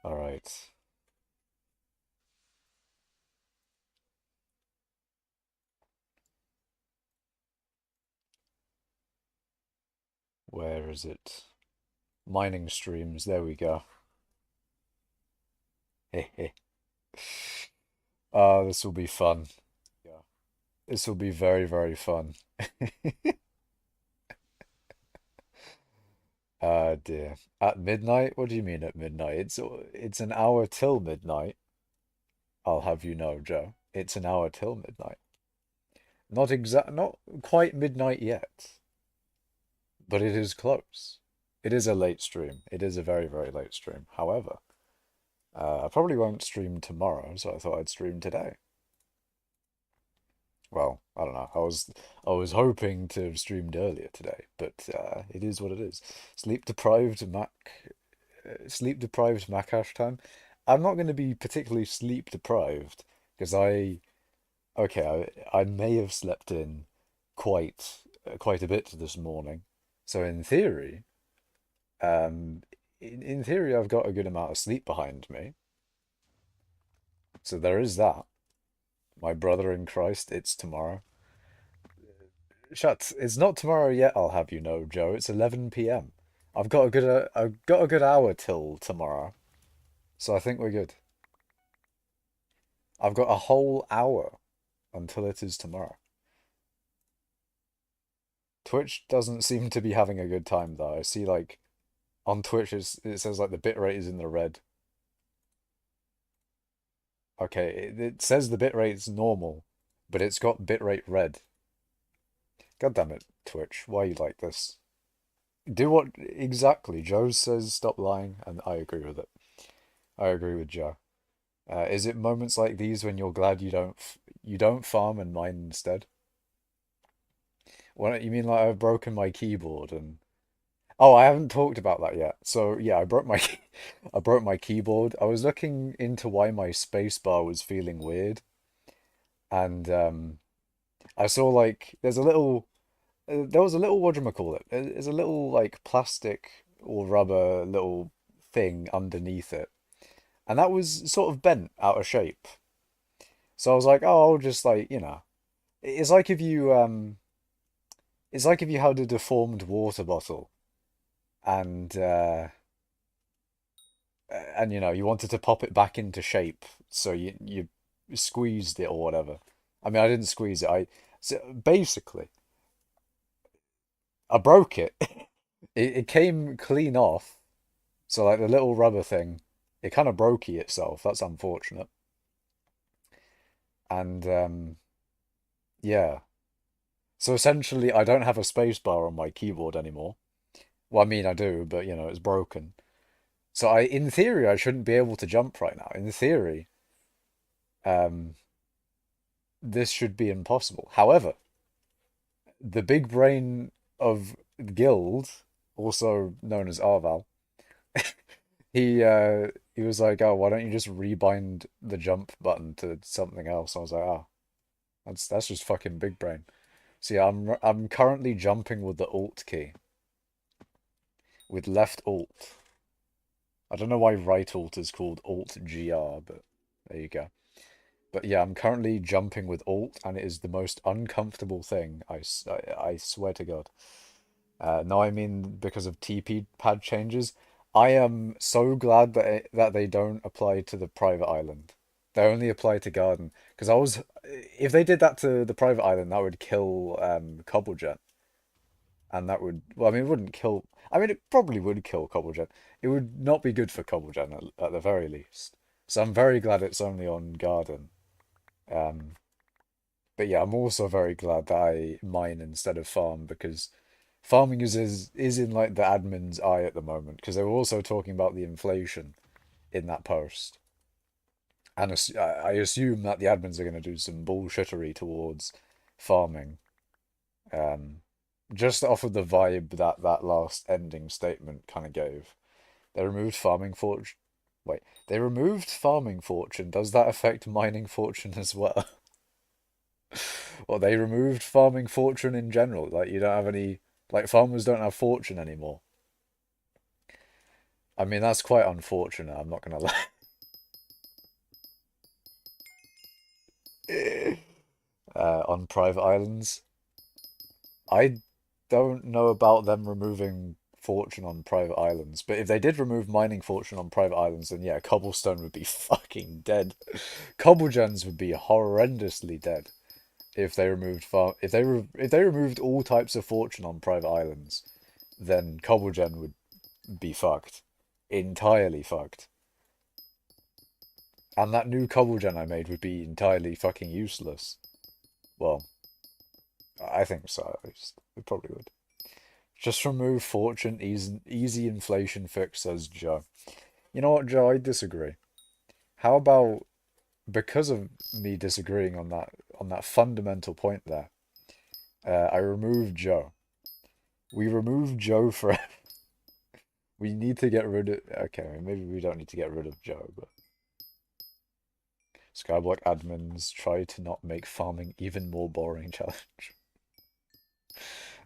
All right. Where is it? Mining streams. There we go. Hehe. This will be fun. Yeah. This will be very, very fun. Dear. At midnight? What do you mean at midnight? It's an hour till midnight. I'll have you know, Joe. It's an hour till midnight. Not quite midnight yet, but it is close. It is a late stream. It is a very, very late stream. However, I probably won't stream tomorrow, so I thought I'd stream today. Well, I don't know. I was hoping to have streamed earlier today, but it is what it is. Sleep deprived Mac, sleep deprived Macash time. I'm not going to be particularly sleep deprived because okay, I may have slept in quite a bit this morning. So in theory, I've got a good amount of sleep behind me. So there is that. My brother in Christ, it's tomorrow. Shuts. It's not tomorrow yet, I'll have you know, Joe. It's 11 p.m. I've got a good hour till tomorrow. So I think we're good. I've got a whole hour until it is tomorrow. Twitch doesn't seem to be having a good time though. I see like on Twitch it says like the bitrate is in the red. Okay, it says the bitrate's normal, but it's got bitrate red. God damn it, Twitch. Why are you like this? Do what exactly? Joe says stop lying, and I agree with it. I agree with Joe. Is it moments like these when you're glad you don't farm and mine instead? What you mean like I've broken my keyboard and oh, I haven't talked about that yet. So yeah, I broke my I broke my keyboard. I was looking into why my spacebar was feeling weird, and I saw like there was a little whatchamacallit. There's a little like plastic or rubber little thing underneath it, and that was sort of bent out of shape. So I was like, oh, I'll just like it's like if you it's like if you had a deformed water bottle and you wanted to pop it back into shape, so you squeezed it or whatever. I mean, I didn't squeeze it. I so basically I broke it. It came clean off. So like the little rubber thing, it kind of brokey itself. That's unfortunate. And yeah. So essentially, I don't have a space bar on my keyboard anymore. Well, I mean, I do, but it's broken. So in theory, I shouldn't be able to jump right now. In theory, um, this should be impossible. However, the big brain of Guild, also known as Arval, he was like, "Oh, why don't you just rebind the jump button to something else?" I was like, "Oh, that's just fucking big brain." So yeah, I'm currently jumping with the Alt key, with left Alt. I don't know why right Alt is called Alt GR, but there you go. But yeah, I'm currently jumping with Alt, and it is the most uncomfortable thing. I swear to God. No, I mean because of TP pad changes. I am so glad that they don't apply to the private island. They only apply to garden. Because if they did that to the private island, that would kill Cobblegen, and that would, well, I mean, it wouldn't kill. I mean, it probably would kill Cobblegen. It would not be good for Cobblegen at the very least. So I'm very glad it's only on garden. Um, but yeah, I'm also very glad that I mine instead of farm because farming is in like the admin's eye at the moment because they were also talking about the inflation in that post, and I assume that the admins are going to do some bullshittery towards farming, um, just off of the vibe that that last ending statement kind of gave. They removed farming fortune. Wait, they removed farming fortune. Does that affect mining fortune as well? Well, they removed farming fortune in general. Like you don't have any, like farmers don't have fortune anymore. I mean, that's quite unfortunate, I'm not gonna lie. On private islands. I don't know about them removing fortune on private islands, but if they did remove mining fortune on private islands, then yeah, cobblestone would be fucking dead. Cobblegens would be horrendously dead if they removed if they removed all types of fortune on private islands, then cobblegen would be fucked. Entirely fucked. And that new cobblegen I made would be entirely fucking useless. Well, I think so, at least. It probably would. Just remove fortune, easy inflation fix, says Joe. You know what, Joe? I disagree. How about because of me disagreeing on that fundamental point there, I removed Joe. We removed Joe for we need to get rid of okay, maybe we don't need to get rid of Joe, but Skyblock admins try to not make farming even more boring challenge.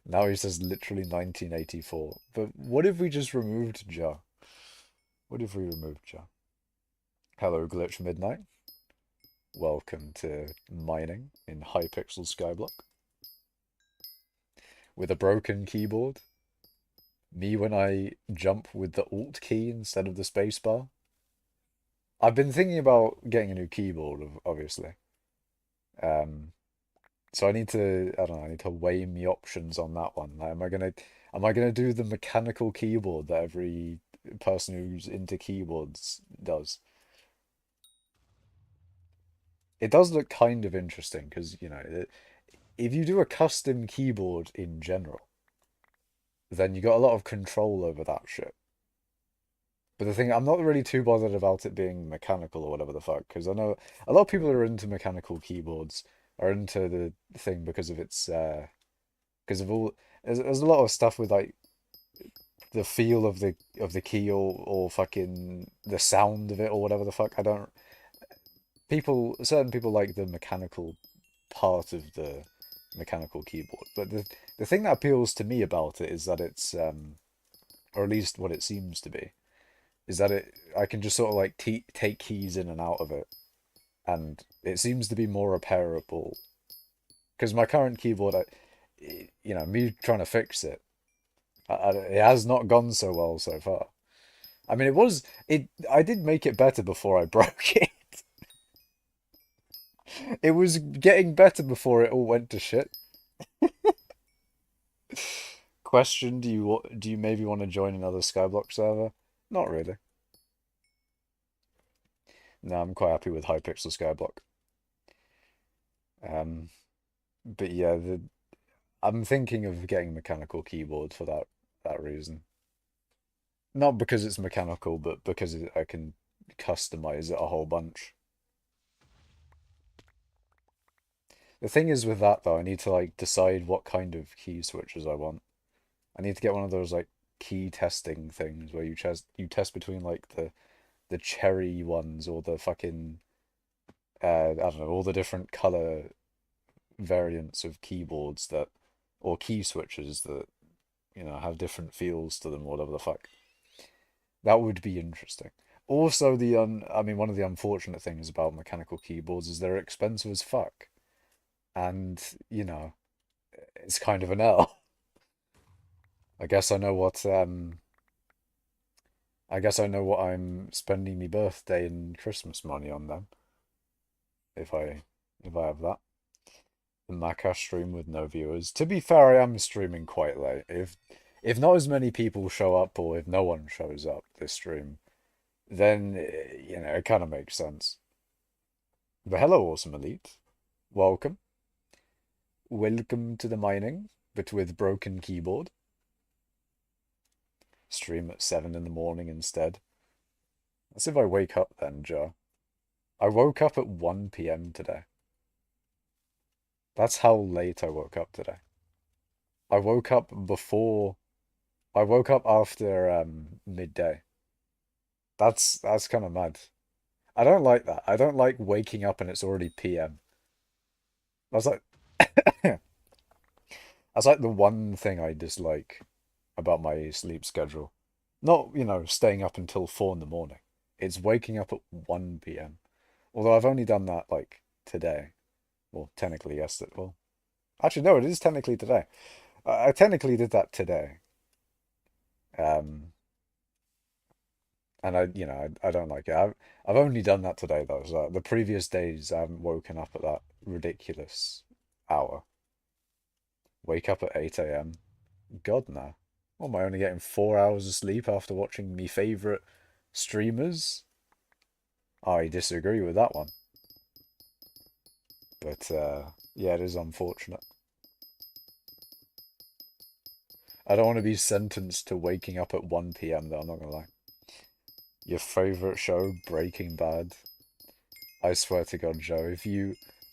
Now he says literally 1984. But what if we just removed Joe? What if we removed Joe? Hello, Glitch Midnight. Welcome to mining in hypixel skyblock. With a broken keyboard. Me when I jump with the Alt key instead of the spacebar. I've been thinking about getting a new keyboard, obviously. Um, so I need to, I don't know, I need to weigh my options on that one. Like, am I gonna do the mechanical keyboard that every person who's into keyboards does? It does look kind of interesting because, you know, if you do a custom keyboard in general, then you got a lot of control over that shit. But the thing, I'm not really too bothered about it being mechanical or whatever the fuck, because I know a lot of people are into mechanical keyboards, are into the thing because of its, because of all, there's a lot of stuff with like the feel of the key or fucking the sound of it or whatever the fuck. I don't, certain people like the mechanical part of the mechanical keyboard, but the thing that appeals to me about it is that it's, or at least what it seems to be, is that I can just sort of like take keys in and out of it, and it seems to be more repairable. Because my current keyboard, you know, me trying to fix it, it has not gone so well so far. I mean, it. I did make it better before I broke it. It was getting better before it all went to shit. Question: do you maybe want to join another Skyblock server? Not really. No, I'm quite happy with Hypixel Skyblock. Um, but yeah, I'm thinking of getting a mechanical keyboard for that reason. Not because it's mechanical, but because I can customize it a whole bunch. The thing is with that though, I need to like decide what kind of key switches I want. I need to get one of those like key testing things where you test between like the cherry ones or the fucking I don't know, all the different color variants of keyboards that or key switches that, you know, have different feels to them, whatever the fuck. That would be interesting. Also, I mean, one of the unfortunate things about mechanical keyboards is they're expensive as fuck, and you know, it's kind of an L. I guess I know what I guess I know what I'm spending my birthday and Christmas money on then, if I have that. The Maccash stream with no viewers. To be fair, I am streaming quite late. If not as many people show up, or if no one shows up this stream, then you know it kind of makes sense. But hello, awesome elite. Welcome. Welcome to the mining, but with broken keyboard. Stream at 7 in the morning instead. That's if I wake up then, Joe. I woke up at 1 p.m. today. That's how late I woke up today. I woke up before I woke up after midday. That's kind of mad. I don't like that. I don't like waking up and it's already PM. That's like that's like the one thing I dislike about my sleep schedule. Not, staying up until 4 in the morning. It's waking up at 1 p.m. Although I've only done that like today. Well, technically yesterday. Well, actually no, it is technically today. I technically did that today. Um, and I don't like it. I've only done that today though. So the previous days I haven't woken up at that ridiculous hour. Wake up at 8 a.m. God no. What am I only getting 4 hours of sleep after watching me favorite streamers? I disagree with that one. But yeah, it is unfortunate. I don't want to be sentenced to waking up at 1 p.m. though, I'm not gonna lie. Your favorite show, Breaking Bad. I swear to God, Joe,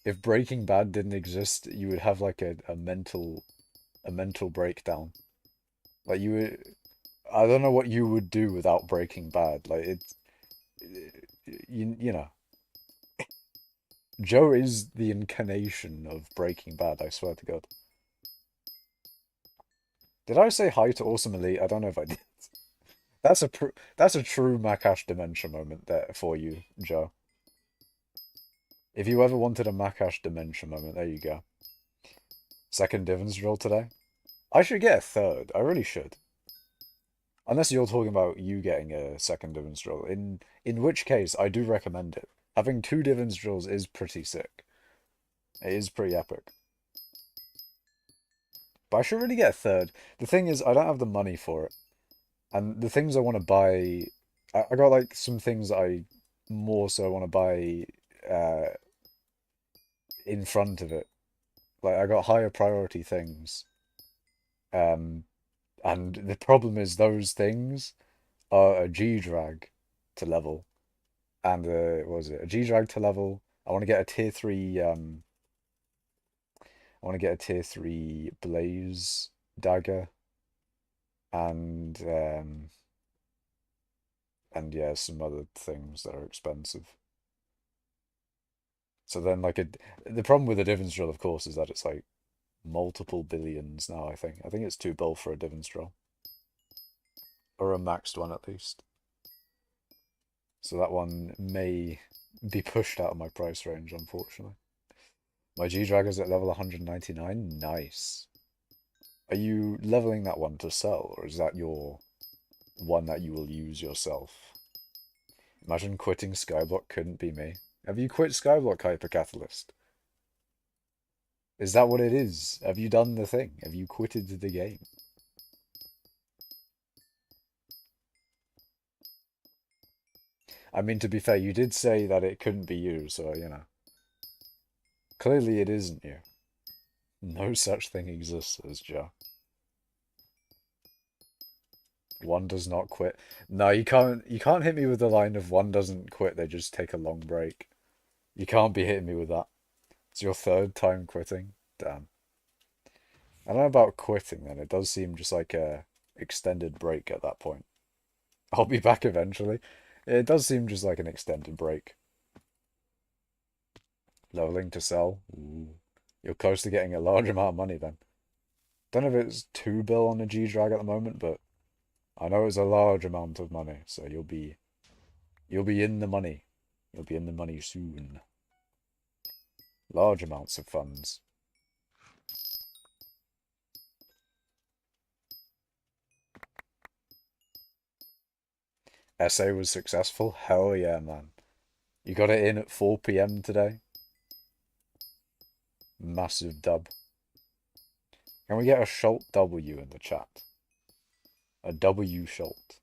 if Breaking Bad didn't exist, you would have like a mental breakdown. Like you would, I don't know what you would do without Breaking Bad. Like you know, Joe is the incarnation of Breaking Bad, I swear to God. Did I say hi to Awesome Elite? I don't know if I did. That's a true Makash dementia moment there for you, Joe. If you ever wanted a Makash dementia moment, there you go. Second Divans drill today. I should get a third. I really should. Unless you're talking about you getting a second Divans drill. In which case, I do recommend it. Having two Divans drills is pretty sick. It is pretty epic. But I should really get a third. The thing is, I don't have the money for it. And the things I want to buy, I got like some things that I more so want to buy in front of it. Like I got higher priority things. Um, and the problem is those things are a G drag to level, and what was it? A G drag to level. I want to get a tier three. I want to get a tier three blaze dagger, and yeah, some other things that are expensive. So then, the problem with the Divins drill, of course, is that it's like multiple billions now. I think it's too bill for a Divins drill, or a maxed one at least. So that one may be pushed out of my price range, unfortunately. My G-Drag is at level 199. Nice. Are you leveling that one to sell, or is that your one that you will use yourself? Imagine quitting Skyblock couldn't be me. Have you quit Skyblock, Hypercatalyst? Is that what it is? Have you done the thing? Have you quitted the game? I mean, to be fair, you did say that it couldn't be you, so, Clearly it isn't you. No such thing exists as Joe. One does not quit. No, you can't hit me with the line of one doesn't quit, they just take a long break. You can't be hitting me with that. It's your third time quitting. Damn. I don't know about quitting then. It does seem just like a extended break at that point. I'll be back eventually. It does seem just like an extended break. Leveling to sell. Ooh. You're close to getting a large amount of money then. Don't know if it's 2 bill on a G-Drag at the moment, but I know it's a large amount of money, so you'll be in the money. You'll be in the money soon. Large amounts of funds. Essay was successful? Hell yeah, man. You got it in at 4 p.m. today? Massive dub. Can we get a Schult W in the chat? A W Schult.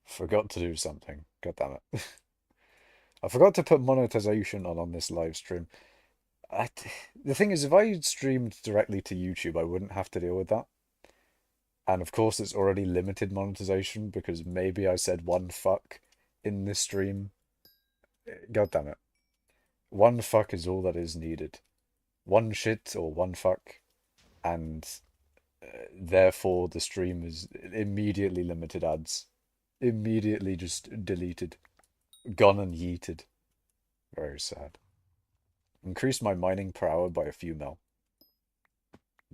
Forgot to do something. God damn it. I forgot to put monetization on this live stream. The thing is, if I streamed directly to YouTube, I wouldn't have to deal with that. And of course, it's already limited monetization because maybe I said one fuck in this stream. God damn it. One fuck is all that is needed. One shit or one fuck, and therefore the stream is immediately limited ads. Immediately just deleted. Gone and yeeted. Very sad. Increase my mining per hour by a few mil.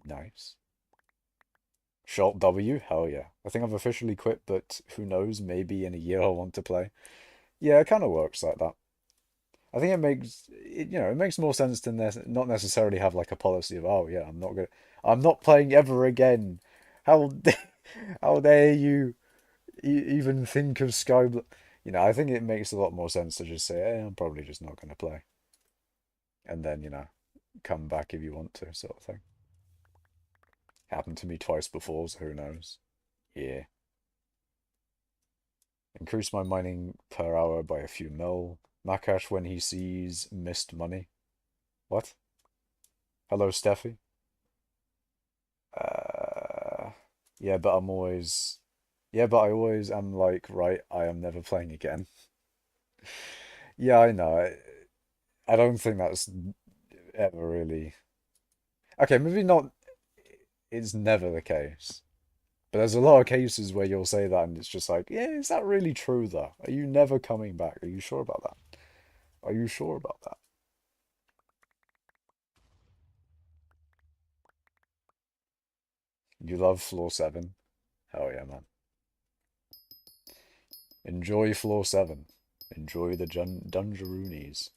Nice. Short W? Hell yeah. I think I've officially quit, but who knows? Maybe in a year I'll want to play. Yeah, it kind of works like that. I think it makes more sense to not necessarily have like a policy of, oh yeah, I'm not playing ever again. How how dare you even think of skyblock? I think it makes a lot more sense to just say, I'm probably just not going to play, and then come back if you want to, sort of thing. Happened to me twice before, so who knows? Yeah. Increase my mining per hour by a few mil. Nakash when he sees missed money. What? Hello, Steffi. Uh, yeah, but I always am like, right, I am never playing again. Yeah, I know. I don't think that's ever really. Okay, maybe not. It's never the case. But there's a lot of cases where you'll say that and it's just like, yeah, is that really true though? Are you never coming back? Are you sure about that? Are you sure about that? You love floor 7? Hell yeah, man. Enjoy floor 7. Enjoy the Dungeroonies.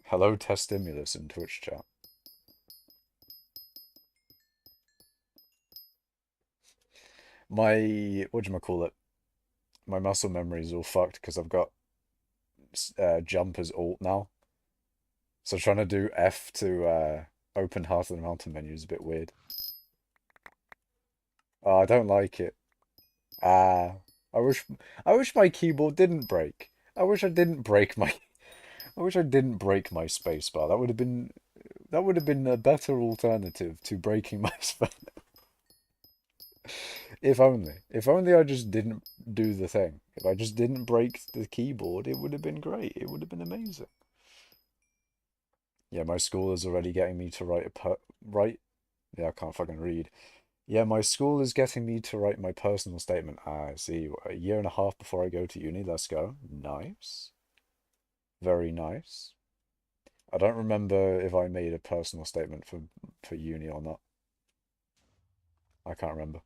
Hello, Test Stimulus in Twitch chat. My, whatchamacallit, my muscle memory is all fucked because I've got jump as alt now. So trying to do F to open Heart of the Mountain menu is a bit weird. Oh, I don't like it. Ah, I wish I wish my keyboard didn't break. I wish I didn't break my I wish I didn't break my spacebar. That would have been a better alternative to breaking my space. If only. If only I just didn't do the thing. If I just didn't break the keyboard, it would have been great. It would have been amazing. Yeah, my school is already getting me to write. Yeah, I can't fucking read. Yeah, my school is getting me to write my personal statement. I see. A year and a half before I go to uni. Let's go. Nice. Very nice. I don't remember if I made a personal statement for uni or not. I can't remember.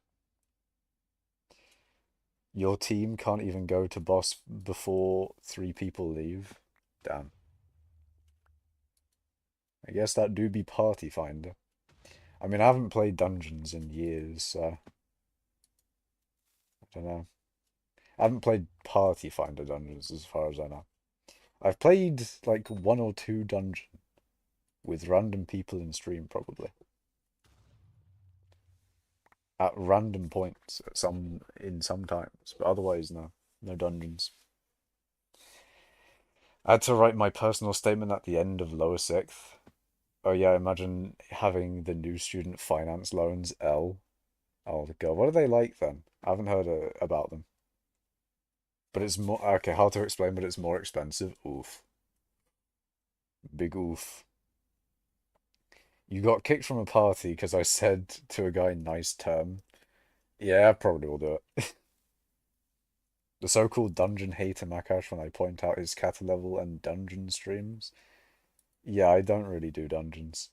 Your team can't even go to boss before 3 people leave. Damn. I guess that do be Party Finder. I mean, I haven't played Dungeons in years, so I don't know. I haven't played Party Finder Dungeons as far as I know. I've played like 1 or 2 dungeons with random people in stream, probably. At random points, in some times, but otherwise, no. No dungeons. I had to write my personal statement at the end of lower sixth. Oh yeah, imagine having the new student finance loans, L. Oh god, what are they like then? I haven't heard about them. But it's more, okay, hard to explain, but it's more expensive. Oof. Big oof. You got kicked from a party because I said to a guy, nice term. Yeah, I probably will do it. The so-called dungeon hater Makash when I point out his kata level and dungeon streams. Yeah, I don't really do dungeons.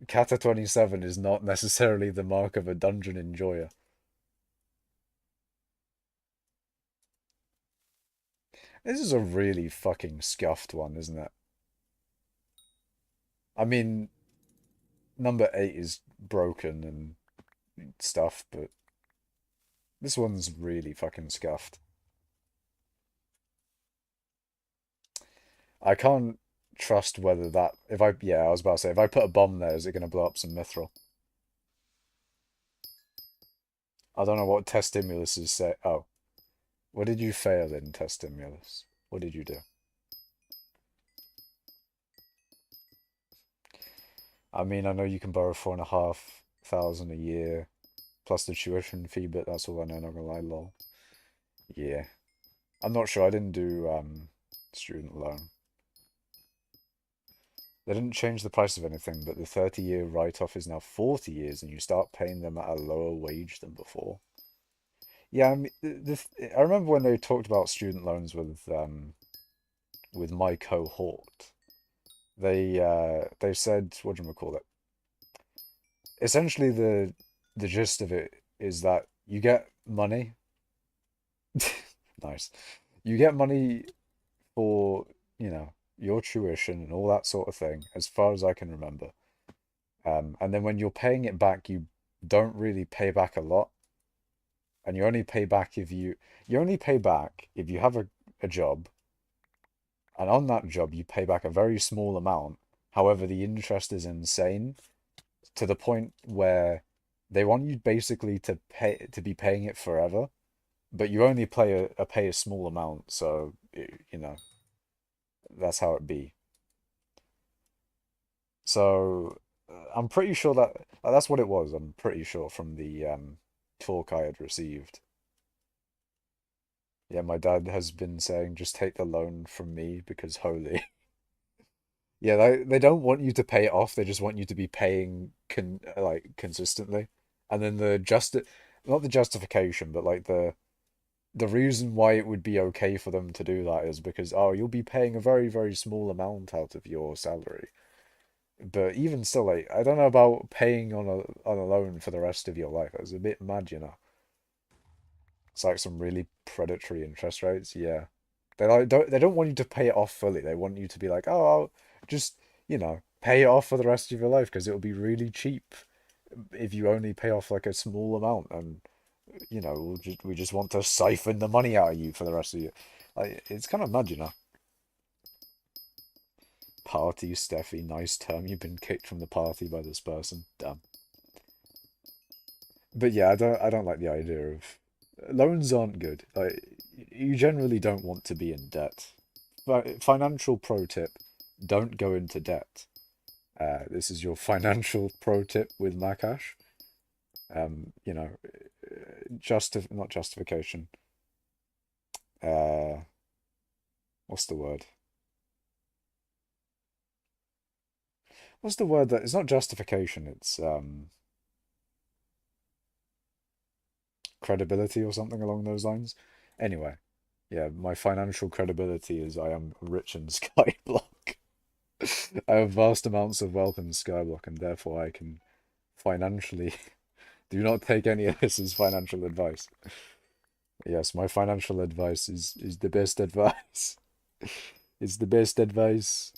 Kata 27 is not necessarily the mark of a dungeon enjoyer. This is a really fucking scuffed one, isn't it? I mean, number 8 is broken and stuff, but this one's really fucking scuffed. I can't trust whether that, if I, yeah, I was about to say, if I put a bomb there, is it going to blow up some mithril? I don't know what test stimulus is say. Oh, what did you fail in test stimulus? What did you do? I mean, I know you can borrow 4,500 a year plus the tuition fee, but that's all I know, not gonna lie, lol. Yeah. I'm not sure, I didn't do student loan. They didn't change the price of anything, but the 30-year write-off is now 40 years and you start paying them at a lower wage than before. Yeah, I mean, I remember when they talked about student loans with my cohort. they said, what do you call it? Essentially, the gist of it is that you get money. Nice. You get money for, your tuition and all that sort of thing, as far as I can remember. And then when you're paying it back, you don't really pay back a lot, and you only pay back if you have a job, and on that job you pay back a very small amount. However, the interest is insane to the point where they want you basically to be paying it forever, but you only pay a small amount, so that's how it be. So I'm pretty sure that's what it was. I'm pretty sure from the talk I had received. Yeah, my dad has been saying just take the loan from me because holy. Yeah, they don't want you to pay it off. They just want you to be paying consistently. And then not the justification, but like the reason why it would be okay for them to do that is because oh, you'll be paying a very, very small amount out of your salary. But even still, like I don't know about paying on a loan for the rest of your life. It's a bit mad, you know. It's like some really predatory interest rates. Yeah. They don't want you to pay it off fully. They want you to be like, oh, I'll just, pay it off for the rest of your life because it'll be really cheap if you only pay off like a small amount and we just want to siphon the money out of you for the rest of you. Like it's kind of mad, you know. Party, Steffi, nice term. You've been kicked from the party by this person. Damn. But yeah, I don't like the idea of loans aren't good. Like you generally don't want to be in debt. But financial pro tip, don't go into debt. This is your financial pro tip with Makash. You know, not justification. Uh, what's the word? What's the word that it's not justification, it's credibility or something along those lines. Anyway, yeah, my financial credibility is I am rich in skyblock. I have vast amounts of wealth in skyblock, and therefore I can financially do not take any of this as financial advice. Yes, my financial advice is the best advice. It's the best advice.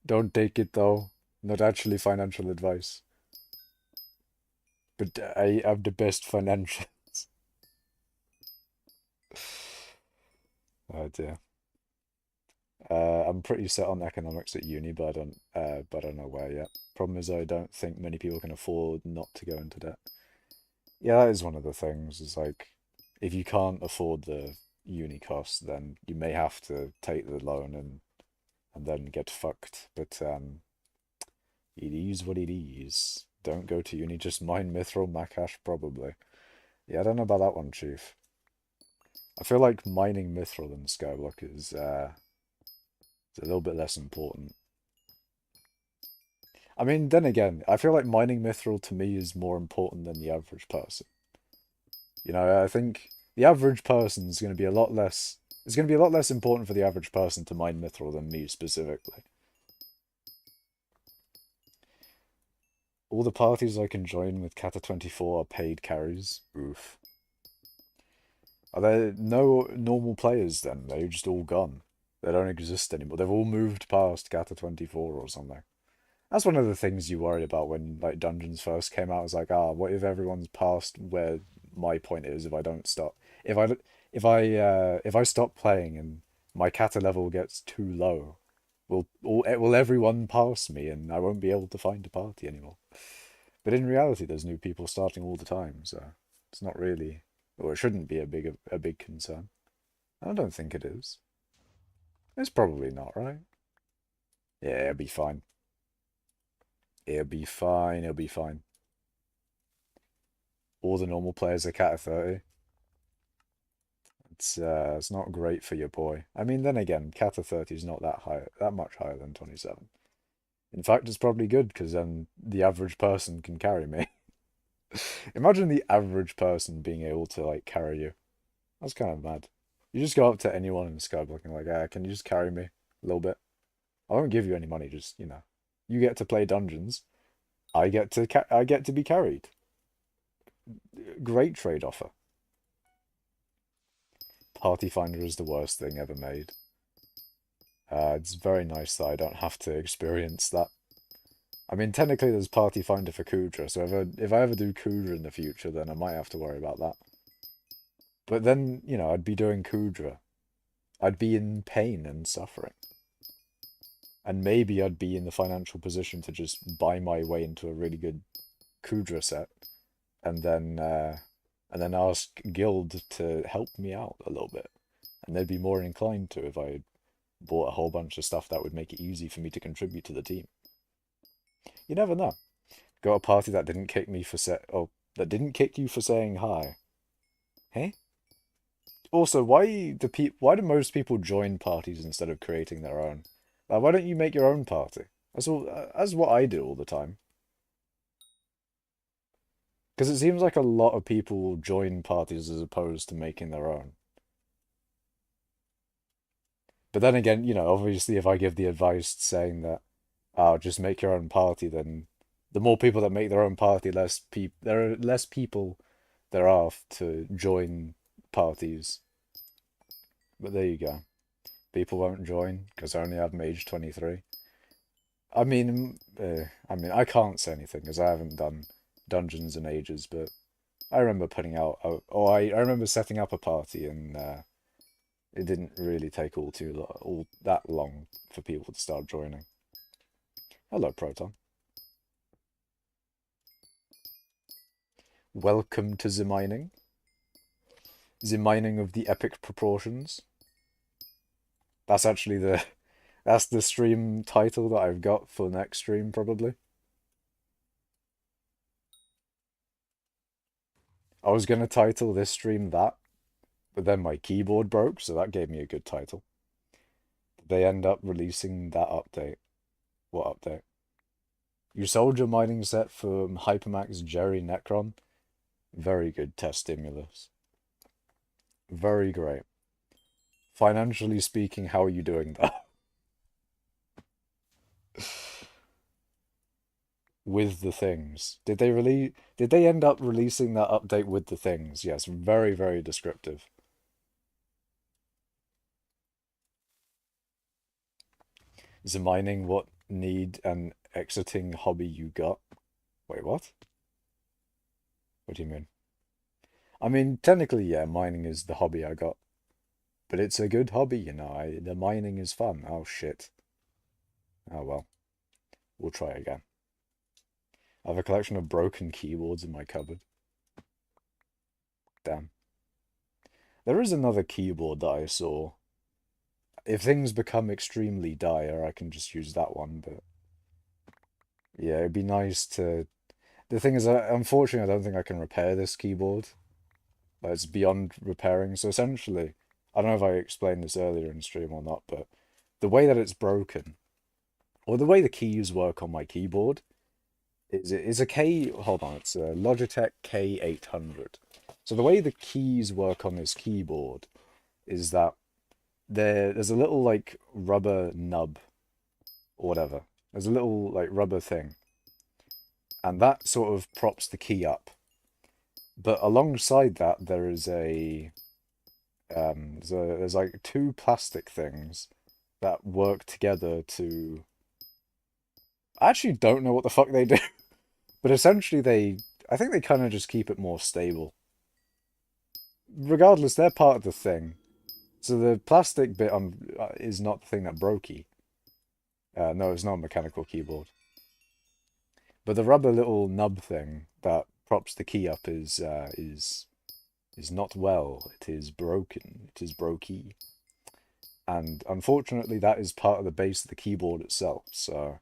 Don't take it though. Not actually financial advice, but I have the best financial. Oh dear. I'm pretty set on economics at uni, but I don't know where yet. Problem is, I don't think many people can afford not to go into debt. Yeah, that is one of the things. Is like, if you can't afford the uni costs, then you may have to take the loan and then get fucked. But it is what it is. Don't go to uni. Just mine mithril Makash probably. Yeah, I don't know about that one, Chief. I feel like mining mithril in Skyblock is a little bit less important. I mean, then again, I feel like mining mithril to me is more important than the average person. I think the average person is going to be a lot less. It's going to be a lot less important for the average person to mine mithril than me specifically. All the parties I can join with Kata 24 are paid carries. Oof. Are there no normal players then? They're just all gone. They don't exist anymore. They've all moved past Kata 24 or something. That's one of the things you worry about when like dungeons first came out. It's like, what if everyone's past where my point is if I don't stop? If I if I stop playing and my kata level gets too low, will everyone pass me and I won't be able to find a party anymore? But in reality, there's new people starting all the time, so it's not really, or it shouldn't be a big concern. I don't think it is. It's probably not, right? Yeah, it'll be fine. It'll be fine. It'll be fine. All the normal players are cat 30. It's not great for your boy. I mean, then again, Kata 30 is not that much higher than 27. In fact, it's probably good because then the average person can carry me. Imagine the average person being able to like carry you. That's kind of mad. You just go up to anyone in Skyblock and like, can you just carry me a little bit? I won't give you any money, just, you get to play dungeons. I get to be carried. Great trade offer. Party Finder is the worst thing ever made. It's very nice that I don't have to experience that. I mean, technically there's Party Finder for Kudra, so if I ever do Kudra in the future, then I might have to worry about that. But then, I'd be doing Kudra. I'd be in pain and suffering. And maybe I'd be in the financial position to just buy my way into a really good Kudra set, and then ask Guild to help me out a little bit. And they'd be more inclined to if I bought a whole bunch of stuff that would make it easy for me to contribute to the team. You never know. Got a party that didn't kick me for that didn't kick you for saying hi. Hey? Also, why do most people join parties instead of creating their own? Like, why don't you make your own party? That's what I do all the time. Because it seems like a lot of people join parties as opposed to making their own. But then again, obviously if I give the advice saying that, oh, just make your own party, then the more people that make their own party, there are less people there are to join parties. But there you go. People won't join because I only have mage 23. I can't say anything because I haven't done dungeons in ages, but I remember I remember setting up a party and it didn't really take all that long for people to start joining. Hello, Proton. Welcome to the mining. The mining of the epic proportions. That's actually that's the stream title that I've got for next stream, probably. I was going to title this stream that, but then my keyboard broke, so that gave me a good title. They end up releasing that update. What update? You sold your mining set for Hypermax Jerry Necron. Very good test stimulus. Very great. Financially speaking, how are you doing that? With the things. Did they end up releasing that update with the things? Yes, very, very descriptive. Is the mining what need and exiting hobby you got? Wait, what? What do you mean? I mean, technically, yeah, mining is the hobby I got. But it's a good hobby, the mining is fun. Oh, shit. Oh, well. We'll try again. I have a collection of broken keyboards in my cupboard. Damn. There is another keyboard that I saw. If things become extremely dire, I can just use that one, but... Yeah, it'd be nice to... The thing is, unfortunately, I don't think I can repair this keyboard. Like, it's beyond repairing, so essentially... I don't know if I explained this earlier in stream or not, but the way that it's broken, or the way the keys work on my keyboard, is a K... Hold on, it's a Logitech K800. So the way the keys work on this keyboard is that there's a little, like, rubber nub, or whatever. There's a little, like, rubber thing. And that sort of props the key up. But alongside that, there's like two plastic things that work together to... I actually don't know what the fuck they do. But essentially I think they kind of just keep it more stable. Regardless, they're part of the thing. So the plastic bit is not the thing that broke you. No, it's not a mechanical keyboard. But the rubber little nub thing that props the key up is not well. It is broken. It is brokey. And unfortunately, that is part of the base of the keyboard itself. So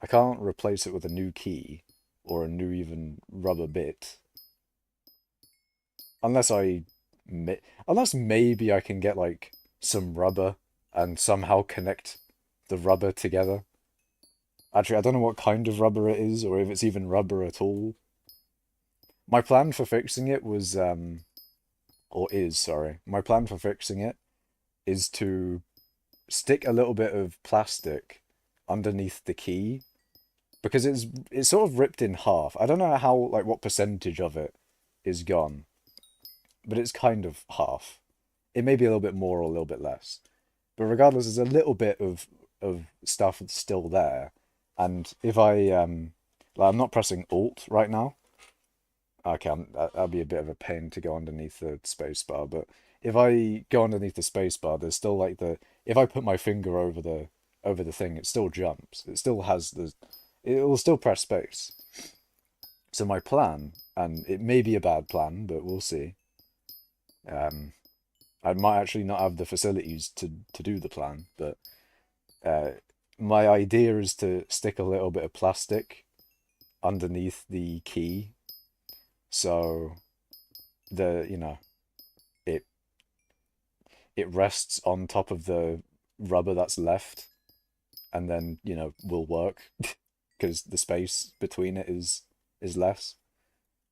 I can't replace it with a new key or a new even rubber bit. Unless maybe I can get like some rubber and somehow connect the rubber together. Actually, I don't know what kind of rubber it is, or if it's even rubber at all. My plan for fixing it was, my plan for fixing it is to stick a little bit of plastic underneath the key because it's sort of ripped in half. I don't know how like what percentage of it is gone, but it's kind of half. It may be a little bit more or a little bit less. But regardless, there's a little bit of stuff that's still there. And if I'm not pressing Alt right now. Okay, that'll be a bit of a pain to go underneath the space bar, but if I go underneath the space bar, there's still like if I put my finger over the thing, it still jumps. It still has it will still press space. So my plan, and it may be a bad plan, but we'll see. Um, I might actually not have the facilities to do the plan, but uh, my idea is to stick a little bit of plastic underneath the key, so it it rests on top of the rubber that's left, and then will work because the space between it is less.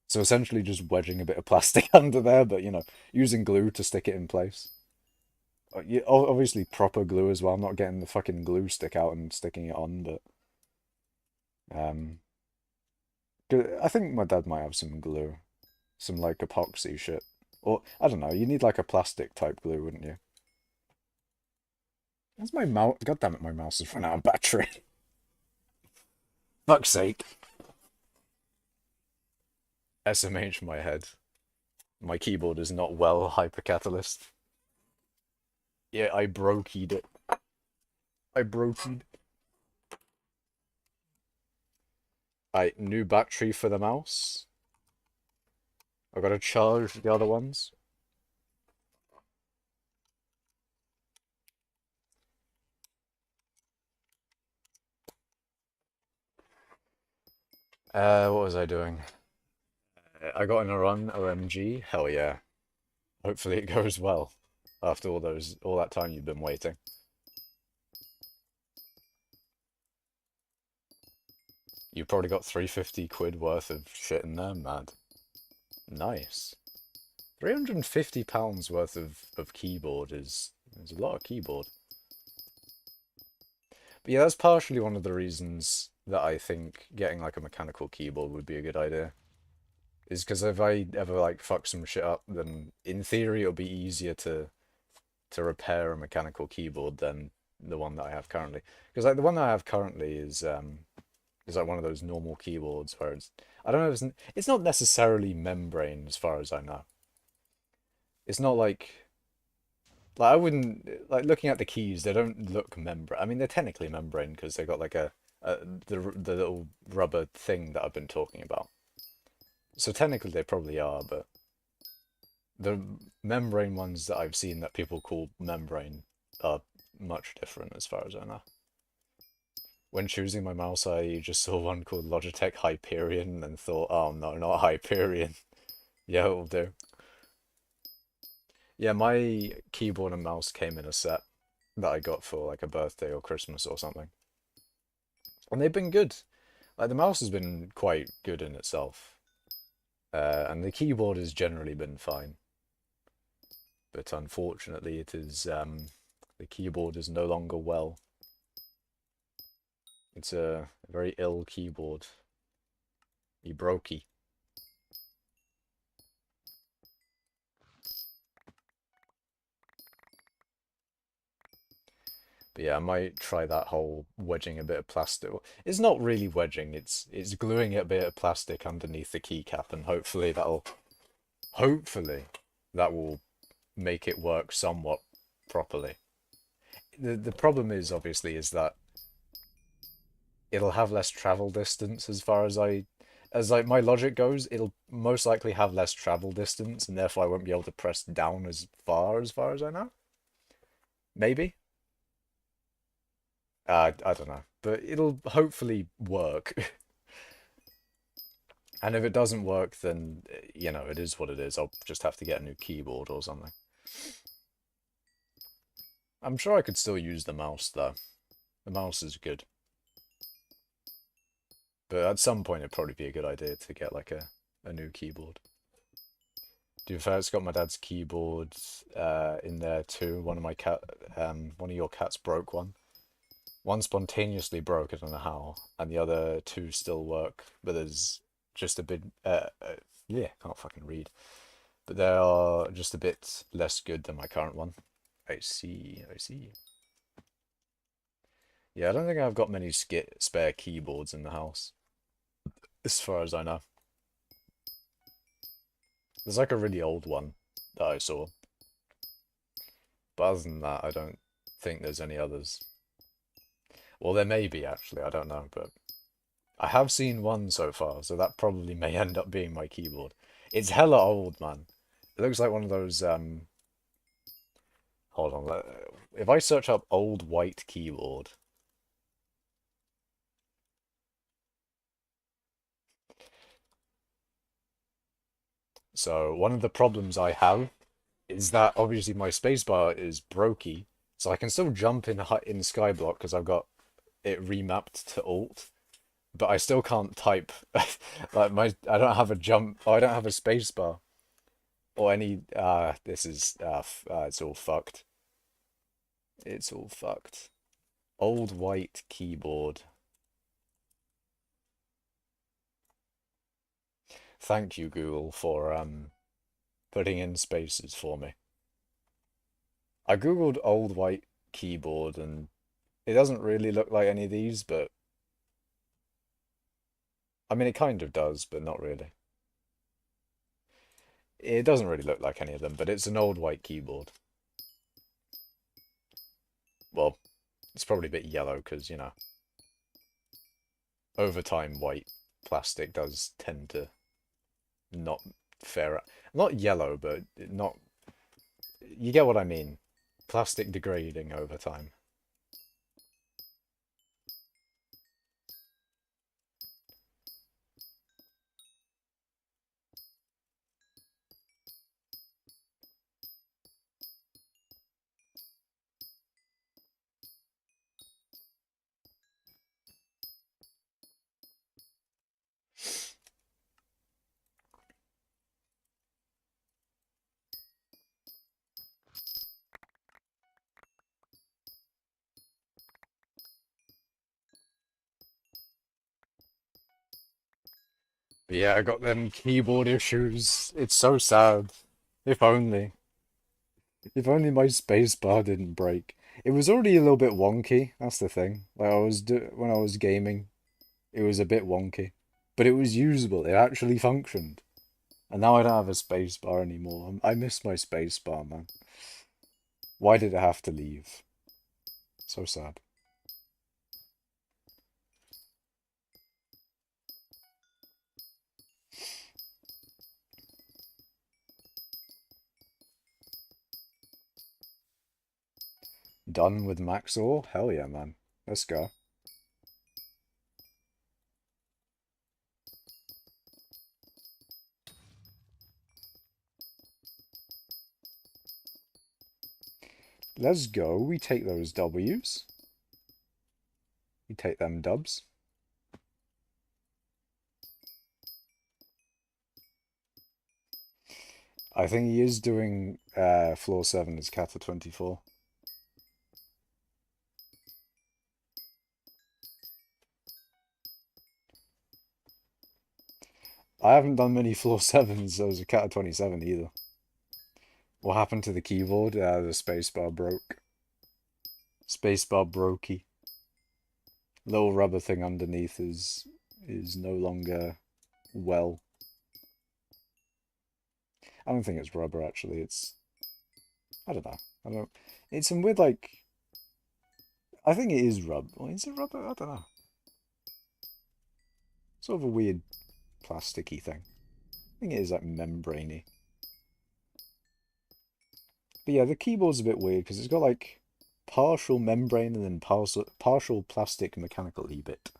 So essentially, just wedging a bit of plastic under there, but using glue to stick it in place. Obviously proper glue as well. I'm not getting the fucking glue stick out and sticking it on, but um, I think my dad might have some glue, some like epoxy shit, or I don't know. You need like a plastic type glue, wouldn't you? That's my mouse. God damn it, my mouse has run out of battery. Fuck's sake. SMH my head. My keyboard is not well hypercatalyst. Yeah, I brokeed it. I brokeed. New battery for the mouse. I gotta charge the other ones. What was I doing? I got in a run, OMG. Hell yeah. Hopefully it goes well after all that time you've been waiting. You probably got 350 quid worth of shit in there, mad. Nice. £350 worth of keyboard is a lot of keyboard. But yeah, that's partially one of the reasons that I think getting like a mechanical keyboard would be a good idea. Is because if I ever like fuck some shit up, then in theory it'll be easier to repair a mechanical keyboard than the one that I have currently. Because like the one that I have currently is like one of those normal keyboards where I don't know, it's not necessarily membrane as far as I know. It's not like I wouldn't like looking at the keys. They don't look membrane. I mean, they're technically membrane because they got like the little rubber thing that I've been talking about. So technically they probably are, but the membrane ones that I've seen that people call membrane are much different as far as I know. When choosing my mouse, I just saw one called Logitech Hyperion and thought, oh no, not Hyperion. Yeah, it'll do. Yeah, my keyboard and mouse came in a set that I got for like a birthday or Christmas or something. And they've been good. Like the mouse has been quite good in itself. And the keyboard has generally been fine. But unfortunately the keyboard is no longer well. It's a very ill keyboard. He brokey. But yeah, I might try that whole wedging a bit of plastic. It's not really wedging, it's gluing a bit of plastic underneath the keycap, and hopefully that will make it work somewhat properly. The problem is obviously is that it'll have less travel distance as like my logic goes, it'll most likely have less travel distance, and therefore I won't be able to press down as far as I know. Maybe. I don't know, but it'll hopefully work. And if it doesn't work, then it is what it is. I'll just have to get a new keyboard or something. I'm sure I could still use the mouse though. The mouse is good. But at some point it'd probably be a good idea to get like a new keyboard. To be fair, it's got my dad's keyboard in there too. One of your cats broke one. One spontaneously broke, I don't know how, and the other two still work, but there's just a bit, yeah, can't fucking read. But they are just a bit less good than my current one. I see, I see. Yeah, I don't think I've got many spare keyboards in the house, as far as I know. There's like a really old one that I saw, but other than that, I don't think there's any others. Well, there may be actually, I don't know, but I have seen one so far, so that probably may end up being my keyboard. It's hella old, man. It looks like one of those, hold on, if I search up old white keyboard, so one of the problems I have is that obviously my spacebar is brokey, so I can still jump in skyblock because I've got it remapped to alt, but I still can't type. Like I don't have a jump. Oh, I don't have a spacebar or any. This is it's all fucked. It's all fucked. Old white keyboard. Thank you, Google, for putting in spaces for me. I googled old white keyboard and it doesn't really look like any of these, but I mean it kind of does, but not really. It doesn't really look like any of them, but it's an old white keyboard. Well, it's probably a bit yellow because, you know, over time white plastic does tend to not fare out. Not yellow, but not. You get what I mean. Plastic degrading over time. But yeah, I got them keyboard issues. It's so sad. If only. If only my spacebar didn't break. It was already a little bit wonky. That's the thing. Like when I was gaming, it was a bit wonky, but it was usable. It actually functioned. And now I don't have a spacebar anymore. I miss my spacebar, man. Why did it have to leave? So sad. Done with Maxor? Hell yeah, man. Let's go. Let's go. We take those W's. We take them dubs. I think he is doing floor 7 as Kata 24. I haven't done many floor 7s as a Kata 27 either. What happened to the keyboard? The spacebar broke. Spacebar brokey. Little rubber thing underneath is no longer well. I don't think it's rubber actually. I don't know. I don't. It's some weird like. I think it is rubber. Or is it rubber? I don't know. Sort of a weird plasticky thing. I think it is like membraney. But yeah, the keyboard's a bit weird because it's got like partial membrane and then partial plastic mechanical e-bit.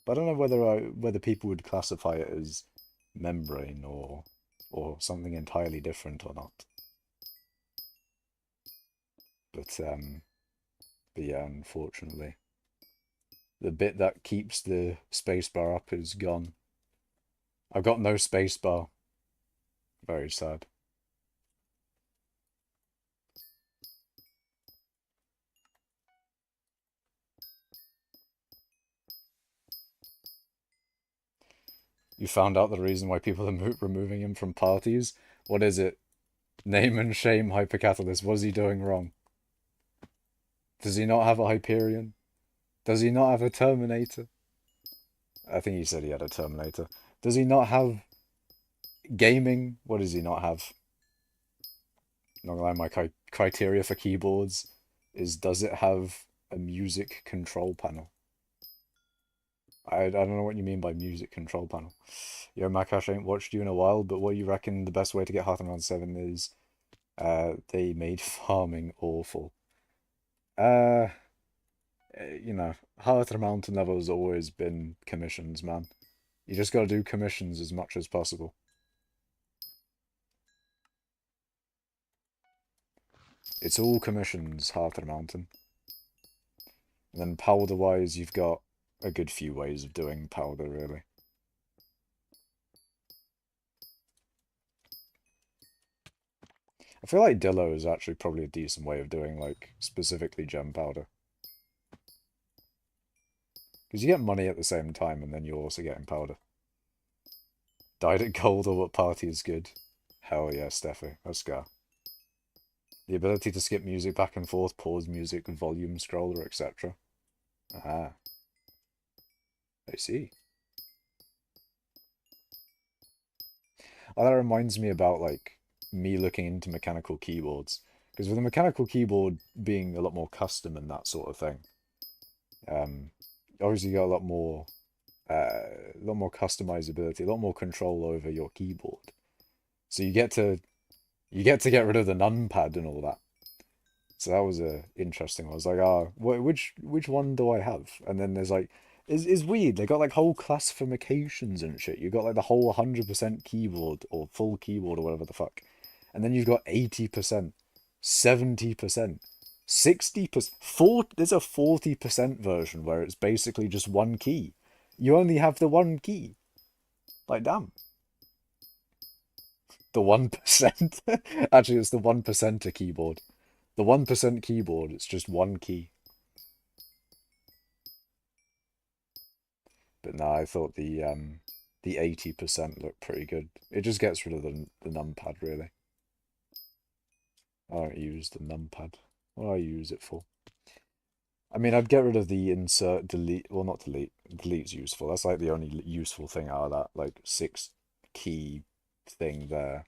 But I don't know whether people would classify it as membrane or something entirely different or not. But yeah, unfortunately, the bit that keeps the spacebar up is gone. I've got no spacebar. Very sad. You found out the reason why people are removing him from parties? What is it? Name and shame Hypercatalyst. What is he doing wrong? Does he not have a Hyperion? Does he not have a Terminator? I think he said he had a Terminator. Does he not have gaming? What does he not have? Not gonna lie, my criteria for keyboards is does it have a music control panel? I don't know what you mean by music control panel. Yo, Makash, ain't watched you in a while, but what you reckon the best way to get Hearthstone round 7 is they made farming awful. Uh, Hearthstone Mountain level has always been commissions, man. You just gotta do commissions as much as possible. It's all commissions, Hearthstone Mountain. And then powder-wise, you've got a good few ways of doing powder, really. I feel like Dillo is actually probably a decent way of doing, like, specifically gem powder. Because you get money at the same time, and then you're also getting powder. Dyed at gold or what party is good? Hell yeah, Steffi. Let's go. The ability to skip music back and forth, pause music, volume scroller, etc. Ah, I see. Oh, that reminds me about, like, me looking into mechanical keyboards. Because with a mechanical keyboard being a lot more custom and that sort of thing, um, obviously you got a lot more customizability, a lot more control over your keyboard. So you get to get rid of the numpad and all that. So that was a interesting one. I was like, which one do I have? And then there's like, it's weird. They got like whole classifications and shit. You got like the whole 100% keyboard or full keyboard or whatever the fuck. And then you've got 80%, 70%, 60%, there's a 40% version where it's basically just one key. You only have the one key. Like, damn. The 1%. Actually, it's the 1%er keyboard. The 1% keyboard, it's just one key. But no, I thought the 80% looked pretty good. It just gets rid of the numpad, really. I don't use the numpad. What do I use it for? I mean, I'd get rid of the insert, delete. Well, not delete. Delete's useful. That's like the only useful thing out of that, like, 6 key thing there.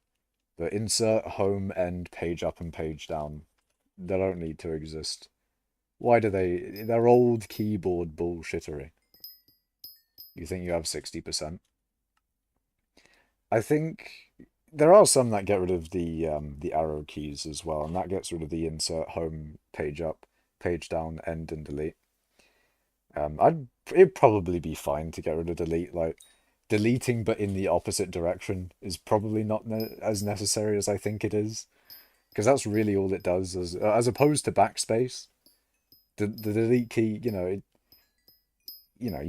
The insert, home, end, page up, and page down. They don't need to exist. Why do they? They're old keyboard bullshittery. You think you have 60%? I think there are some that get rid of the arrow keys as well, and that gets rid of the insert, home, page up, page down, end, and delete. It'd probably be fine to get rid of delete. Like, deleting but in the opposite direction is probably not as necessary as I think it is, because that's really all it does, as opposed to backspace. The delete key, you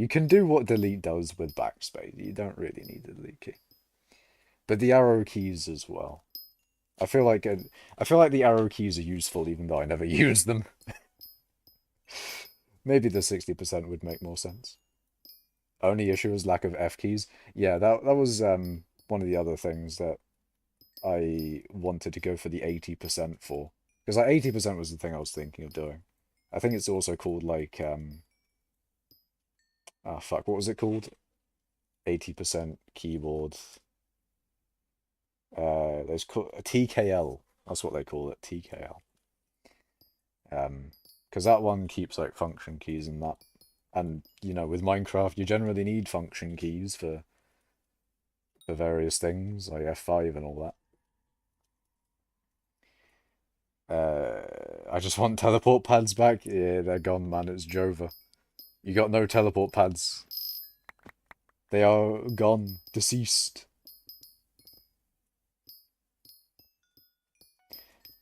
can do what delete does with backspace. You don't really need the delete key. But the arrow keys as well. I feel like the arrow keys are useful even though I never use them. Maybe the 60% would make more sense. Only issue is lack of F keys. Yeah, that was one of the other things that I wanted to go for the 80% for. Because like 80% was the thing I was thinking of doing. I think it's also called like fuck, what was it called? 80% keyboard. There's called a TKL. That's what they call it, TKL. Because that one keeps like function keys and that. And with Minecraft, you generally need function keys for various things like F5 and all that. I just want teleport pads back. Yeah, they're gone, man. It's Jova. You got no teleport pads. They are gone, deceased.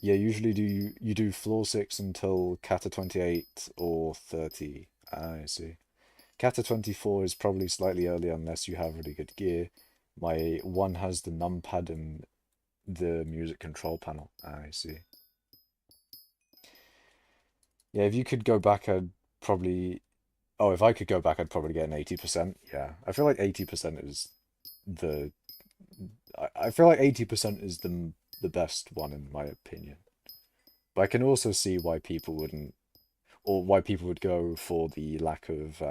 Yeah, usually you do floor 6 until Kata 28 or 30. I see. Kata 24 is probably slightly earlier unless you have really good gear. My one has the numpad and the music control panel. I see. Yeah, if you could go back, I'd probably. Oh, if I could go back, I'd probably get an 80%. Yeah, I feel like 80% is the I feel like 80% is the best one in my opinion. But I can also see why people wouldn't, or why people would go for the lack of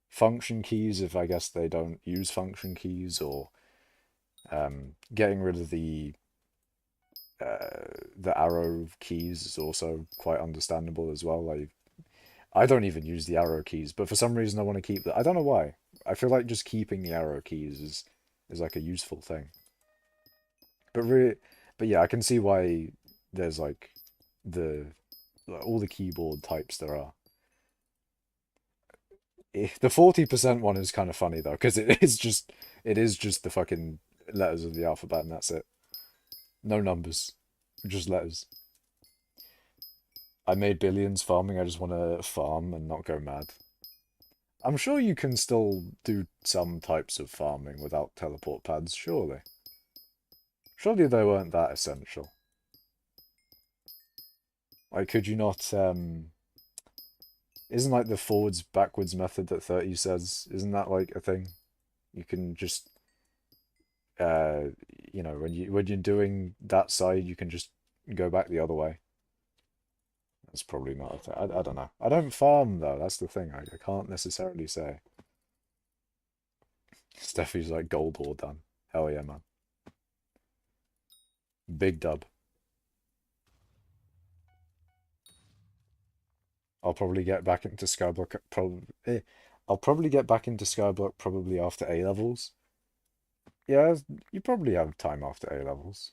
function keys if I guess they don't use function keys, or getting rid of the arrow keys is also quite understandable as well. Like I don't even use the arrow keys, but for some reason I want to keep that. I don't know why. I feel like just keeping the arrow keys is like a useful thing. But really, but yeah, I can see why there's the like, all the keyboard types there are. The 40% one is kind of funny though, because it is just the fucking letters of the alphabet and that's it. No numbers, just letters. I made billions farming. I just want to farm and not go mad. I'm sure you can still do some types of farming without teleport pads, surely. Surely they weren't that essential. Like, could you not, isn't like the forwards backwards method that 30 says, isn't that like a thing? You can just, uh, when you're doing that side, you can just go back the other way. That's probably not a thing. I don't know. I don't farm though. That's the thing. I can't necessarily say. Steffi's like gold ore done. Hell yeah, man. Big dub. I'll probably get back into Skyblock. I'll probably get back into Skyblock probably after A levels. Yeah, you probably have time after A levels.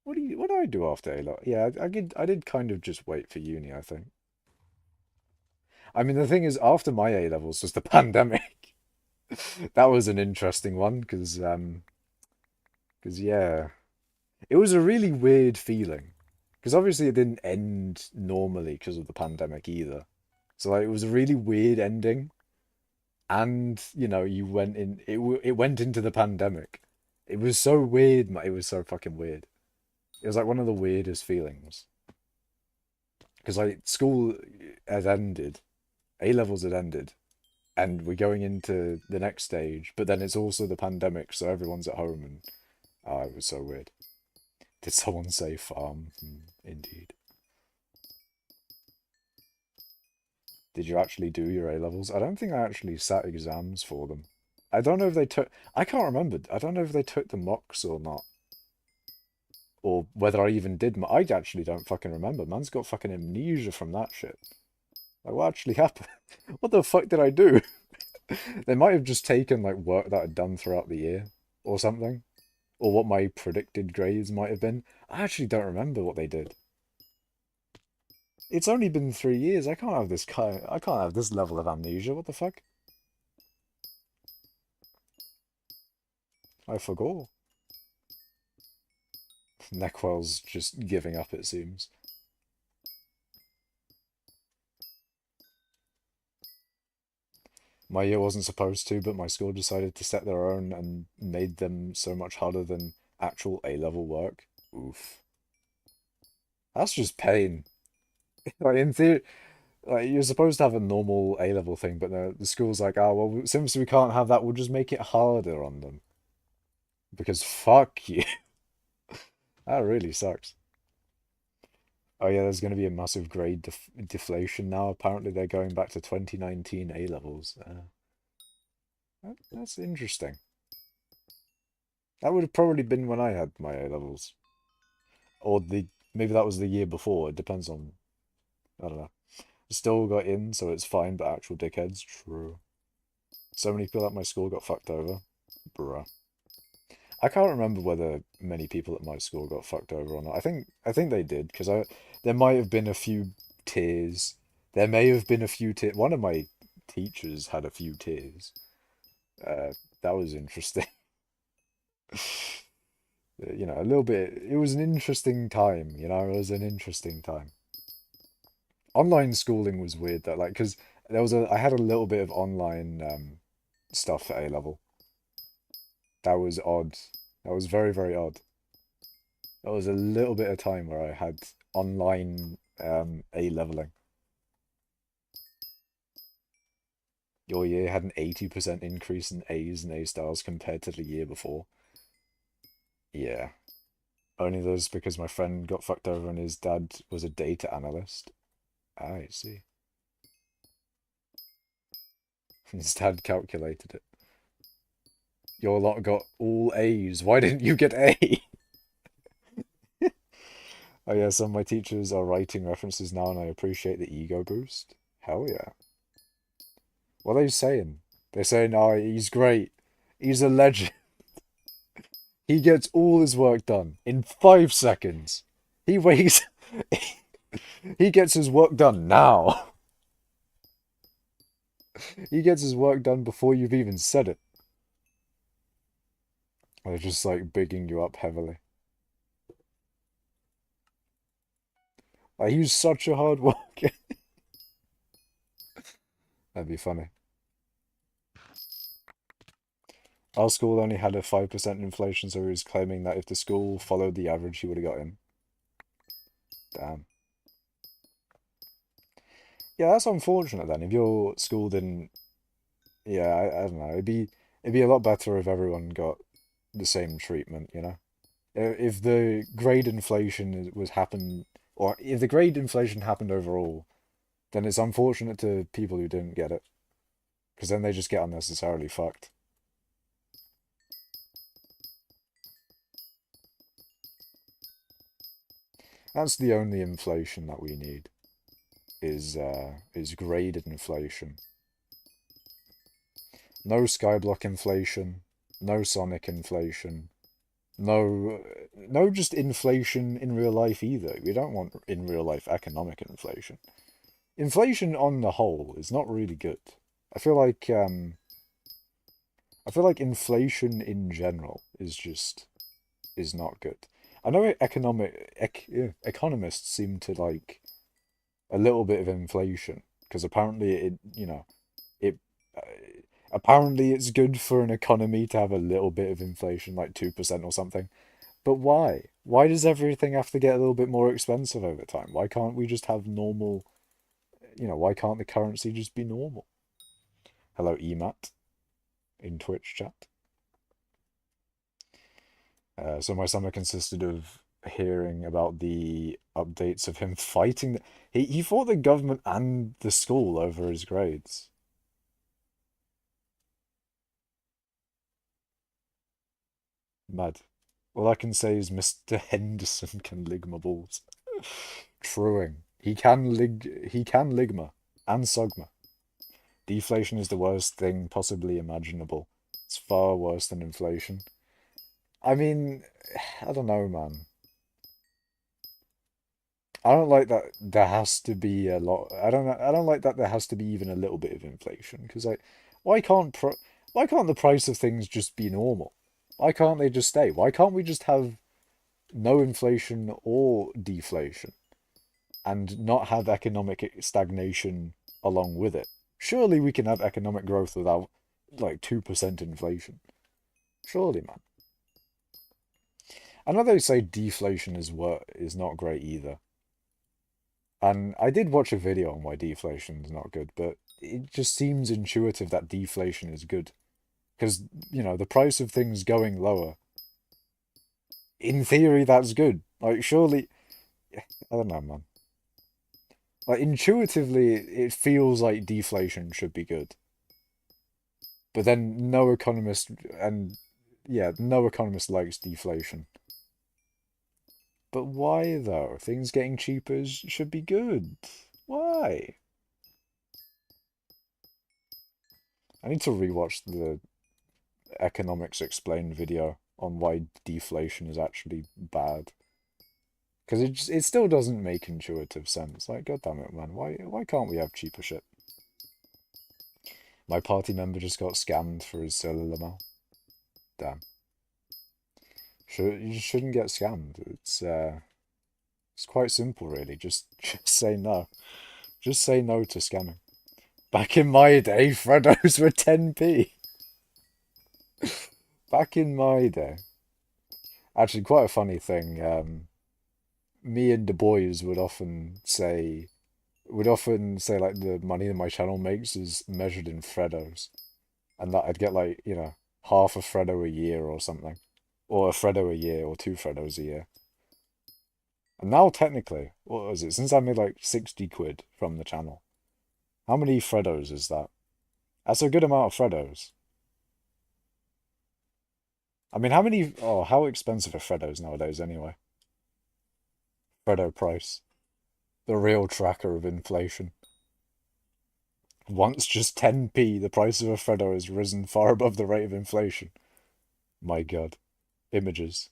What do I do after A level? Yeah, I did kind of just wait for uni, I think. I mean, the thing is, after my A levels was the pandemic. That was an interesting one because yeah, it was a really weird feeling. Because obviously it didn't end normally because of the pandemic either. So like, it was a really weird ending. And you went in it went into the pandemic. It was so weird, it was so fucking weird. It was like one of the weirdest feelings because like school had ended, A levels had ended, and we're going into the next stage, but then it's also the pandemic, so everyone's at home, and it was so weird. Did someone say farm? Indeed. Did you actually do your A levels? I don't think I actually sat exams for them. I don't know if they took. I can't remember. I don't know if they took the mocks or not, or whether I even did. I actually don't fucking remember. Man's got fucking amnesia from that shit. Like, what actually happened? What the fuck did I do? They might have just taken like work that I'd done throughout the year or something, or what my predicted grades might have been. I actually don't remember what they did. It's only been 3 years. I can't have this level of amnesia. What the fuck? I forgot. Neckwell's just giving up, it seems. My year wasn't supposed to, but my school decided to set their own and made them so much harder than actual A-level work. Oof. That's just pain. Like in theory, like you're supposed to have a normal A-level thing, but the school's like, oh well, since we can't have that, we'll just make it harder on them. Because fuck you. That really sucks. Oh yeah, there's going to be a massive grade deflation now. Apparently they're going back to 2019 A levels. That's interesting. That would have probably been when I had my A levels, or maybe that was the year before. It depends on, I don't know. Still got in, so it's fine. But actual dickheads, true. So many people at my school got fucked over, bruh. I can't remember whether many people at my school got fucked over or not. I think they did because I there might have been a few tears. There may have been a few tears. One of my teachers had a few tears. That was interesting. A little bit. It was an interesting time. It was an interesting time. Online schooling was weird though, like because I had a little bit of online stuff at A level. That was odd. That was very, very odd. That was a little bit of time where I had online A leveling. Your year had an 80% increase in A's and A stars compared to the year before. Yeah. Only those because my friend got fucked over and his dad was a data analyst. I see. His dad calculated it. Your lot got all A's. Why didn't you get A? Oh yeah, some of my teachers are writing references now and I appreciate the ego boost. Hell yeah. What are they saying? They're saying, oh, he's great. He's a legend. He gets all his work done in 5 seconds. He waits. He gets his work done now. He gets his work done before you've even said it. They're just like bigging you up heavily. Like, he's such a hard worker. That'd be funny. Our school only had a 5% inflation, so he was claiming that if the school followed the average, he would have got in. Damn. Yeah, that's unfortunate then. If your school didn't, yeah, I don't know. It'd be a lot better if everyone got the same treatment, you know? If the grade inflation was happen, or if the grade inflation happened overall, then it's unfortunate to people who didn't get it, because then they just get unnecessarily fucked. That's the only inflation that we need is graded inflation. No skyblock inflation, no sonic inflation, no just inflation in real life either. We don't want in real life economic inflation. Inflation on the whole is not really good. I feel like inflation in general is not good. I know economists seem to like a little bit of inflation because apparently it uh, apparently it's good for an economy to have a little bit of inflation, like 2% or something. But why? Why does everything have to get a little bit more expensive over time? Why can't we just have normal, why can't the currency just be normal? Hello, Emat in Twitch chat. So my summer consisted of hearing about the updates of him fighting. He fought the government and the school over his grades. Mad. All I can say is Mr. Henderson can ligma balls. Truing. He can ligma and sogma. Deflation is the worst thing possibly imaginable. It's far worse than inflation. I mean, I don't know, man. I don't like that there has to be a lot. I don't know. I don't like that there has to be even a little bit of inflation because like, why can't why can't the price of things just be normal? Why can't they just stay? Why can't we just have no inflation or deflation and not have economic stagnation along with it? Surely we can have economic growth without like 2% inflation. Surely, man. I know they say deflation is not great either. And I did watch a video on why deflation is not good, but it just seems intuitive that deflation is good. Because, the price of things going lower, in theory, that's good. Like, surely, I don't know, man. Like, intuitively, it feels like deflation should be good. But then no economist, and yeah, no economist likes deflation. But why, though? Things getting cheaper should be good. Why? I need to rewatch the economics explained video on why deflation is actually bad. Because it still doesn't make intuitive sense. Like, god damn it, man. Why can't we have cheaper shit? My party member just got scammed for his solar lmao. Damn. You shouldn't get scammed. It's quite simple, really. Just say no. Just say no to scamming. Back in my day, Freddos were 10p. Back in my day. Actually, quite a funny thing. Me and the boys would often say, would often say like the money that my channel makes is measured in Freddos, and that I'd get like, half a Freddo a year or something, or a Freddo a year, or two Freddos a year. And now technically, what was it? Since I made like 60 quid from the channel, how many Freddos is that? That's a good amount of Freddos. I mean, how expensive are Freddos nowadays anyway? Freddo price, the real tracker of inflation. Once just 10p, the price of a Freddo has risen far above the rate of inflation. My God. Images.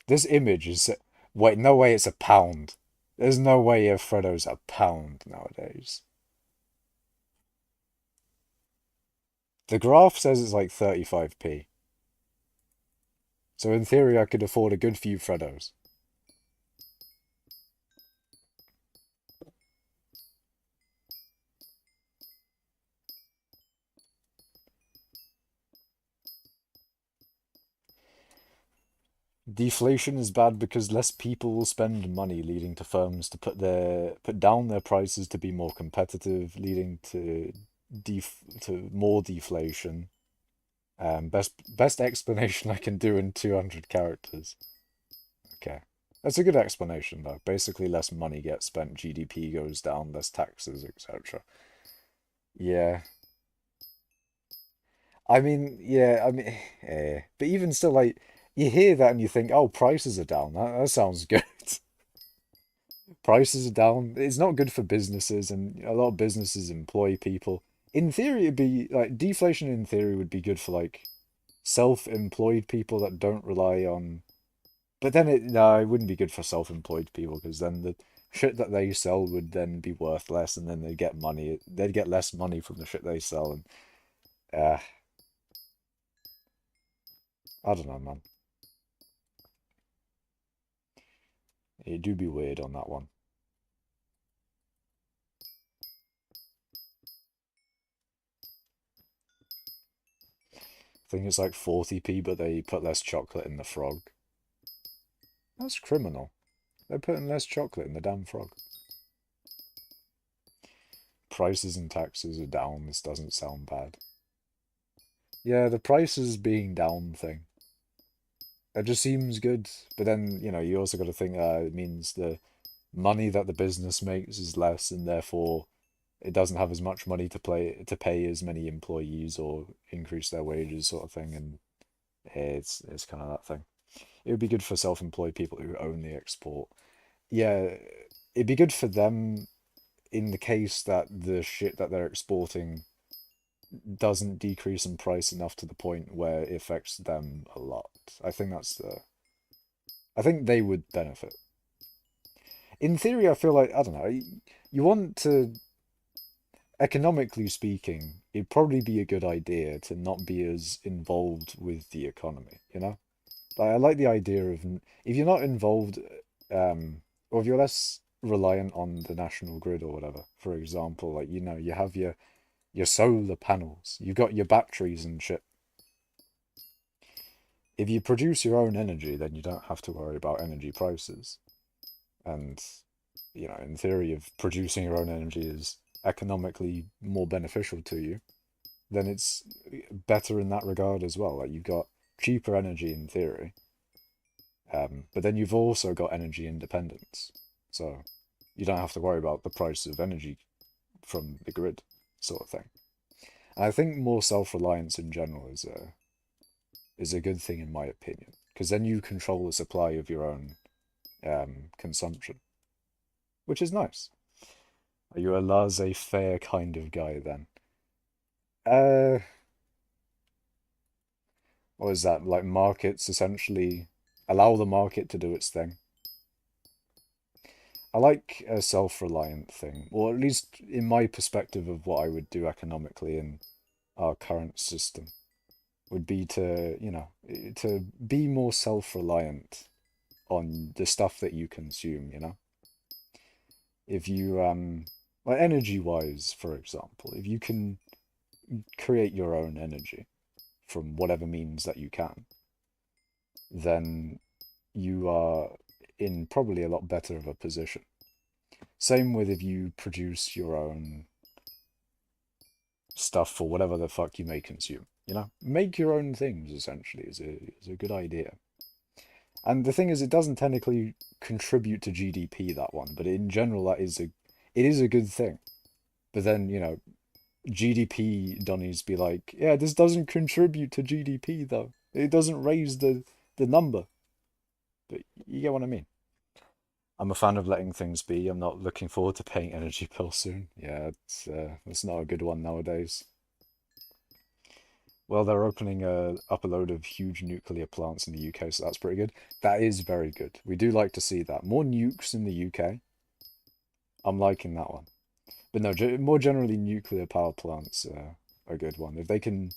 This image is... Wait, no way it's a pound. There's no way a Freddo's a pound nowadays. The graph says it's like 35p. So in theory, I could afford a good few Freddos. Deflation is bad because less people will spend money, leading to firms to put down their prices to be more competitive, leading to more deflation. Best explanation I can do in 200 characters. Okay. That's a good explanation though. Basically less money gets spent, GDP goes down, less taxes, etc. Yeah. But even still, like, you hear that and you think, oh, prices are down. That sounds good. Prices are down. It's not good for businesses, and a lot of businesses employ people. In theory, it'd be like deflation in theory would be good for like self-employed people that don't rely on. But then no, it wouldn't be good for self-employed people because then the shit that they sell would then be worth less, and then they'd get money. They'd get less money from the shit they sell, and uh, I don't know, man. It do be weird on that one. I think it's like 40p, but they put less chocolate in the frog. That's criminal. They're putting less chocolate in the damn frog. Prices and taxes are down. This doesn't sound bad. Yeah, the prices being down thing. It just seems good. But then, you also got to think it means the money that the business makes is less, and therefore it doesn't have as much money to pay as many employees or increase their wages, sort of thing. And it's kind of that thing. It would be good for self-employed people who only export. Yeah, it'd be good for them in the case that the shit that they're exporting doesn't decrease in price enough to the point where it affects them a lot. I think they would benefit. In theory, I feel like, I don't know, you want to, economically speaking, it'd probably be a good idea to not be as involved with the economy, you know? Like, I like the idea of if you're not involved, or if you're less reliant on the national grid or whatever. For example, like you have your solar panels, you've got your batteries and shit. If you produce your own energy, then you don't have to worry about energy prices. And in theory, if producing your own energy is economically more beneficial to you, then it's better in that regard as well. Like you've got cheaper energy in theory. But then you've also got energy independence. So you don't have to worry about the price of energy from the grid, sort of thing. And I think more self-reliance in general is a good thing in my opinion, because then you control the supply of your own consumption, which is nice. Are you a laissez-faire kind of guy then? Uh, what is that? Like markets essentially allow the market to do its thing. I like a self-reliant thing, or at least in my perspective of what I would do economically in our current system, would be to be more self-reliant on the stuff that you consume. If you, like energy-wise, for example, if you can create your own energy from whatever means that you can, then you are in probably a lot better of a position. Same with if you produce your own stuff for whatever the fuck you may consume. You know, make your own things essentially is a good idea. And the thing is, it doesn't technically contribute to GDP, that one, but in general, it is a good thing. But then, you know, GDP Donnies be like, yeah, this doesn't contribute to GDP though. It doesn't raise the number. But you get what I mean. I'm a fan of letting things be. I'm not looking forward to paying energy bills soon. Yeah, it's not a good one nowadays. Well, they're opening up a load of huge nuclear plants in the UK, so that's pretty good. That is very good. We do like to see that. More nukes in the UK. I'm liking that one. But no, more generally, nuclear power plants are a good one. If they can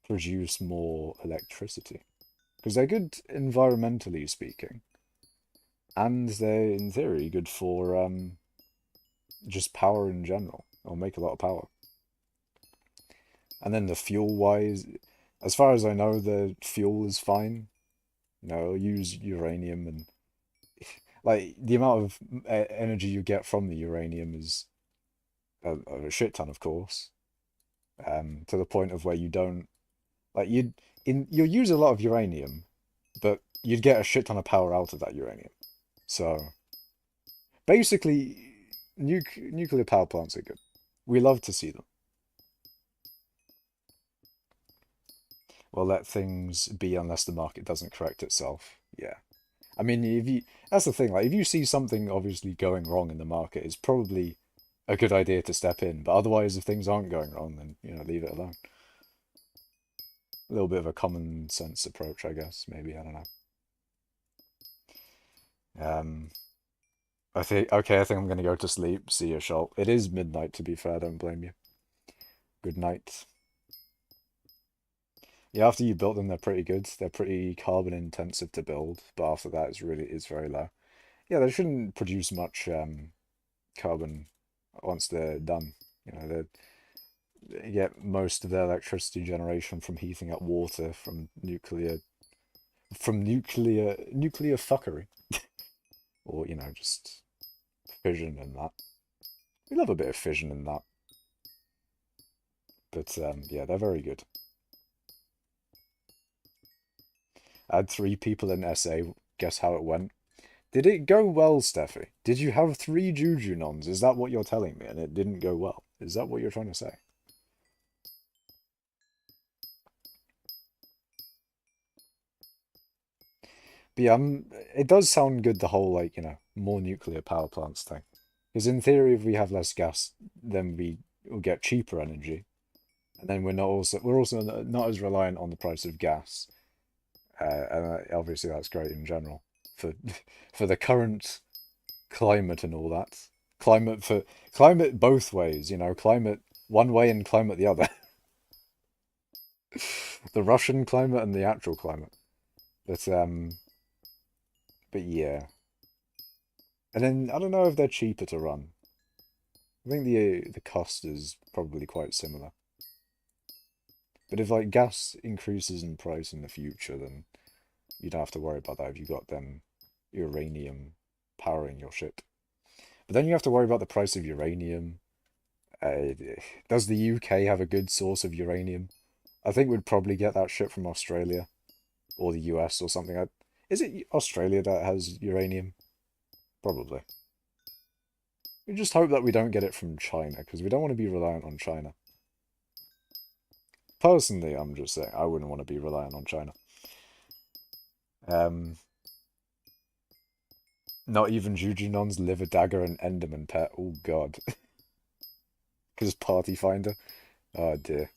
produce more electricity. Because they're good environmentally speaking. And they're, in theory, good for just power in general. Or make a lot of power. And then the fuel-wise, as far as I know, the fuel is fine. You know, use uranium and like the amount of energy you get from the uranium is a shit ton, of course. To the point of where you don't like you'll use a lot of uranium, but you'd get a shit ton of power out of that uranium. So basically, nuclear power plants are good. We love to see them. Well, let things be unless the market doesn't correct itself. Yeah. I mean, if you that's the thing, like if you see something obviously going wrong in the market, it's probably a good idea to step in. But otherwise, if things aren't going wrong, then you know, leave it alone. A little bit of a common sense approach, I guess, maybe, I don't know. Um I think I'm gonna go to sleep. See you, Shalt. It is midnight to be fair, don't blame you. Good night. Yeah, after you built them, they're pretty good. They're pretty carbon intensive to build, but after that, it's very low. Yeah, they shouldn't produce much carbon once they're done. You know, they get most of their electricity generation from heating up water from nuclear fuckery, or you know, just fission and that. We love a bit of fission in that, but yeah, they're very good. I had three people in SA. Guess how it went? Did it go well, Steffi? Did you have three Jujunons? Is that what you're telling me? And it didn't go well. Is that what you're trying to say? But yeah, it does sound good, the whole, like, you know, more nuclear power plants thing. Because in theory, if we have less gas, then we will get cheaper energy. And then we're also not as reliant on the price of gas. And obviously that's great in general for for the current climate and all that. Climate both ways, you know, climate one way and climate the other. The Russian climate and the actual climate. But but yeah. And then I don't know if they're cheaper to run. I think the cost is probably quite similar. But if like gas increases in price in the future, then you don't have to worry about that if you got them uranium powering your ship. But then you have to worry about the price of uranium. Uh, does the UK have a good source of uranium? I think we'd probably get that shit from Australia or the US or something. Is it Australia that has uranium? Probably. We just hope that we don't get it from China because we don't want to be reliant on China. Personally, I'm just saying I wouldn't want to be reliant on China. Um, Not even Jujunon's liver dagger and Enderman pet. Oh god, because Party Finder. Oh dear.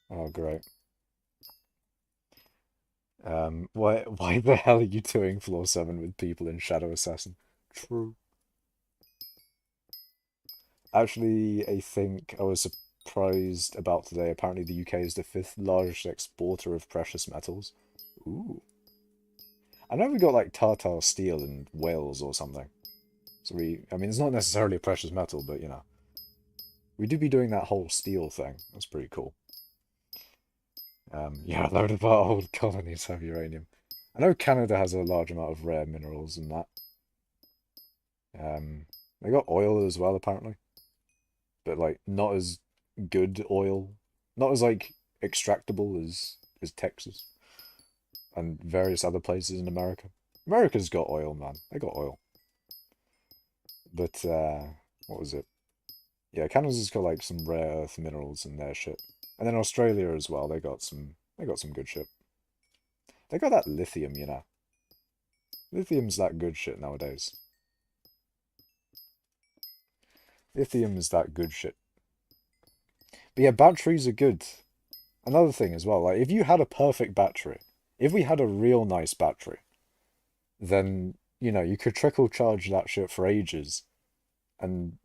Oh great. Why the hell are you doing floor 7 with people in Shadow Assassin? True. Actually, I think I was surprised about today. Apparently, the UK is the fifth largest exporter of precious metals. Ooh. I know we got like Tartar steel in Wales or something. So I mean, it's not necessarily a precious metal, but you know, we do be doing that whole steel thing. That's pretty cool. Yeah, a load of our old colonies have uranium. I know Canada has a large amount of rare minerals and that. They got oil as well, apparently, but like not as good oil, not as like extractable as Texas and various other places in America. America's got oil, man. They got oil. But what was it? Yeah, Canada's got like some rare earth minerals in their shit. And then Australia as well, they got some good shit. They got that lithium, you know. Lithium's that good shit nowadays. Lithium is that good shit. But yeah, batteries are good. Another thing as well, like if you had a perfect battery, if we had a real nice battery, then you could trickle charge that shit for ages, and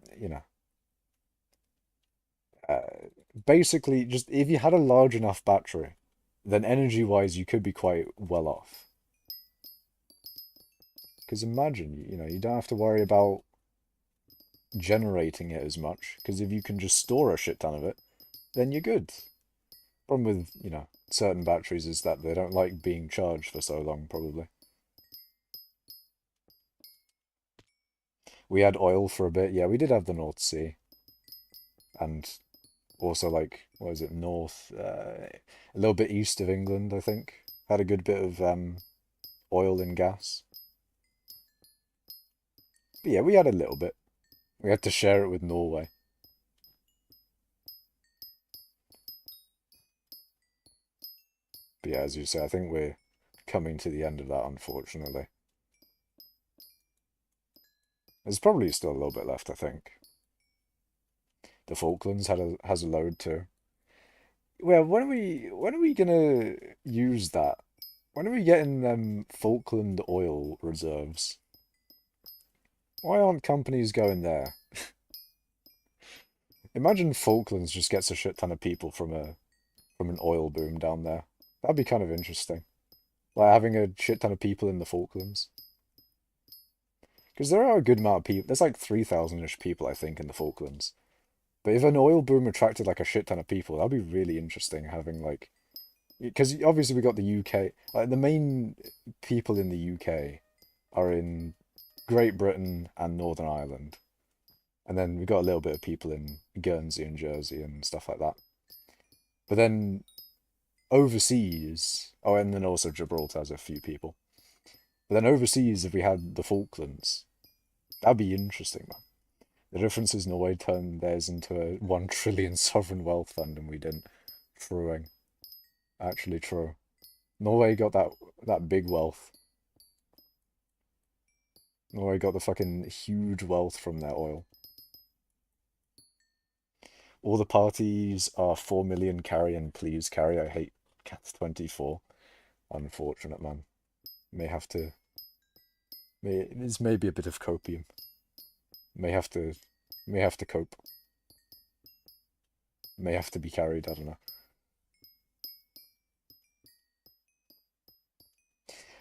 uh, basically just if you had a large enough battery, then energy-wise you could be quite well off. Because imagine, you don't have to worry about generating it as much, because if you can just store a shit ton of it, then you're good. Problem with, certain batteries is that they don't like being charged for so long, probably. We had oil for a bit. Yeah, we did have the North Sea. And also, like, what is it, north, a little bit east of England, I think. Had a good bit of oil and gas. But yeah, we had a little bit. We had to share it with Norway. But yeah, as you say, I think we're coming to the end of that, unfortunately. There's probably still a little bit left, I think. The Falklands has a load too. Well, when are we gonna use that? When are we getting them Falkland oil reserves? Why aren't companies going there? Imagine Falklands just gets a shit ton of people from an oil boom down there. That'd be kind of interesting. Like having a shit ton of people in the Falklands. Because there are a good amount of people. There's like 3,000-ish people, I think, in the Falklands. But if an oil boom attracted like a shit ton of people, that'd be really interesting having like, because obviously we got the UK. Like the main people in the UK are in Great Britain and Northern Ireland, and then we got a little bit of people in Guernsey and Jersey and stuff like that. But then overseas, oh, and then also Gibraltar has a few people. But then overseas, if we had the Falklands, that'd be interesting, man. The difference is Norway turned theirs into a 1 trillion sovereign wealth fund and we didn't. Truing. Actually true. Norway got that big wealth. Norway got the fucking huge wealth from their oil. All the parties are 4 million carry and please carry. I hate Cats 24. Unfortunate, man. May have to. It's maybe a bit of copium. May have to. May have to cope. May have to be carried. I don't know.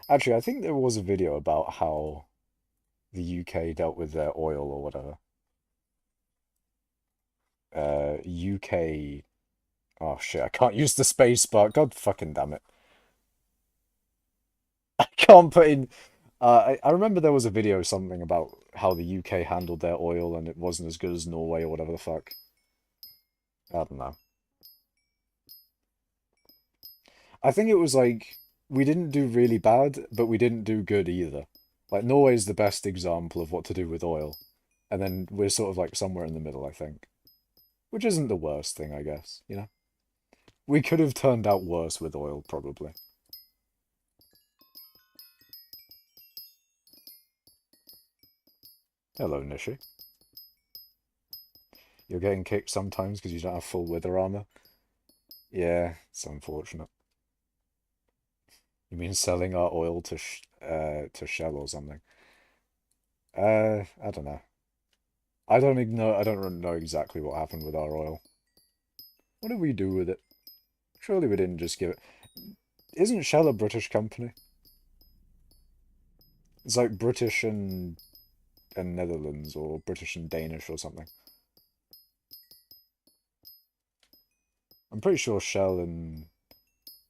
Actually, I think there was a video about how the UK dealt with their oil or whatever. UK. Oh shit! I can't use the space bar. God fucking damn it! I can't put in. I remember there was a video something about how the UK handled their oil and it wasn't as good as Norway or whatever the fuck. I don't know. I think it was like we didn't do really bad, but we didn't do good either. Like Norway's the best example of what to do with oil, and then we're sort of like somewhere in the middle, I think, which isn't the worst thing, I guess. We could have turned out worse with oil, probably. Hello, Nishi. You're getting kicked sometimes because you don't have full wither armor. Yeah, it's unfortunate. You mean selling our oil to Shell or something? I don't know. I don't even know. I don't really know exactly what happened with our oil. What did we do with it? Surely we didn't just give it. Isn't Shell a British company? It's like British and Netherlands or British and Danish or something. I'm pretty sure Shell and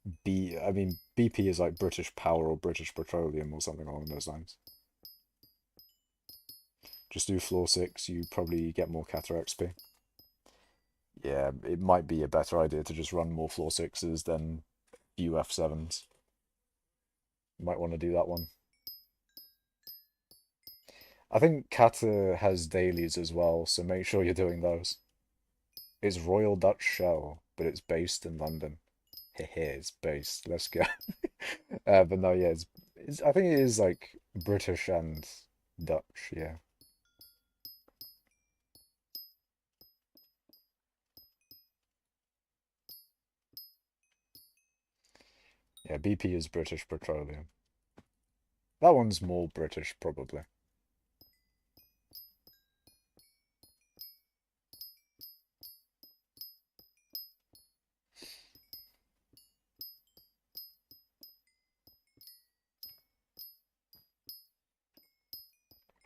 I mean, BP is like British Power or British Petroleum or something along those lines. Just do floor 6, you probably get more Kata XP. Yeah, it might be a better idea to just run more floor 6s than UF7s. You might want to do that one. I think Kata has dailies as well, so make sure you're doing those. It's Royal Dutch Shell, but it's based in London. Hehe, it's based. Let's go. But no, yeah, I think it is like British and Dutch, yeah. Yeah, BP is British Petroleum. That one's more British, probably.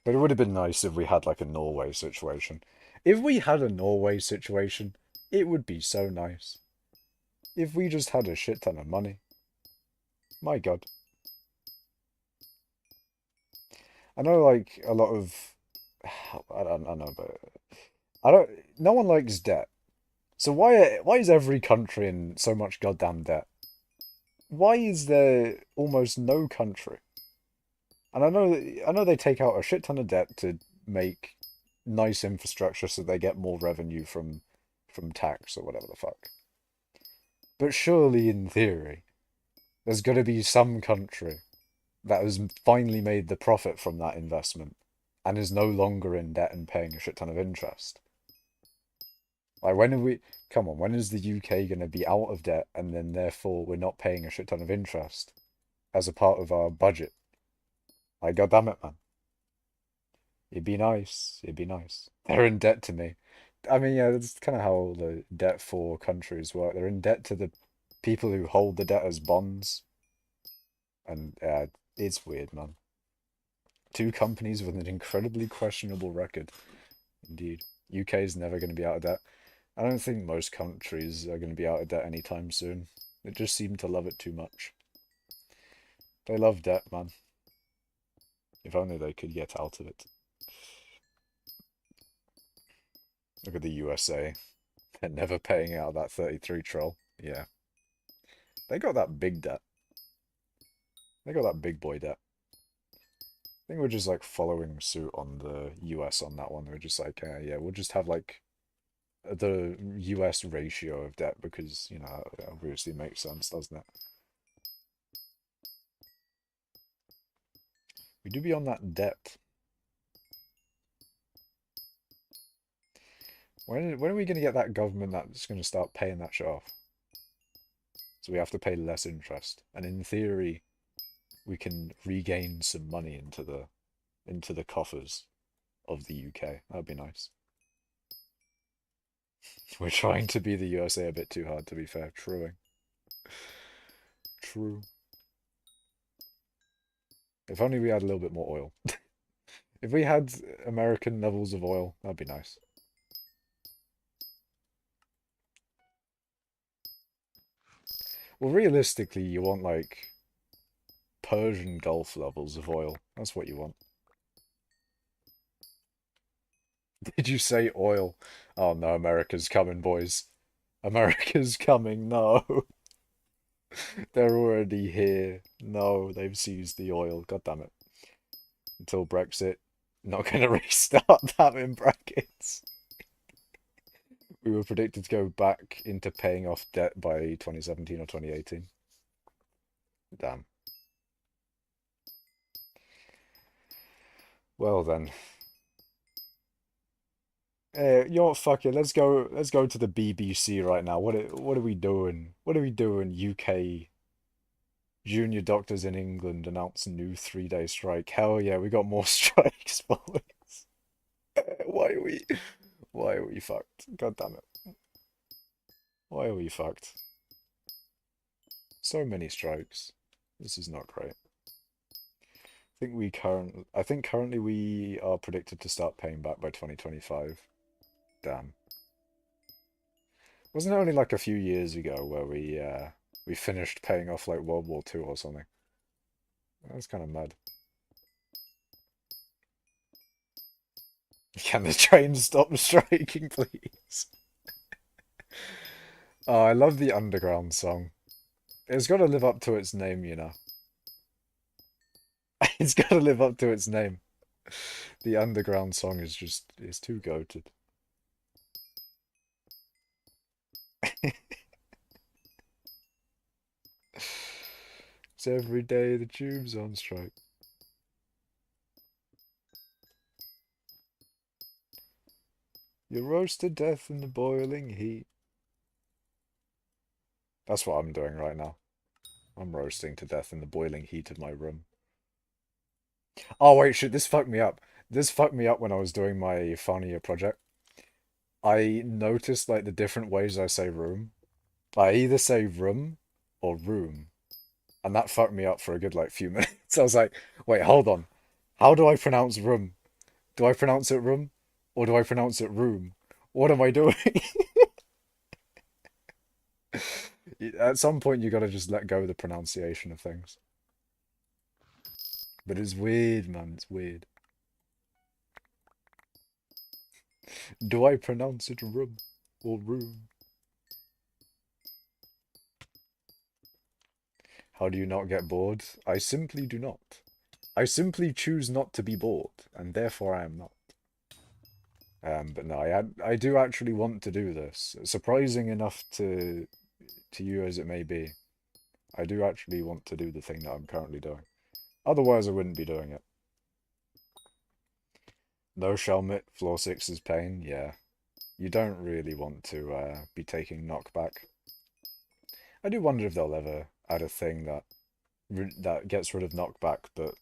But it would have been nice if we had like a Norway situation. If we had a Norway situation, it would be so nice. If we just had a shit ton of money. My God. I know like a lot of I know, but I don't no one likes debt. So why is every country in so much goddamn debt? Why is there almost no country? And I know they take out a shit ton of debt to make nice infrastructure so they get more revenue from tax or whatever the fuck. But surely in theory, there's got to be some country that has finally made the profit from that investment and is no longer in debt and paying a shit ton of interest. Like when are we come on, when is the UK gonna be out of debt and then therefore we're not paying a shit ton of interest as a part of our budget? Like god damn it, man. It'd be nice. It'd be nice. They're in debt to me. I mean, yeah, that's kind of how the debt for countries work. They're in debt to the people who hold the debt as bonds. And it's weird, man. Two companies with an incredibly questionable record. Indeed. UK is never going to be out of debt. I don't think most countries are going to be out of debt anytime soon. They just seem to love it too much. They love debt, man. If only they could get out of it. Look at the USA. They're never paying out that 33 trill. Yeah. They got that big debt. They got that big boy debt. I think we're just like following suit on the US on that one. We're just like, yeah, we'll just have like the US ratio of debt because, you know, it obviously makes sense, doesn't it? We do be on that debt. When are we going to get that government that's going to start paying that shit off? So we have to pay less interest. And in theory, we can regain some money into the coffers of the UK. That'd be nice. We're trying to be the USA a bit too hard, to be fair. Truing. True. If only we had a little bit more oil. If we had American levels of oil, that'd be nice. Well, realistically, you want like Persian Gulf levels of oil. That's what you want. Did you say oil? Oh no, America's coming, boys. America's coming. No. They're already here. No, they've seized the oil. God damn it. Until Brexit. Not gonna restart that in brackets. We were predicted to go back into paying off debt by 2017 or 2018. Damn. Well then. You know what? Fuck it. Let's go. Let's go to the BBC right now. What are we doing? What are we doing? UK junior doctors in England announce new 3-day strike. Hell yeah, we got more strikes, boys. Why are we? Why are we fucked? God damn it. Why are we fucked? So many strikes. This is not great. I think currently we are predicted to start paying back by 2025. Damn. Wasn't it only like a few years ago where we We finished paying off like World War II or something. That's kind of mad. Can the train stop striking, please? Oh, I love the underground song. It's got to live up to its name, you know. It's got to live up to its name. The underground song is just, it's too goated. It's every day the tube's on strike. You roast to death in the boiling heat. That's what I'm doing right now. I'm roasting to death in the boiling heat of my room. Oh wait, shit, this fucked me up. This fucked me up when I was doing my final year project. I noticed like the different ways I say room. I either say room or room. And that fucked me up for a good like few minutes. I was like, wait, hold on. How do I pronounce room? Do I pronounce it room? Or do I pronounce it room? What am I doing? At some point you gotta just let go of the pronunciation of things. But it's weird, man, it's weird. Do I pronounce it room or room? How do you not get bored? I simply do not. I simply choose not to be bored, and therefore I am not. But no, I do actually want to do this. Surprising enough to you as it may be, I do actually want to do the thing that I'm currently doing. Otherwise, I wouldn't be doing it. No Shelmet, floor 6 is pain, yeah. You don't really want to be taking knockback. I do wonder if they'll ever add a thing that gets rid of knockback, but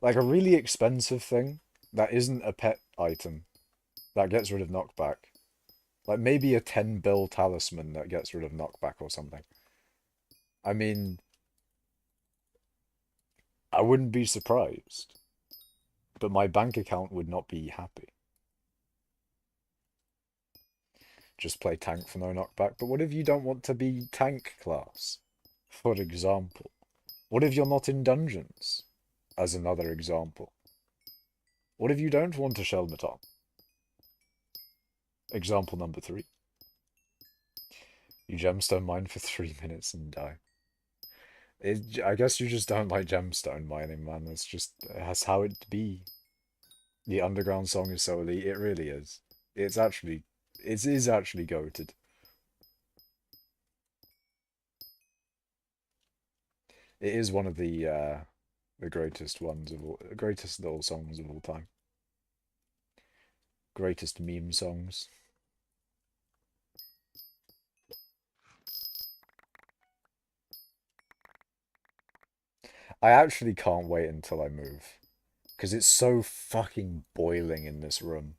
like a really expensive thing that isn't a pet item that gets rid of knockback. Like maybe a 10 bill talisman that gets rid of knockback or something. I mean, I wouldn't be surprised, but my bank account would not be happy. Just play tank for no knockback. But what if you don't want to be tank class? For example. What if you're not in dungeons? As another example. What if you don't want a Shelmeton? Example number 3. You gemstone mine for 3 minutes and die. I guess you just don't like gemstone mining, man. That's how it be. The underground song is so elite. It really is. It is actually goated. It is one of the greatest little songs of all time. Greatest meme songs. I actually can't wait until I move. Because it's so fucking boiling in this room.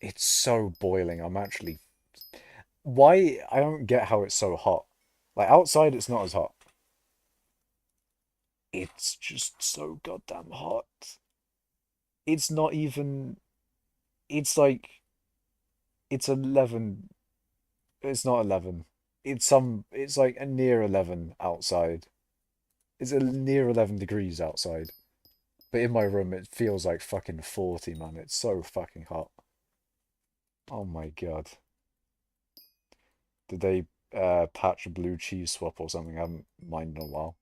It's so boiling. I'm actually... Why? I don't get how it's so hot. Like, outside it's not as hot. It's just so goddamn hot. It's not even... It's like... It's 11... It's not 11. It's like a near 11 outside. It's a near 11 degrees outside. But in my room, it feels like fucking 40, man. It's so fucking hot. Oh my god. Did they patch blue cheese swap or something? I haven't mined in a while.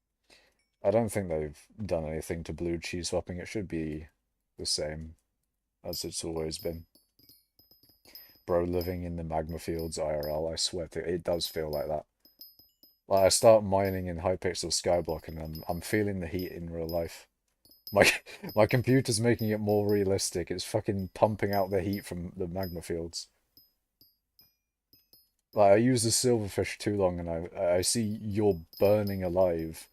I don't think they've done anything to blue cheese swapping. It should be the same as it's always been. Bro, living in the magma fields IRL, I swear it does feel like that. Like I start mining in hypixel skyblock and I'm feeling the heat in real life. My my computer's making it more realistic. It's fucking pumping out the heat from the magma fields. Like I use the silverfish too long and I see you're burning alive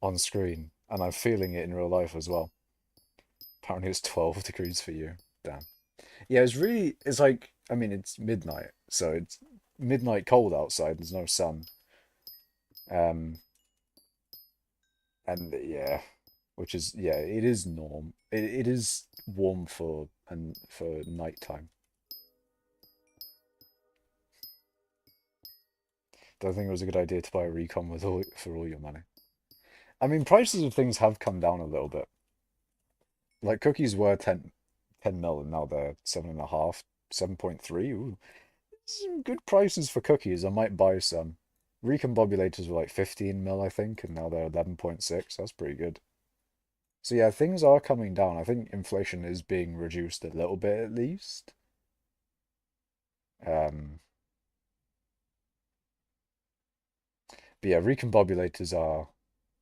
on screen and I'm feeling it in real life as well. Apparently it's 12 degrees for you. Damn. Yeah, it's like, I mean, it's midnight, so it's midnight cold outside. There's no sun. Um, and yeah, which is, yeah, it is norm. It is warm for nighttime. Don't think it was a good idea to buy a recon with for all your money. I mean, prices of things have come down a little bit. Like cookies were 10 mil and now they're 7.5, 7.3. Ooh, some good prices for cookies. I might buy some. Recombobulators were like 15 mil, I think, and now they're 11.6. That's pretty good. So yeah, things are coming down. I think inflation is being reduced a little bit at least. Um, but yeah, recombobulators are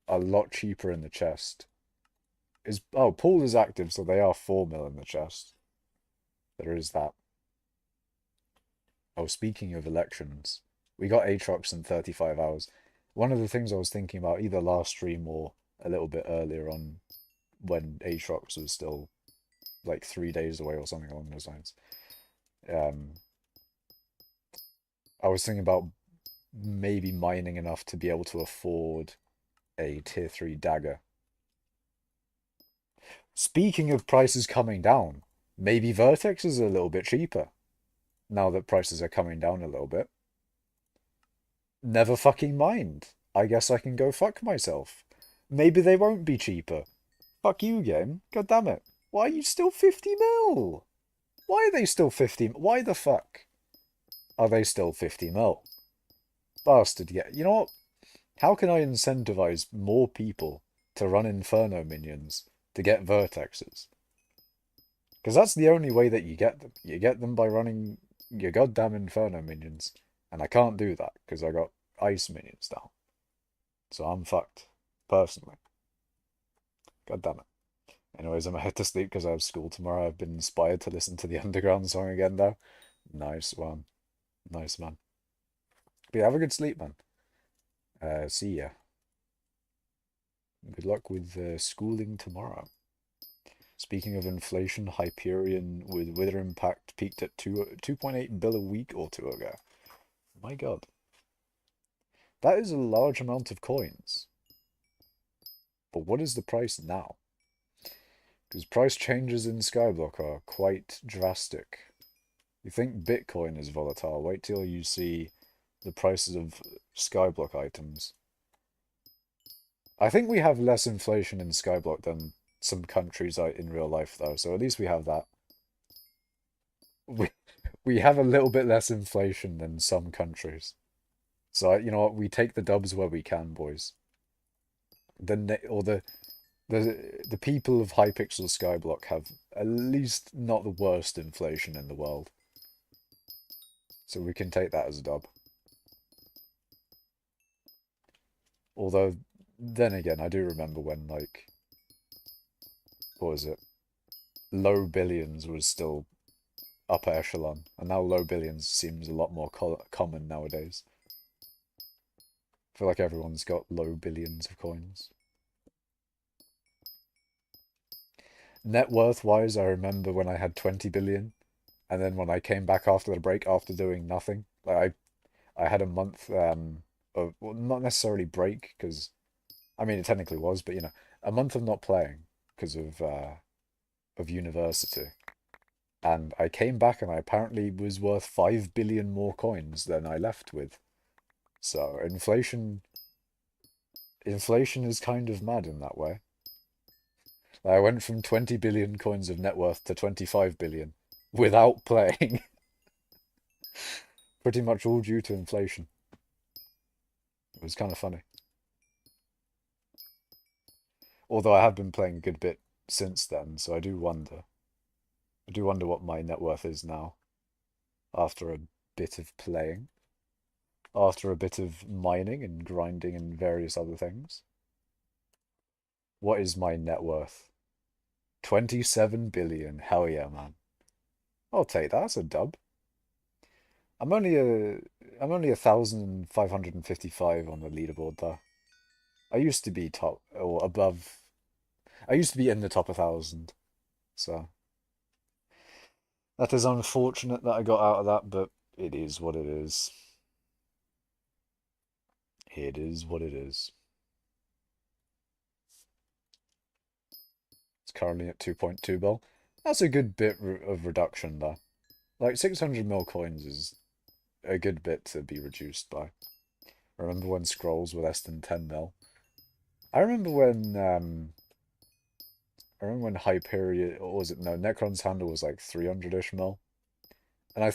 a lot cheaper in the chest. Pool is active, so they are 4 mil in the chest. There is that. Oh, speaking of elections, we got Aatrox in 35 hours. One of the things I was thinking about either last stream or a little bit earlier on when Aatrox was still like 3 days away or something along those lines. Um, I was thinking about maybe mining enough to be able to afford a tier 3 dagger. Speaking of prices coming down, maybe Vertex is a little bit cheaper now that prices are coming down a little bit. Never fucking mind. I guess I can go fuck myself. Maybe they won't be cheaper. Fuck you, game. God damn it. Why are you still 50 mil? Why are they still 50? Why the fuck are they still 50 mil? Bastard, yeah. You know what? How can I incentivize more people to run Inferno minions to get Vertexes? Because that's the only way that you get them. You get them by running your goddamn Inferno minions. And I can't do that because I got Ice minions now. So I'm fucked. Personally. God damn it. Anyways, I'm gonna head to sleep because I have school tomorrow. I've been inspired to listen to the Underground song again, though. Nice one. Nice, man. But yeah, have a good sleep, man. See ya. Good luck with schooling tomorrow. Speaking of inflation, Hyperion with Wither Impact peaked at 2.8 bill a week or two ago. My god. That is a large amount of coins. But what is the price now? Because price changes in Skyblock are quite drastic. You think Bitcoin is volatile, wait till you see the prices of Skyblock items. I think we have less inflation in Skyblock than some countries are in real life, though, so at least we have that. We, we have a little bit less inflation than some countries. So, you know what, we take the dubs where we can, boys. The people of hypixel Skyblock have at least not the worst inflation in the world. So we can take that as a dub. Although, then again, I do remember when, like, what was it? Low billions was still upper echelon, and now low billions seems a lot more common nowadays. I feel like everyone's got low billions of coins. Net worth wise, I remember when I had 20 billion, and then when I came back after the break after doing nothing, like I had a month of, well, not necessarily break because I mean it technically was, but you know, a month of not playing because of university. And I came back and I apparently was worth 5 billion more coins than I left with. So inflation is kind of mad in that way. I went from 20 billion coins of net worth to 25 billion without playing. Pretty much all due to inflation. It was kind of funny. Although I have been playing a good bit since then, so I do wonder. I do wonder what my net worth is now after a bit of playing, after a bit of mining and grinding and various other things. What is my net worth? 27 billion. Hell yeah, man. I'll take that. That's a dub. I'm only a I'm only 1,555 on the leaderboard though. I used to be top or above. I used to be in the top 1,000. So that is unfortunate that I got out of that, but it is what it is. It is what it is. It's currently at 2.2 bill. That's a good bit of reduction though. Like 600 mil coins is a good bit to be reduced by. I remember when scrolls were less than 10 mil. I remember when Hyperion, or was it, no, Necron's handle was like 300-ish mil. And I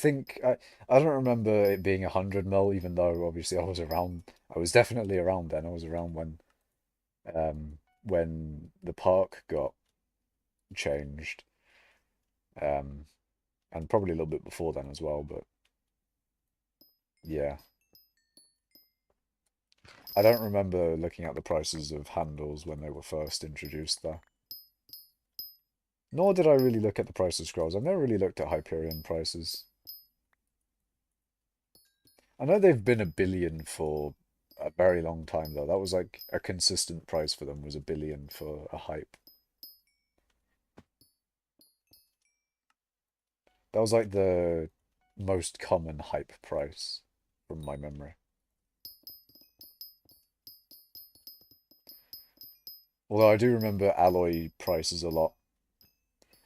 don't remember it being 100 mil, even though obviously I was around. I was definitely around then. I was around when the park got changed, um, and probably a little bit before then as well. But yeah, I don't remember looking at the prices of handles when they were first introduced there. Nor did I really look at the price of scrolls. I've never really looked at Hyperion prices. I know they've been a billion for a very long time though. That was like a consistent price for them, was a billion for a hype. That was like the most common hype price from my memory. Although I do remember alloy prices a lot.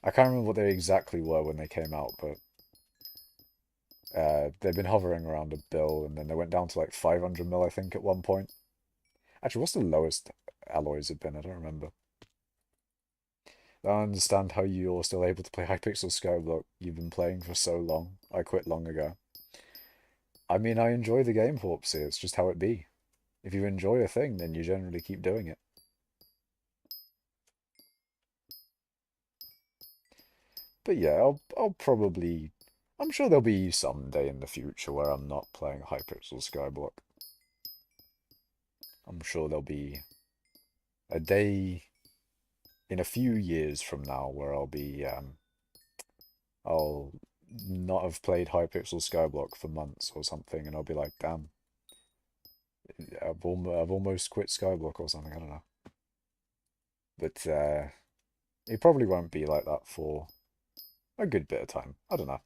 I can't remember what they exactly were when they came out, but they've been hovering around a bill, and then they went down to like 500 mil, I think, at one point. Actually, what's the lowest alloys have been? I don't remember. I don't understand how you're still able to play hypixel skyblock. You've been playing for so long. I quit long ago. I mean, I enjoy the game, Hawpsy. It's just how it be. If you enjoy a thing, then you generally keep doing it. But yeah, I'll probably... I'm sure there'll be some day in the future where I'm not playing hypixel skyblock. I'm sure there'll be a day in a few years from now where I'll not have played hypixel skyblock for months or something, and I'll be like, damn, I've almost quit skyblock or something. I don't know, but it probably won't be like that for a good bit of time. I don't know.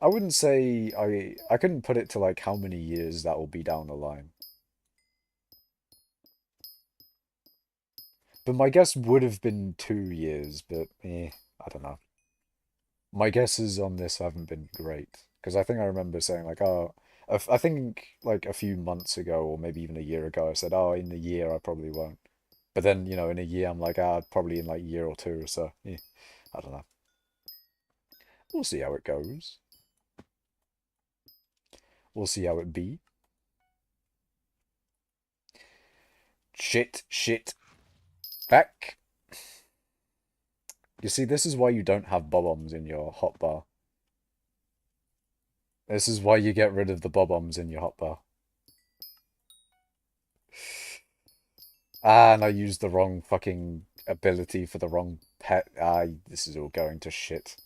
I wouldn't say I couldn't put it to like how many years that will be down the line. But my guess would have been 2 years, but I don't know. My guesses on this haven't been great because I think I remember saying like, oh, I think like a few months ago or maybe even a year ago, I said, oh, in a year I probably won't. But then, in a year I'm like, ah, probably in like a year or two or so. Yeah, I don't know. We'll see how it goes. We'll see how it be. Shit. Back. You see, this is why you don't have bob-ombs in your hotbar. This is why you get rid of the bob-ombs in your hotbar. Ah, and I used the wrong fucking ability for the wrong pet. Ah, this is all going to shit.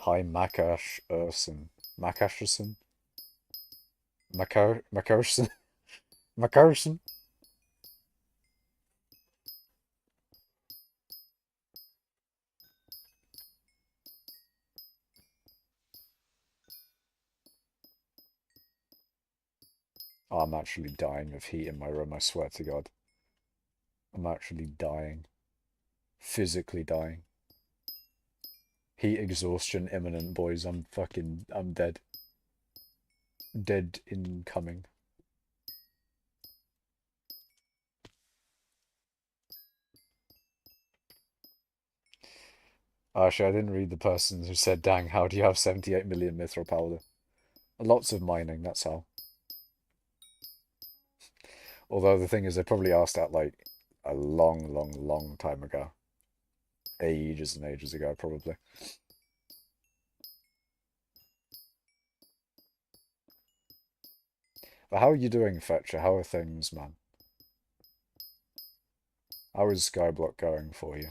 Hi, Makash Urson. Makasherson? Makerson? Makerson? Oh, I'm actually dying of heat in my room, I swear to God. I'm actually dying. Physically dying. Heat exhaustion imminent, boys. I'm dead. Dead incoming. Actually, I didn't read the person who said, dang, how do you have 78 million mithril powder? Lots of mining, that's how. Although the thing is, they probably asked that like a long time ago. Ages and ages ago, probably. But how are you doing, Fetcher? How are things, man? How is Skyblock going for you?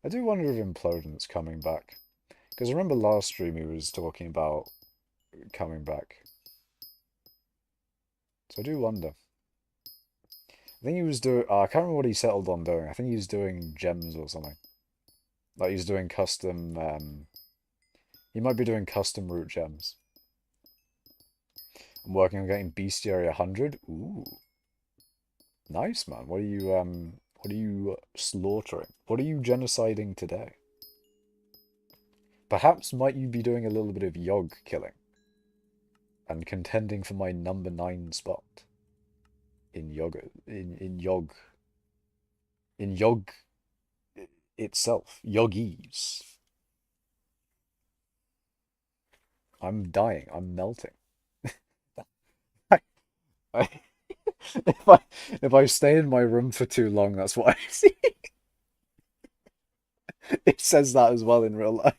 I do wonder if Implodent's coming back. Because I remember last stream he was talking about coming back. So I do wonder. I think he was doing... I can't remember what he settled on doing. I think he was doing gems or something. Like he's doing custom... he might be doing custom root gems. I'm working on getting Bestiary 100. Ooh. Nice, man. What are you slaughtering? What are you genociding today? Perhaps might you be doing a little bit of yog killing and contending for my number 9 spot in yoga in yog itself. Yogis. I'm dying. I'm melting. I, if I if I stay in my room for too long, that's what I see. It says that as well in real life.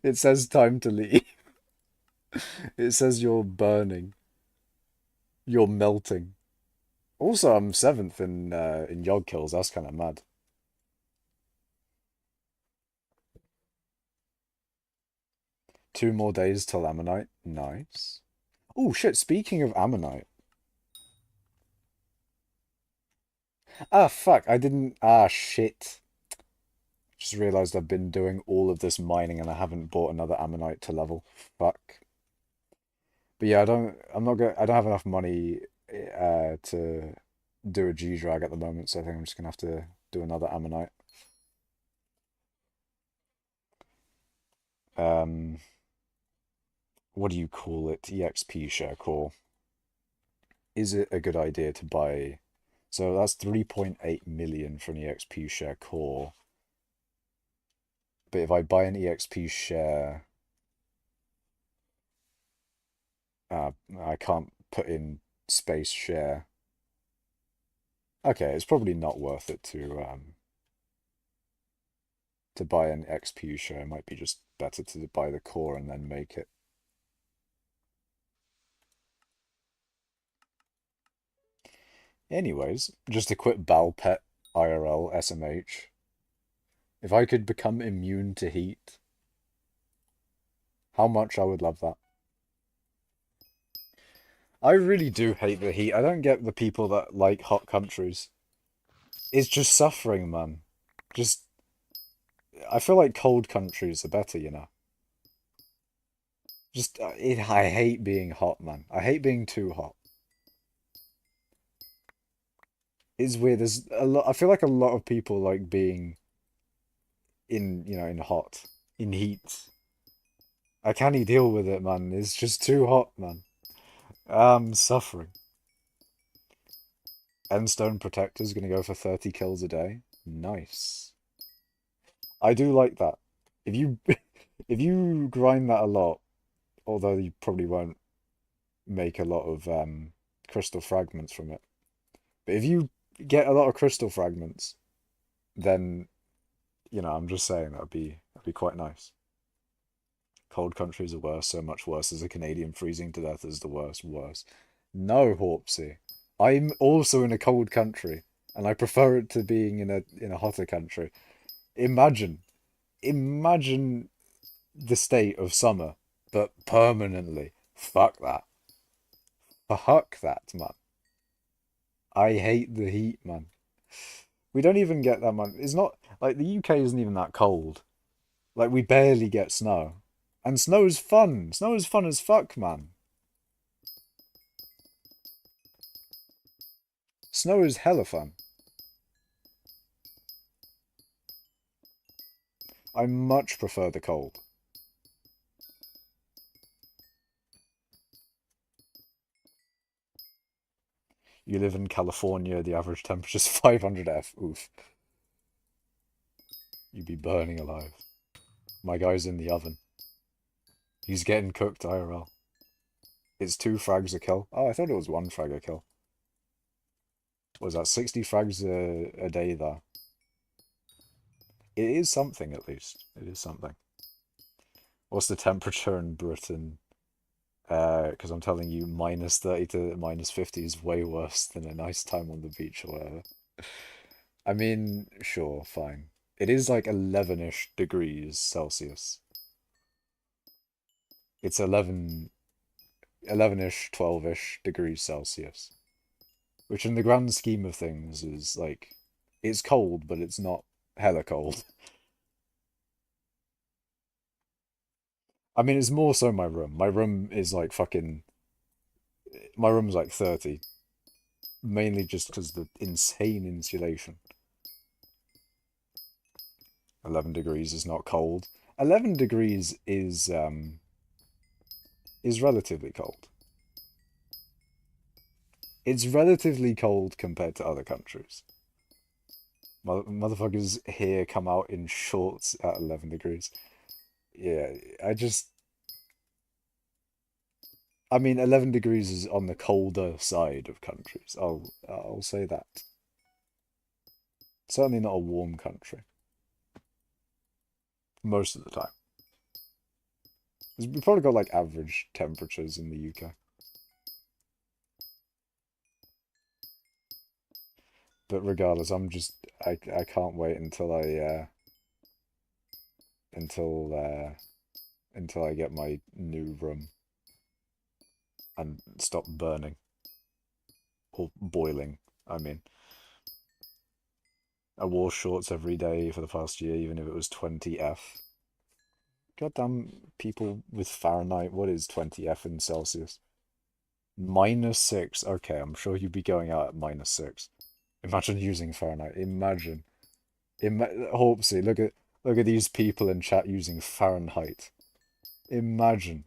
It says time to leave. It says you're burning. You're melting. Also, I'm 7th in yog kills. That's kind of mad. 2 more days till Ammonite. Nice. Oh shit, speaking of Ammonite. Ah fuck, I didn't shit. Just realized I've been doing all of this mining and I haven't bought another Ammonite to level. Fuck. But yeah, I don't have enough money to do a G-Drag at the moment, so I think I'm just gonna have to do another Ammonite. Um, what do you call it? EXP share core. Is it a good idea to buy? So that's 3.8 million for an EXP share core. But if I buy an EXP share, I can't put in space share. Okay, it's probably not worth it to buy an XP share. It might be just better to buy the core and then make it. Anyways, just a quick Balpet IRL SMH. If I could become immune to heat, how much I would love that. I really do hate the heat. I don't get the people that like hot countries. It's just suffering, man. Just, I feel like cold countries are better, you know. Just, I hate being hot, man. I hate being too hot. It's weird. There's a lot. I feel like a lot of people like being in hot, in heat. I can't deal with it, man. It's just too hot, man. I'm suffering. Endstone Protector's gonna go for 30 kills a day. Nice. I do like that. If you if you grind that a lot, although you probably won't make a lot of crystal fragments from it. But if you get a lot of crystal fragments, then I'm just saying that'd be quite nice. Cold countries are worse, so much worse as a Canadian freezing to death is the worst, worse. No, Hawpsy. I'm also in a cold country, and I prefer it to being in a hotter country. Imagine, imagine the state of summer, but permanently. Fuck that. Fuck that, man. I hate the heat, man. We don't even get that much. It's not like the UK isn't even that cold. Like we barely get snow. And snow's fun. Snow is fun as fuck, man. Snow is hella fun. I much prefer the cold. You live in California, the average temperature's 500 F. Oof. You'd be burning alive. My guy's in the oven. He's getting cooked IRL. It's 2 frags a kill. Oh, I thought it was 1 frag a kill. Was that 60 frags a day there? It is something, at least. It is something. What's the temperature in Britain? Because I'm telling you, -30 to -50 is way worse than a nice time on the beach or whatever. I mean, sure, fine. It is like 11-ish degrees Celsius. It's 11-ish, 12-ish degrees Celsius. Which in the grand scheme of things is like, it's cold, but it's not hella cold. I mean, it's more so my room. My room is like fucking, my room's like 30. mainly just because the insane insulation. 11 degrees is not cold. 11 degrees is relatively cold. It's relatively cold compared to other countries. Motherfuckers here come out in shorts at 11 degrees. Yeah, I mean, 11 degrees is on the colder side of countries. I'll say that. Certainly not a warm country most of the time. We've probably got like average temperatures in the UK. But regardless, I can't wait until until I get my new room and stop burning or boiling. I mean, I wore shorts every day for the past year, even if it was 20 F. Goddamn people with Fahrenheit, what is 20 F in Celsius? -6. Okay, I'm sure you'd be going out at -6. Imagine using Fahrenheit. Imagine. Hopsy, look at these people in chat using Fahrenheit. Imagine.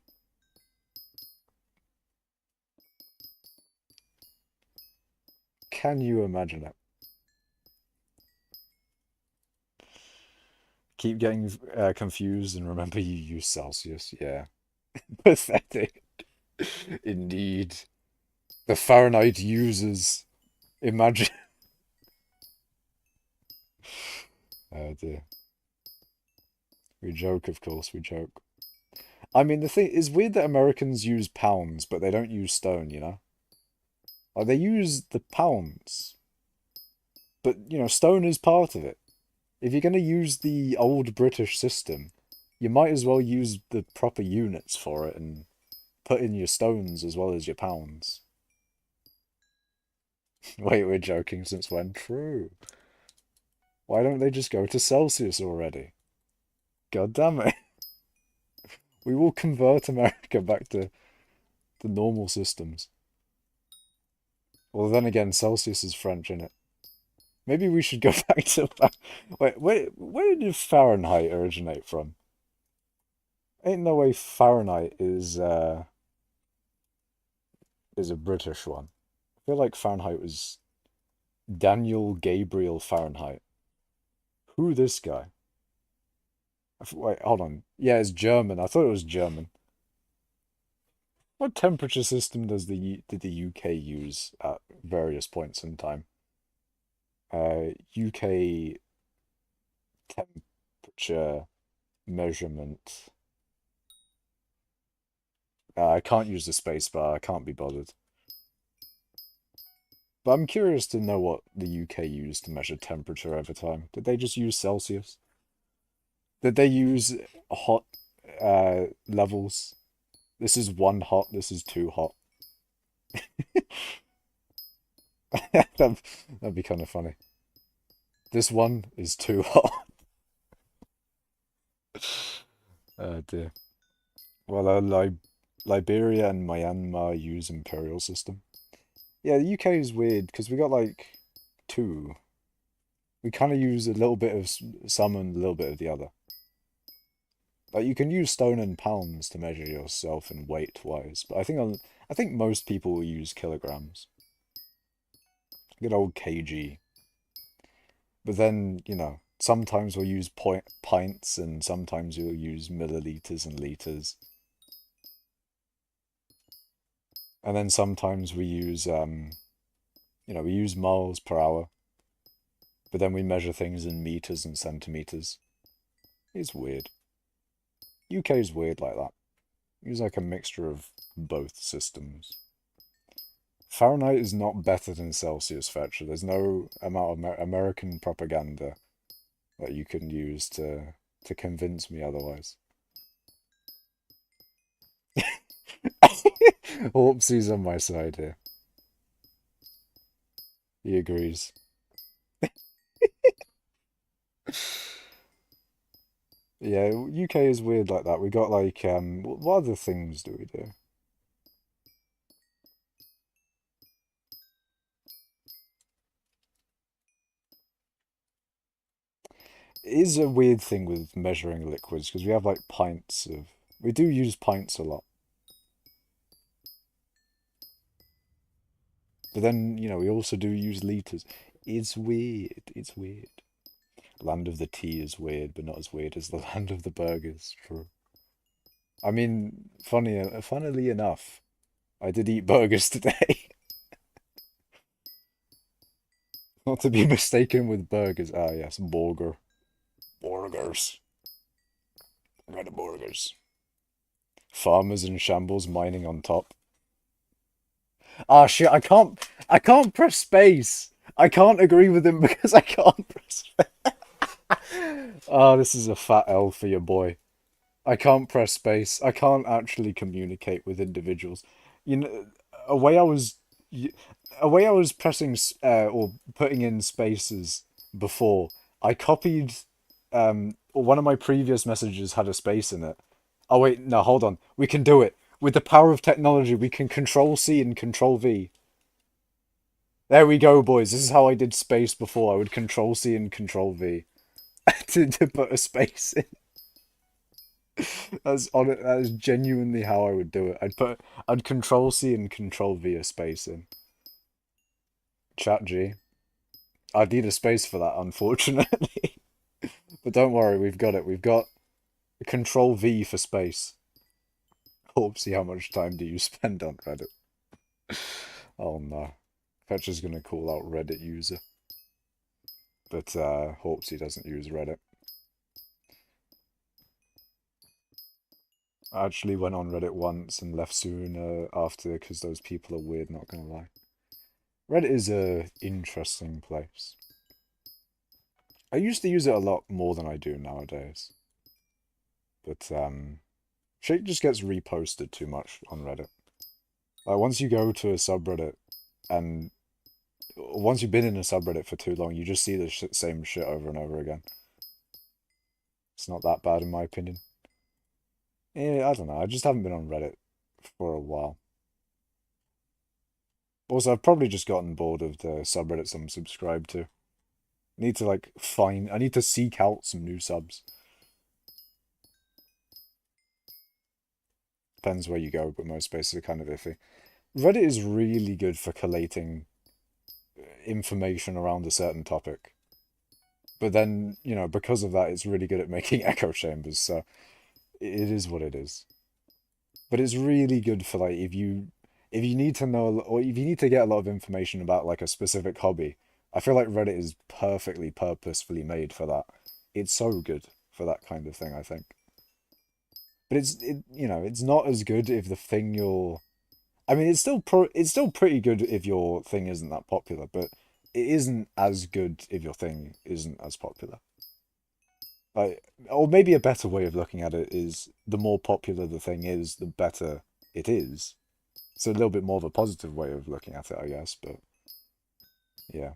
Can you imagine it? Keep getting confused and remember you use Celsius. Yeah. Pathetic. Indeed. The Fahrenheit users. Imagine. Oh dear. We joke, of course, we joke. I mean, the thing is weird that Americans use pounds, but they don't use stone, you know? Like, they use the pounds. But, you know, stone is part of it. If you're going to use the old British system, you might as well use the proper units for it and put in your stones as well as your pounds. Wait, we're joking since when? True. Why don't they just go to Celsius already? God damn it. We will convert America back to the normal systems. Well, then again, Celsius is French, innit? Maybe we should go back to... Wait, where did Fahrenheit originate from? Ain't no way Fahrenheit is a British one. I feel like Fahrenheit was Daniel Gabriel Fahrenheit. Who this guy? Wait, hold on. Yeah, it's German. I thought it was German. What temperature system did the UK use at various points in time? UK temperature measurement. I can't use the spacebar. I can't be bothered. But I'm curious to know what the UK used to measure temperature over time. Did they just use Celsius? Did they use hot levels? This is 1 hot, this is 2 hot. That'd be kind of funny. This one is 2 hot. Oh dear. Well, Liberia and Myanmar use imperial system. Yeah, the UK is weird because we got like 2. We kind of use a little bit of some and a little bit of the other. Like you can use stone and pounds to measure yourself in weight wise, but I think most people will use kilograms. Good old kg. But then, you know, sometimes we'll use pints and sometimes we'll use milliliters and liters. And then sometimes we use you know, we use miles per hour. But then we measure things in meters and centimeters. It's weird. UK is weird like that. It's like a mixture of both systems. Fahrenheit is not better than Celsius, Fetcher. There's no amount of American propaganda that you can use to convince me otherwise. Oopsie's on my side here. He agrees. Yeah, UK is weird like that. We got like what other things do we do? is a weird thing with measuring liquids because we have like pints of. We do use pints a lot. But then, we also do use liters. It's weird. It's weird. Land of the tea is weird, but not as weird as the land of the burgers. True. I mean, funnily enough, I did eat burgers today. Not to be mistaken with burgers. Ah, yes, burger. Burgers. I got burgers. Farmers in shambles mining on top. Ah, shit, I can't press space. I can't agree with him because I can't press space. Oh, this is a fat L for your boy. I can't press space. I can't actually communicate with individuals. You know, a way I was, a way I was pressing or putting in spaces before. I copied, one of my previous messages had a space in it. Oh wait, no, hold on. We can do it with the power of technology. We can Control C and Control V. There we go, boys. This is how I did space before. I would Control C and Control V to put a space in. That is genuinely how I would do it. I'd Control C and Control V a space in. Chat G. I'd need a space for that, unfortunately. But don't worry, we've got it. We've got Control V for space. See how much time do you spend on Reddit? Oh no. Fetcher's gonna call out Reddit user. But Hawpsy doesn't use Reddit. I actually went on Reddit once and left soon after because those people are weird, not gonna lie. Reddit is a interesting place. I used to use it a lot more than I do nowadays. But shit just gets reposted too much on Reddit. Like once you go to a subreddit and once you've been in a subreddit for too long, you just see the same shit over and over again. It's not that bad in my opinion. Yeah, I don't know. I just haven't been on Reddit for a while. Also, I've probably just gotten bored of the subreddits I'm subscribed to. I need to seek out some new subs. Depends where you go, but most spaces are kind of iffy. Reddit is really good for collating information around a certain topic. But then, because of that, it's really good at making echo chambers, so it is what it is. But it's really good for like if you need to know or if you need to get a lot of information about like a specific hobby. I feel like Reddit is perfectly purposefully made for that. It's so good for that kind of thing, I think. But it's not as good if the thing you're I mean, it's still pretty good if your thing isn't that popular, but it isn't as good if your thing isn't as popular. Like, or maybe a better way of looking at it is the more popular the thing is, the better it is. So a little bit more of a positive way of looking at it, I guess. But yeah,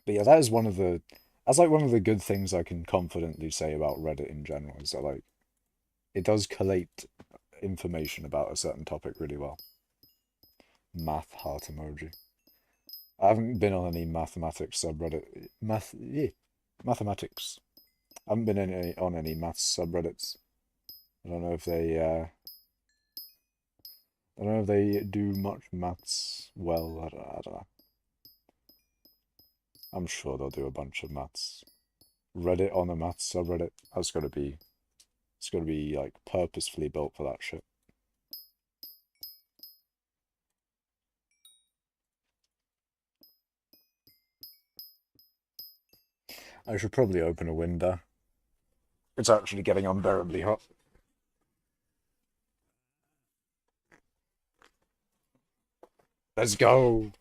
that's like one of the good things I can confidently say about Reddit in general is that like it does collate information about a certain topic really well. Math heart emoji. I haven't been on any mathematics subreddit. Mathematics. I haven't been on any maths subreddits. I don't know if they I don't know if they do much maths well. I don't know. I'm sure they'll do a bunch of maths. Reddit on a maths subreddit. It's gotta be like purposefully built for that shit. I should probably open a window. It's actually getting unbearably hot. Let's go.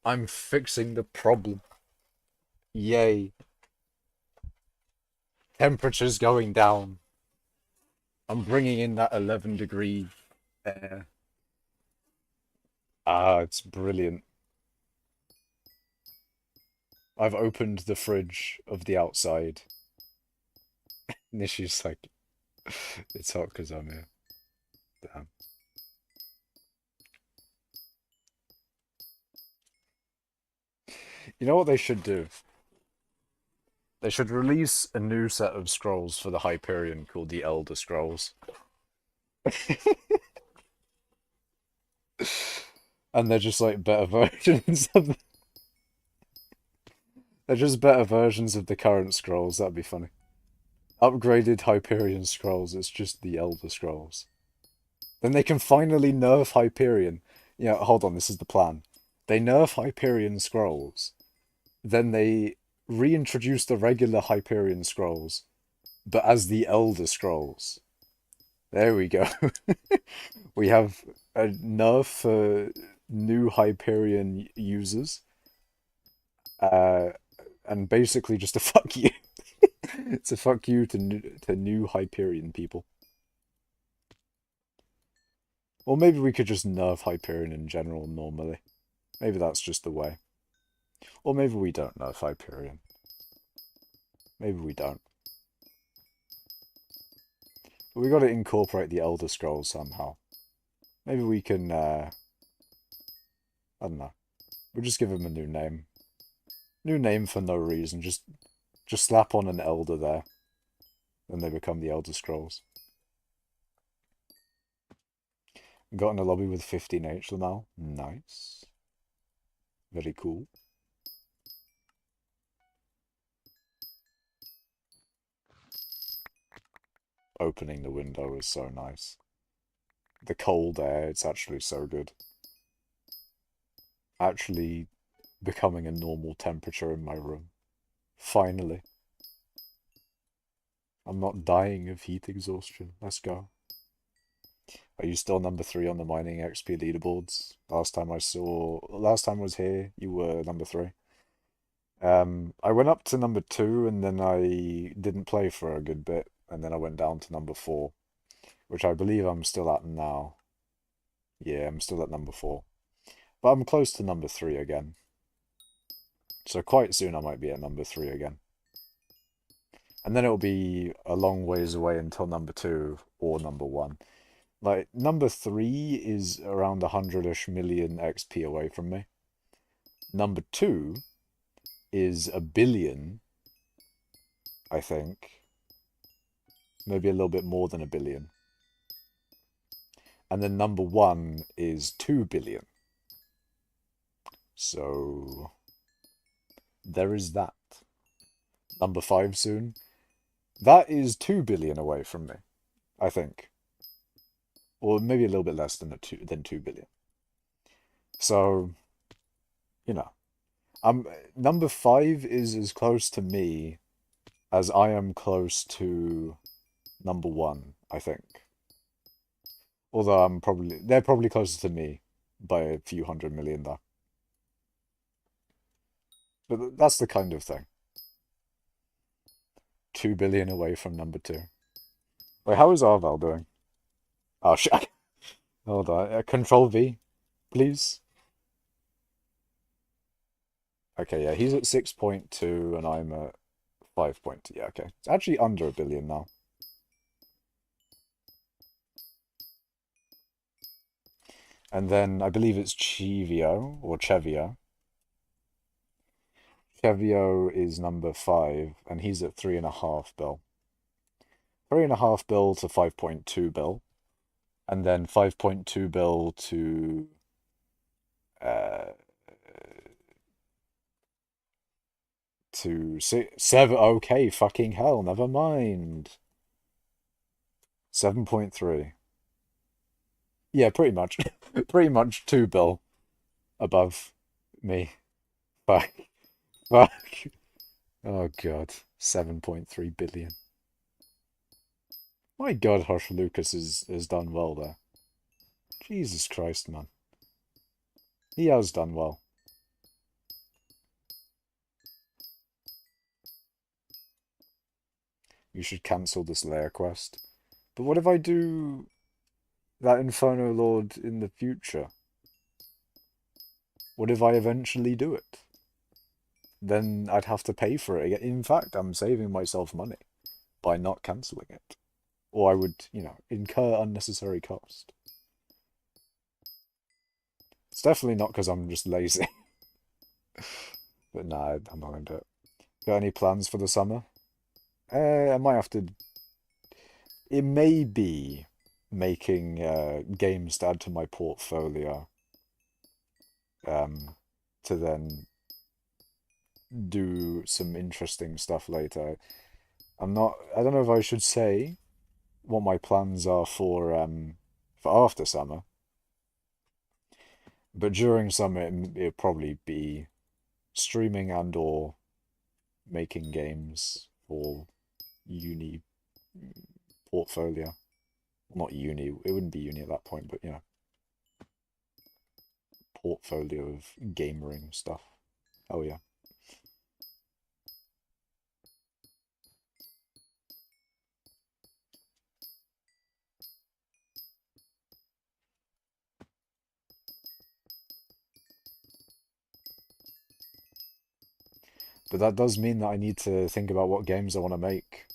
I'm fixing the problem. Yay. Temperature's going down. I'm bringing in that 11-degree air. Ah, it's brilliant. I've opened the fridge of the outside. Nishi's like, it's hot because I'm here. Damn. You know what they should do? They should release a new set of scrolls for the Hyperion called the Elder Scrolls. And they're just like better versions of they're just better versions of the current scrolls. That'd be funny. Upgraded Hyperion scrolls, it's just the Elder Scrolls. Then they can finally nerf Hyperion. Yeah, hold on, this is the plan. They nerf Hyperion scrolls. Then they reintroduce the regular Hyperion scrolls, but as the Elder Scrolls. There we go. We have a nerf for new Hyperion users. Uh, and basically just a fuck you. It's a fuck you to new Hyperion people. Or maybe we could just nerf Hyperion in general normally. Maybe that's just the way. Or maybe we don't nerf Hyperion. Maybe we don't. But we gotta incorporate the Elder Scrolls somehow. Maybe we can, I don't know. We'll just give them a new name. New name for no reason, just slap on an Elder there. Then they become the Elder Scrolls. Got in a lobby with 15H lmao. Nice. Very cool. Opening the window is so nice. The cold air, it's actually so good. Actually becoming a normal temperature in my room. Finally. I'm not dying of heat exhaustion. Let's go. Are you still number 3 on the mining XP leaderboards? Last time I was here, you were number 3. I went up to number 2 and then I didn't play for a good bit, and then I went down to number 4, which I believe I'm still at now. Yeah, I'm still at number 4. But I'm close to number 3 again. So quite soon I might be at number 3 again. And then it'll be a long ways away until number 2 or number 1. Like, number 3 is around 100-ish million XP away from me. Number 2 is 1 billion, I think. Maybe a little bit more than 1 billion. And then number 1 is 2 billion. So there is that. Number 5 soon. That is 2 billion away from me, I think. Or maybe a little bit less than 2 billion. So, you know. Number 5 is as close to me as I am close to number 1, I think. Although they're probably closer to me by a few 100 million though. But that's the kind of thing. 2 billion away from number 2. Wait, how is Arval doing? Oh, shit. Hold on. Control V, please. Okay, yeah, he's at 6.2 and I'm at 5.2. Yeah, okay. It's actually under 1 billion now. And then I believe it's Chevio or Chevio. Chevio is number 5 and he's at 3.5 bill. 3.5 bill to 5.2 bill. And then 5.2 bill to seven. Okay, fucking hell, never mind. 7.3. Yeah, pretty much. Pretty much 2 bill above me. Fuck. Fuck. Oh god. 7.3 billion. My god, Harsh Lucas has done well there. Jesus Christ, man. He has done well. You should cancel this lair quest. But what if I do that Inferno Lord in the future? What if I eventually do it? Then I'd have to pay for it. In fact, I'm saving myself money by not cancelling it. Or I would, incur unnecessary cost. It's definitely not because I'm just lazy. But nah, I'm not going to do it. Got any plans for the summer? I might have to. It may be making games to add to my portfolio, um, to then do some interesting stuff later. I'm not. I don't know if I should say what my plans are for after summer, but during summer it'll probably be streaming and or making games for uni portfolio. Not uni. It wouldn't be uni at that point, but portfolio of gamering stuff. Oh yeah. But that does mean that I need to think about what games I want to make.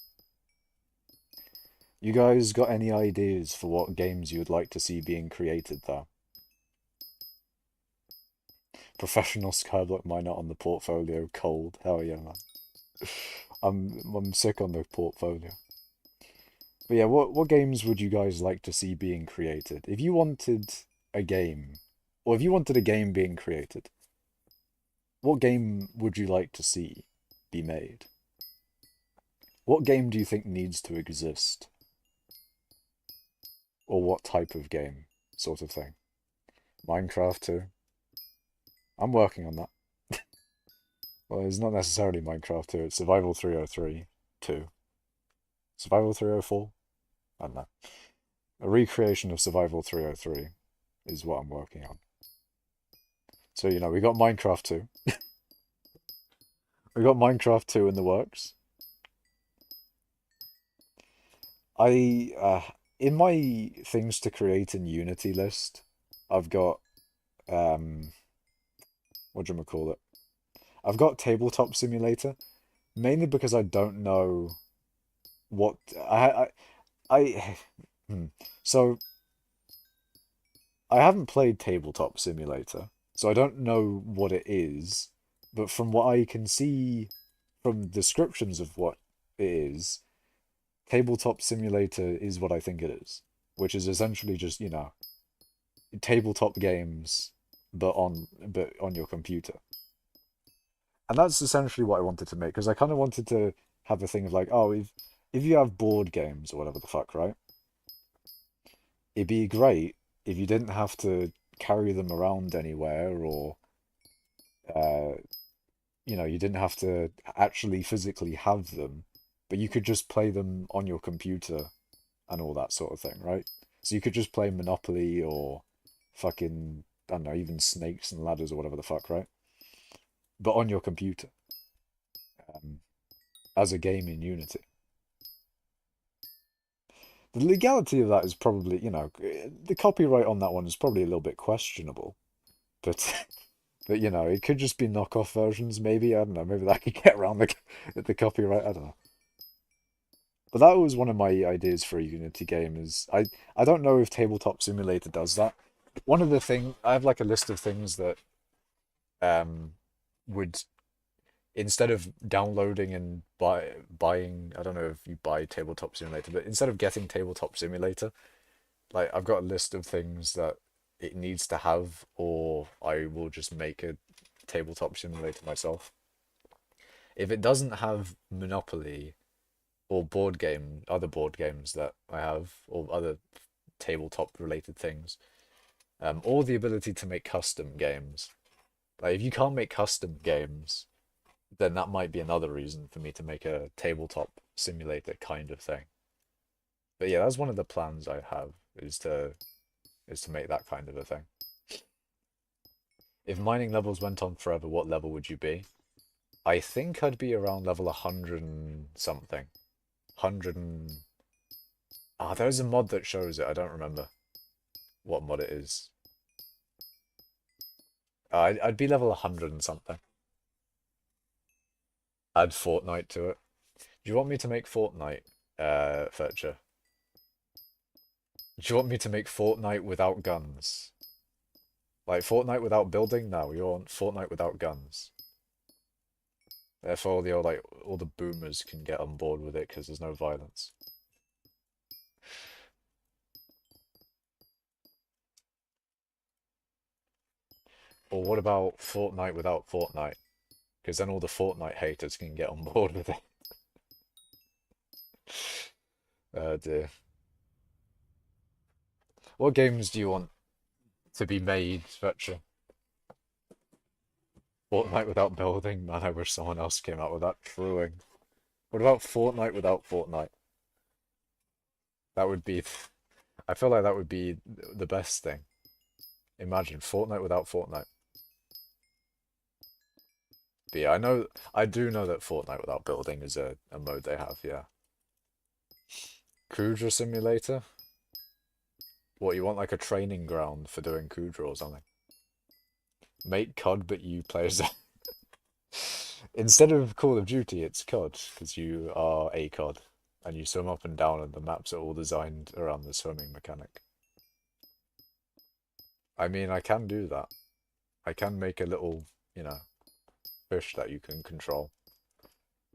You guys got any ideas for what games you would like to see being created there? Professional skyblock miner on the portfolio, cold. Hell yeah, man. I'm sick on the portfolio. But yeah, what games would you guys like to see being created? If you wanted a game, or if you wanted a game being created, what game would you like to see be made? What game do you think needs to exist? Or what type of game, sort of thing? Minecraft too? I'm working on that. Well, it's not necessarily Minecraft 2, it's Survival 303 2. Survival 304? I don't know. A recreation of Survival 303 is what I'm working on. So, we got Minecraft 2. We got Minecraft 2 in the works. In my things to create in Unity list, I've got, what do you call it? I've got Tabletop Simulator, mainly because I don't know what I hmm. So I haven't played Tabletop Simulator, so I don't know what it is, but from what I can see from descriptions of what it is, Tabletop Simulator is what I think it is, which is essentially just, tabletop games but on your computer. And that's essentially what I wanted to make, because I kind of wanted to have a thing of like, oh, if you have board games or whatever the fuck, right? It'd be great if you didn't have to carry them around anywhere, or uh, you didn't have to actually physically have them, but you could just play them on your computer and all that sort of thing, right? So you could just play Monopoly or fucking, I don't know, even Snakes and Ladders or whatever the fuck, right? But on your computer, um, as a game in Unity. The legality of that is probably, the copyright on that one is probably a little bit questionable. But but it could just be knockoff versions, maybe. I don't know, maybe that could get around the copyright. I don't know. But that was one of my ideas for a Unity game is I don't know if Tabletop Simulator does that. One of the thing I have like a list of things that um would, instead of downloading and buying, I don't know if you buy Tabletop Simulator, but instead of getting Tabletop Simulator, like I've got a list of things that it needs to have, or I will just make a Tabletop Simulator myself. If it doesn't have Monopoly or other board games that I have, or other tabletop related things, or the ability to make custom games. Like if you can't make custom games, then that might be another reason for me to make a tabletop simulator kind of thing. But yeah, that's one of the plans I have is to make that kind of a thing. If mining levels went on forever, what level would you be? I think I'd be around level 100 and something. 100 and... Ah, there's a mod that shows it. I don't remember what mod it is. I'd be level 100 and something. Add Fortnite to it. Do you want me to make Fortnite, Fetcher? Do you want me to make Fortnite without guns? Like Fortnite without building? No, you want Fortnite without guns. Therefore, all the boomers can get on board with it because there's no violence. Or what about Fortnite without Fortnite? Because then all the Fortnite haters can get on board with it. Dear. What games do you want to be made, Fetcher? Fortnite without building? Man, I wish someone else came out with that truing. What about Fortnite without Fortnite? That would be... I feel like that would be the best thing. Imagine Fortnite without Fortnite. But yeah, I do know that Fortnite without building is a mode they have, yeah. Kudra Simulator? What, you want like a training ground for doing Kudra or something? Make COD, but you play as... Instead of Call of Duty, it's COD, because you are a COD, and you swim up and down, and the maps are all designed around the swimming mechanic. I mean, I can do that. I can make a little, you know, fish that you can control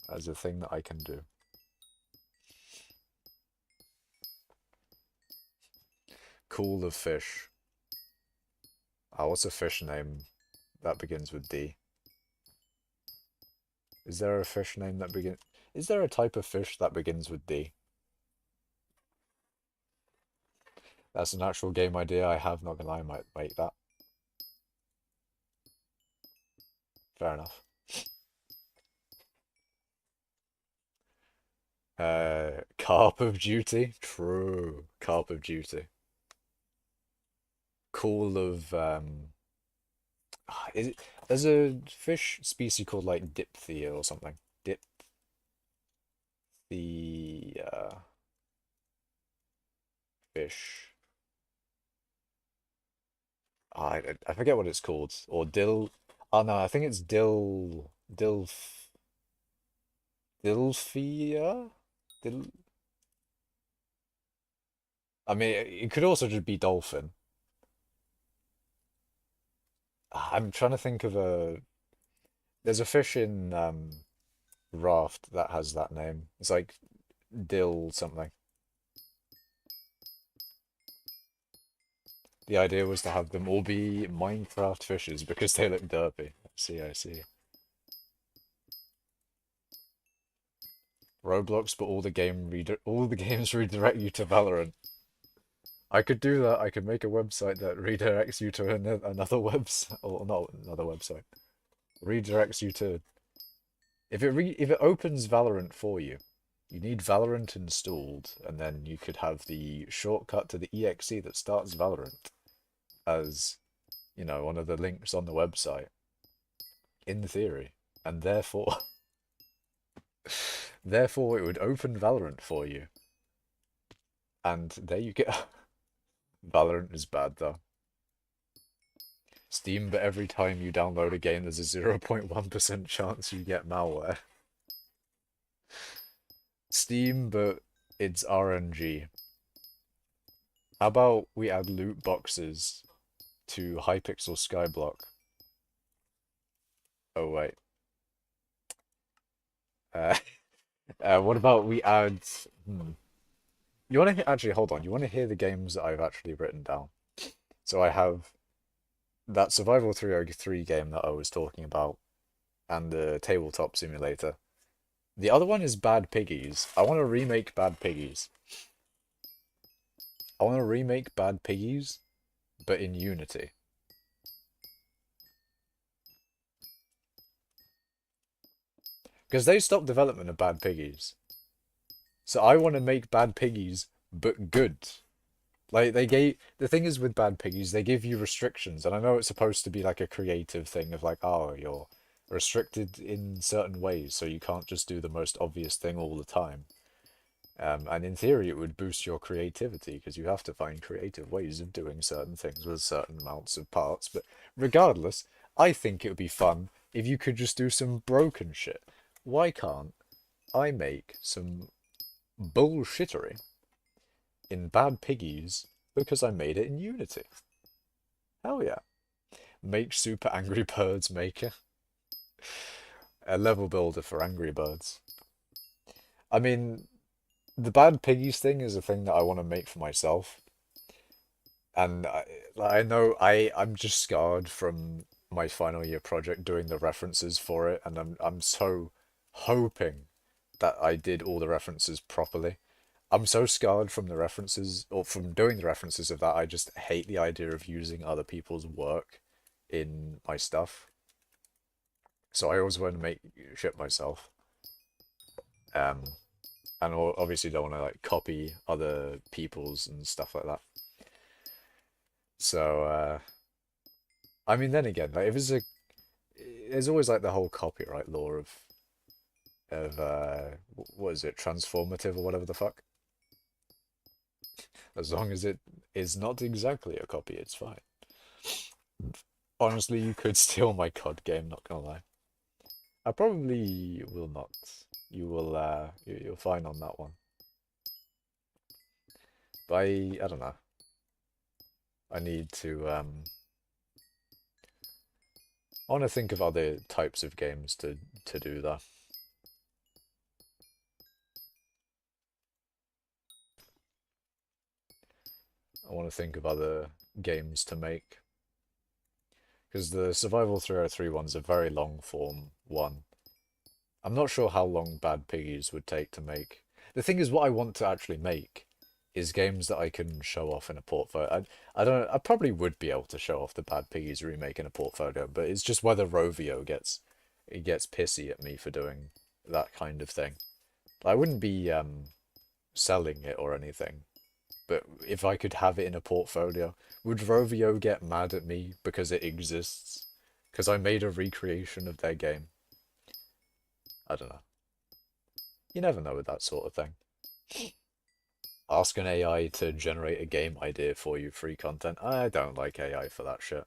as a thing that I can do. Cool of fish. Oh, what's a fish name that begins with D? Is there a fish name that begins... Is there a type of fish that begins with D? That's an actual game idea I have, not gonna lie, I might make that. Fair enough. Carp of Duty? True. Carp of Duty. Call of, is it... There's a fish species called, like, Diphthia or something. Diphthia... Fish. I forget what it's called. Or dill... Oh no, I think it's Dilphia? Dil... I mean, it could also just be dolphin. I'm trying to think of a... There's a fish in Raft that has that name. It's like dill something. The idea was to have them all be Minecraft fishes because they look derpy. I see. Roblox, but all the games redirect you to Valorant. I could do that. I could make a website that redirects you to another website, or not another website. Redirects you to... If it opens Valorant for you, you need Valorant installed, and then you could have the shortcut to the exe that starts Valorant as, you know, one of the links on the website, in theory, and therefore, therefore it would open Valorant for you, and there you go. Valorant is bad though. Steam, but every time you download a game, there's a 0.1% chance you get malware. Steam, but it's RNG. How about we add loot boxes to hypixel skyblock? Oh wait. Uh, what about we add... You want to actually hold on? You want to hear the games that I've actually written down? So I have that Survival 303 game that I was talking about, and the tabletop simulator. The other one is Bad Piggies. I want to remake Bad Piggies. I want to remake Bad Piggies, but in Unity. Because they stopped development of Bad Piggies. So I want to make Bad Piggies, but good. Like, the thing is with Bad Piggies, they give you restrictions, and I know it's supposed to be like a creative thing of like, oh, you're restricted in certain ways, so you can't just do the most obvious thing all the time. And in theory, it would boost your creativity, because you have to find creative ways of doing certain things with certain amounts of parts. But regardless, I think it would be fun if you could just do some broken shit. Why can't I make some bullshittery in Bad Piggies because I made it in Unity? Hell yeah. Make Super Angry Birds Maker. A level builder for Angry Birds. I mean, the Bad Piggies thing is a thing that I want to make for myself. And I know I'm just scarred from my final year project doing the references for it, and I'm so hoping that I did all the references properly. I'm so scarred from the references or from doing the references of that. I just hate the idea of using other people's work in my stuff. So I always want to make shit myself. Um, and obviously don't want to like copy other people's and stuff like that. So I mean, then again, like if it's a, there's always like the whole copyright law of what is it, transformative or whatever the fuck. As long as it is not exactly a copy, it's fine. Honestly, you could steal my COD game, not gonna lie. I probably will not. You will you're fine on that one. But I don't know. I need to I want to think of other types of games to do that. I want to think of other games to make. Because the Survival 303 one's a very long form one. I'm not sure how long Bad Piggies would take to make. The thing is, what I want to actually make is games that I can show off in a portfolio. I don't. I probably would be able to show off the Bad Piggies remake in a portfolio, but it's just whether Rovio gets pissy at me for doing that kind of thing. I wouldn't be selling it or anything, but if I could have it in a portfolio, would Rovio get mad at me because it exists? Because I made a recreation of their game. I don't know. You never know with that sort of thing. Ask an AI to generate a game idea for you, free content. I don't like AI for that shit.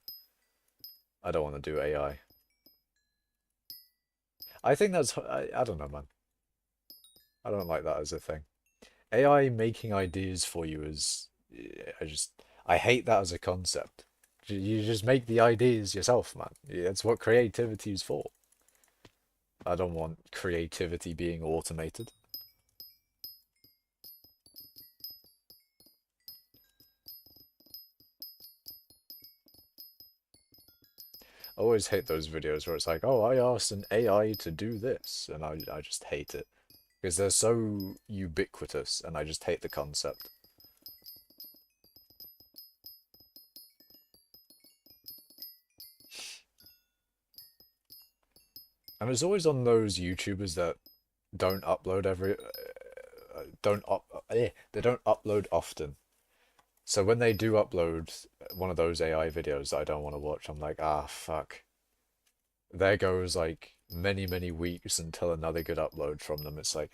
I don't want to do AI. I think that's, I don't know, man. I don't like that as a thing. AI making ideas for you is, I hate that as a concept. You just make the ideas yourself, man. That's what creativity is for. I don't want creativity being automated. I always hate those videos where it's like, oh, I asked an AI to do this, and I just hate it. Because they're so ubiquitous, and I just hate the concept. And it's always on those YouTubers that don't upload they don't upload often. So when they do upload one of those AI videos that I don't want to watch, I'm like, ah, fuck. There goes like many weeks until another good upload from them. It's like,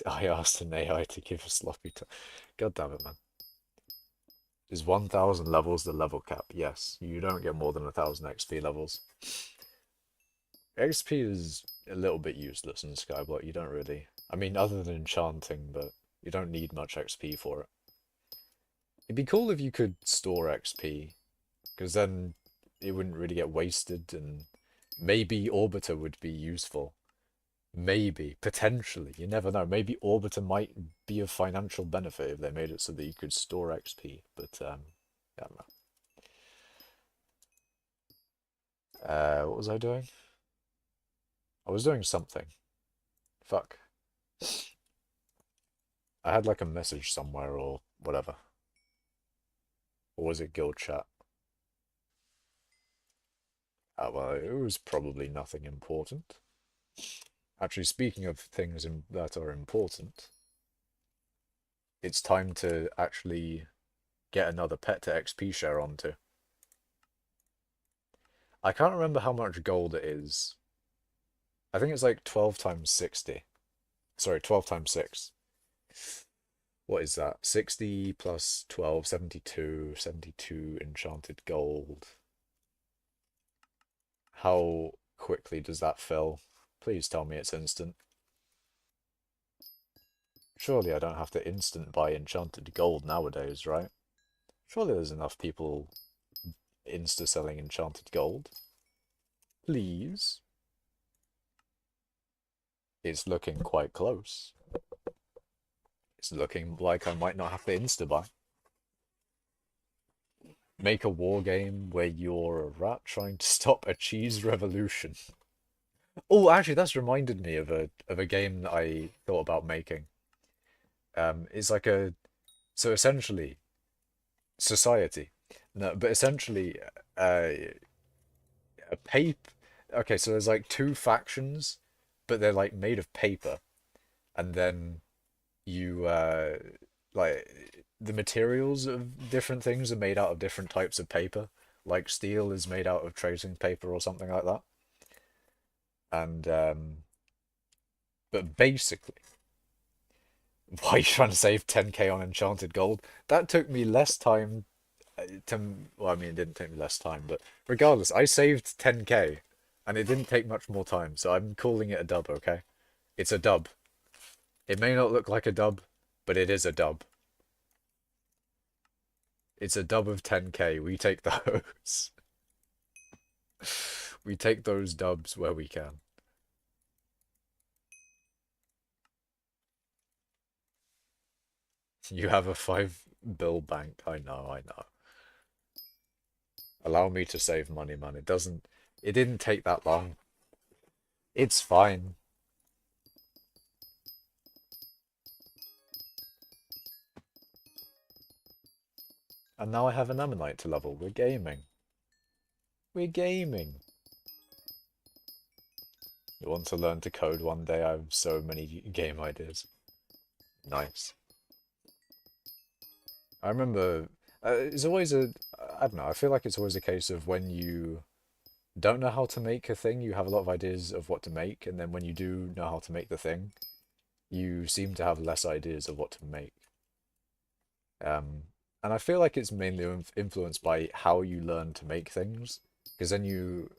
I asked an AI to give a sloppy time. God damn it, man. Is 1,000 levels the level cap? Yes. You don't get more than 1,000 XP levels. XP is a little bit useless in skyblock. You don't really. I mean, other than enchanting, but you don't need much XP for it. It'd be cool if you could store XP, because then it wouldn't really get wasted, and maybe Orbiter would be useful. Maybe, potentially, you never know. Maybe Orbiter might be of financial benefit if they made it so that you could store XP, but I don't know. What was I doing? I was doing something. Fuck. I had like a message somewhere or whatever. Or was it guild chat? Well, it was probably nothing important. Actually, speaking of things that are important, it's time to actually get another pet to XP share onto. I can't remember how much gold it is. I think it's like 12 times 60. Sorry, 12 times 6. What is that? 60 plus 12, 72, 72 enchanted gold. How quickly does that fill? Please tell me it's instant. Surely I don't have to instant buy enchanted gold nowadays, right? Surely there's enough people insta-selling enchanted gold. Please. It's looking quite close. It's looking like I might not have to insta-buy. Make a war game where you're a rat trying to stop a cheese revolution. Oh, actually, that's reminded me of a game that I thought about making. It's like a so essentially society. No, but essentially uh, a paper. Okay, so there's like two factions, but they're like made of paper, and then you like the materials of different things are made out of different types of paper. Like steel is made out of tracing paper or something like that. And but basically, why are you trying to save 10k on enchanted gold? That took me less time to, well, I mean, it didn't take me less time, but regardless, I saved 10k and it didn't take much more time, so I'm calling it a dub, okay? It's a dub. It may not look like a dub, but it is a dub. It's a dub of 10k. We take those. We take those dubs where we can. You have a 5 bill bank. I know, I know. Allow me to save money, man. It didn't take that long. It's fine. And now I have an ammonite to level. We're gaming. We're gaming. You want to learn to code one day? I have so many game ideas. Nice. I remember it's always I don't know, I feel like it's always a case of when you don't know how to make a thing, you have a lot of ideas of what to make, and then when you do know how to make the thing, you seem to have less ideas of what to make. Um, and I feel like it's mainly influenced by how you learn to make things, because then you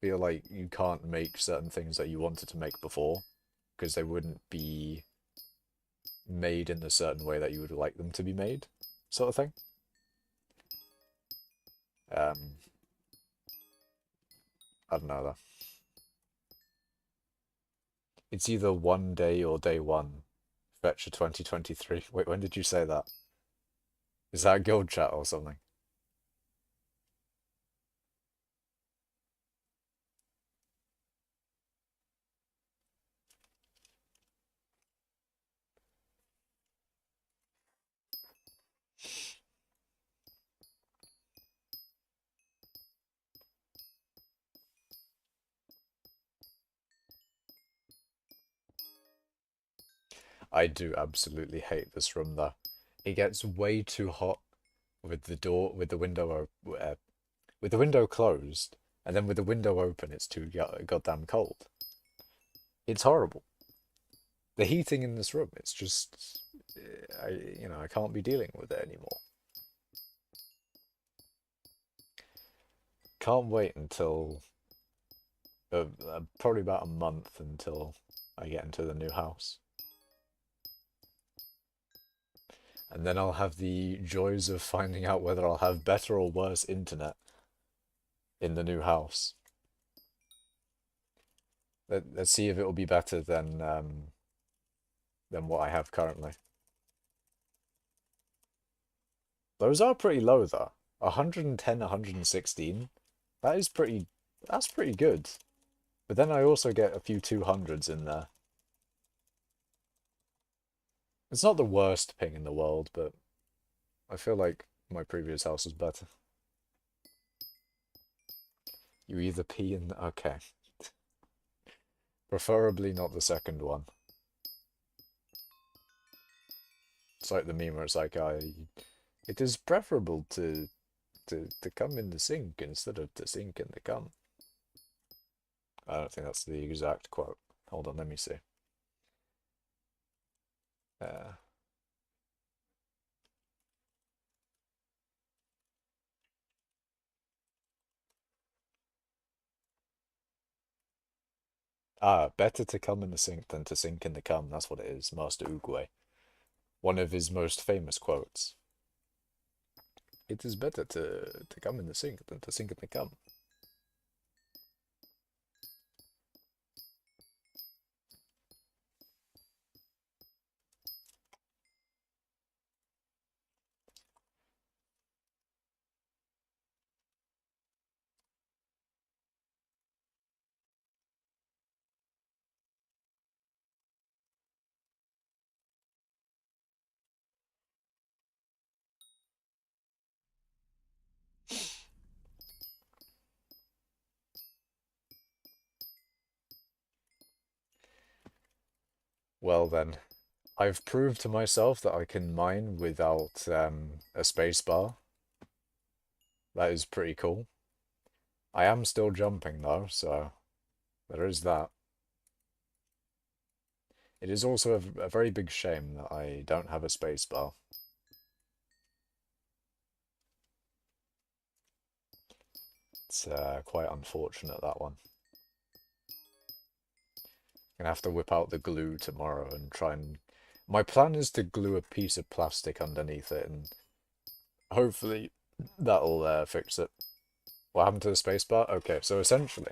feel like you can't make certain things that you wanted to make before, because they wouldn't be made in the certain way that you would like them to be made, sort of thing. Um, I don't know though. It's either one day or day one. Fetcher 2023. Wait, when did you say that? Is that guild chat or something? I do absolutely hate this room though. It gets way too hot with the door, with the window, with the window closed, and then with the window open, it's too goddamn cold. It's horrible. The heating in this room, it's just, I can't be dealing with it anymore. Can't wait until probably about a month until I get into the new house. And then I'll have the joys of finding out whether I'll have better or worse internet in the new house. Let's see if it will be better than what I have currently. Those are pretty low though. 110, 116. That is pretty. That's pretty good. But then I also get a few 200s in there. It's not the worst ping in the world, but I feel like my previous house was better. You either pee in the... Okay. Preferably not the second one. It's like the meme where it's like, it is preferable to come in the sink instead of to sink in the cum. I don't think that's the exact quote. Hold on, let me see. Uh, better to come in the sink than to sink in the cum. That's what it is, Master Oogway. One of his most famous quotes. It is better to come in the sink than to sink in the cum. Well then, I've proved to myself that I can mine without a space bar. That is pretty cool. I am still jumping though, so there is that. It is also a very big shame that I don't have a space bar. It's quite unfortunate, that one. Gonna have to whip out the glue tomorrow and try and... My plan is to glue a piece of plastic underneath it, and hopefully that'll fix it. What happened to the spacebar? Okay, so essentially,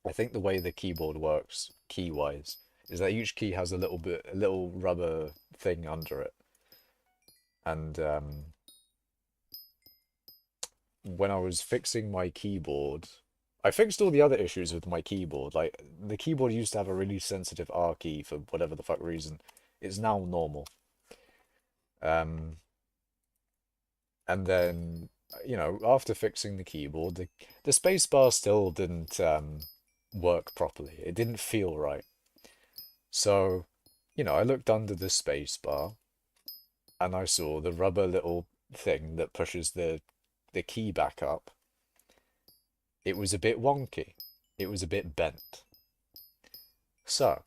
I think the way the keyboard works, key-wise, is that each key has a little rubber thing under it. And when I was fixing my keyboard, I fixed all the other issues with my keyboard. Like, the keyboard used to have a really sensitive R key for whatever the fuck reason. It's now normal. Um, and then, you know, after fixing the keyboard, the space bar still didn't work properly. It didn't feel right. So, you know, I looked under the space bar and I saw the rubber little thing that pushes the key back up. It was a bit wonky. It was a bit bent. So,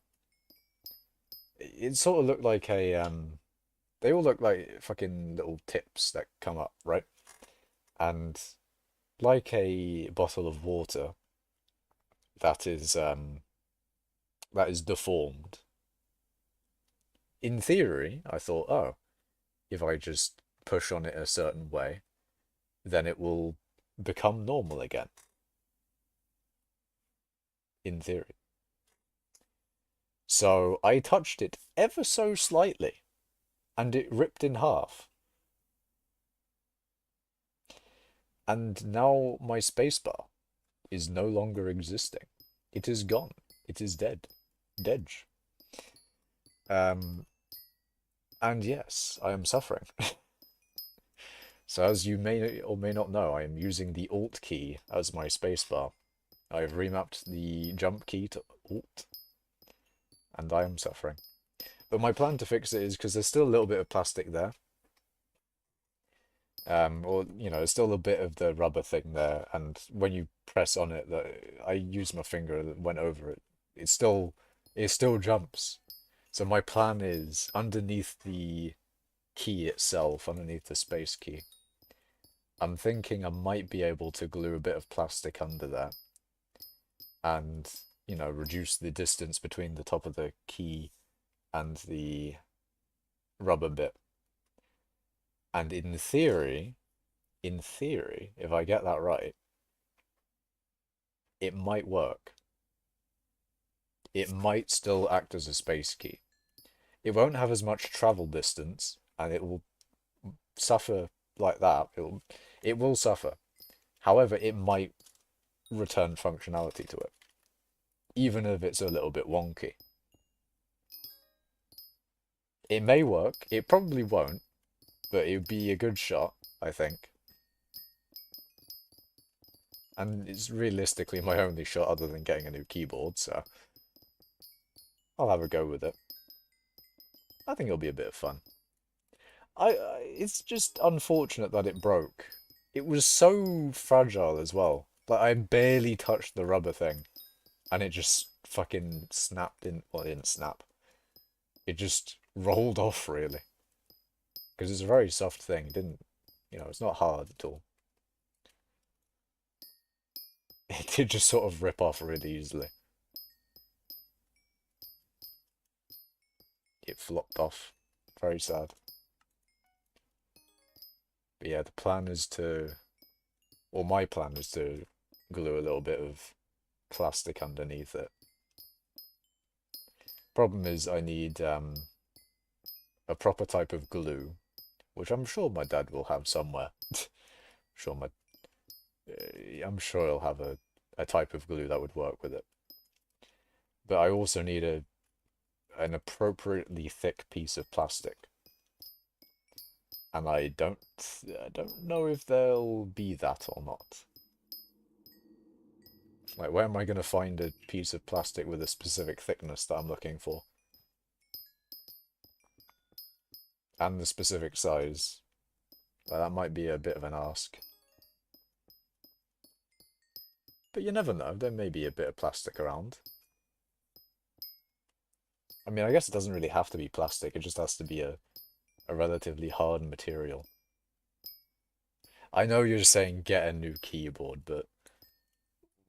it sort of looked like a they all look like fucking little tips that come up, right? And like a bottle of water that is deformed. In theory, I thought, oh, if I just push on it a certain way, then it will become normal again. In theory. So I touched it ever so slightly, and it ripped in half. And now my spacebar is no longer existing. It is gone. It is dead. Dead. Um, and yes, I am suffering. So as you may or may not know, I am using the Alt key as my spacebar. I have remapped the jump key to Alt, and I am suffering. But my plan to fix it is because there's still a little bit of plastic there. Or, you know, there's still a bit of the rubber thing there, and when you press on it, I used my finger that went over it. It still jumps. So my plan is underneath the key itself, underneath the space key, I'm thinking I might be able to glue a bit of plastic under there and, you know, reduce the distance between the top of the key and the rubber bit. And in theory, if I get that right, it might work. It might still act as a space key. It won't have as much travel distance, and it will suffer like that. It will suffer. However, it might return functionality to it, even if it's a little bit wonky. It may work. It probably won't, but it would be a good shot, I think. And it's realistically my only shot other than getting a new keyboard, so I'll have a go with it. I think it'll be a bit of fun. It's just unfortunate that it broke. It was so fragile as well. Like, I barely touched the rubber thing, and it just fucking snapped in. Well, it didn't snap. It just rolled off, really. Because it's a very soft thing. It didn't, you know, it's not hard at all. It did just sort of rip off really easily. It flopped off. Very sad. But yeah, the plan is to, or my plan is to glue a little bit of plastic underneath it. Problem is I need a proper type of glue, which I'm sure my dad will have somewhere. Sure I'm sure he'll have a type of glue that would work with it. But I also need an appropriately thick piece of plastic. And I don't know if there'll be that or not. Like, where am I going to find a piece of plastic with a specific thickness that I'm looking for? and the specific size. That might be a bit of an ask. But you never know, there may be a bit of plastic around. I mean, I guess it doesn't really have to be plastic, it just has to be a relatively hard material. I know you're just saying get a new keyboard, but,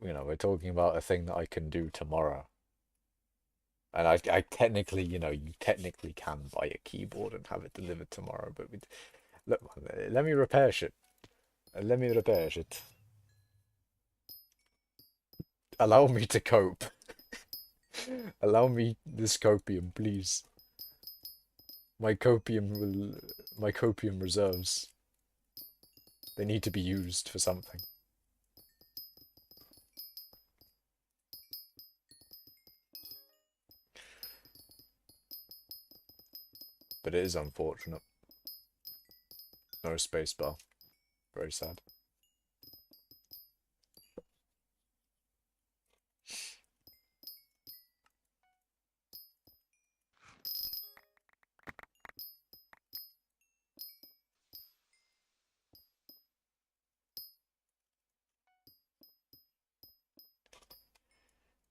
you know, we're talking about a thing that I can do tomorrow. And I technically, you know, you technically can buy a keyboard and have it delivered tomorrow, but look, let me repair shit. Let me repair shit. Allow me to cope. Allow me this copium, please. My copium reserves. They need to be used for something. But it is unfortunate. No spacebar. Very sad.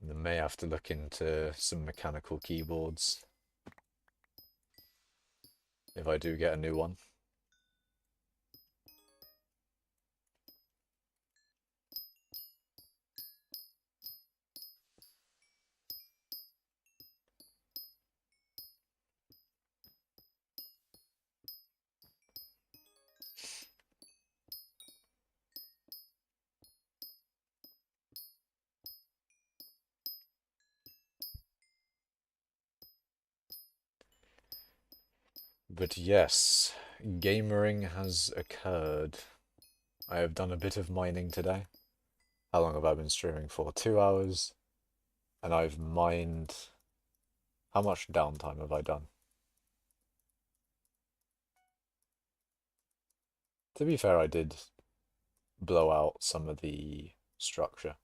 And I may have to look into some mechanical keyboards if I do get a new one. But yes, gamering has occurred. I have done a bit of mining today. How long have I been streaming for? 2 hours. And I've mined... How much downtime have I done? To be fair, I did blow out some of the structure.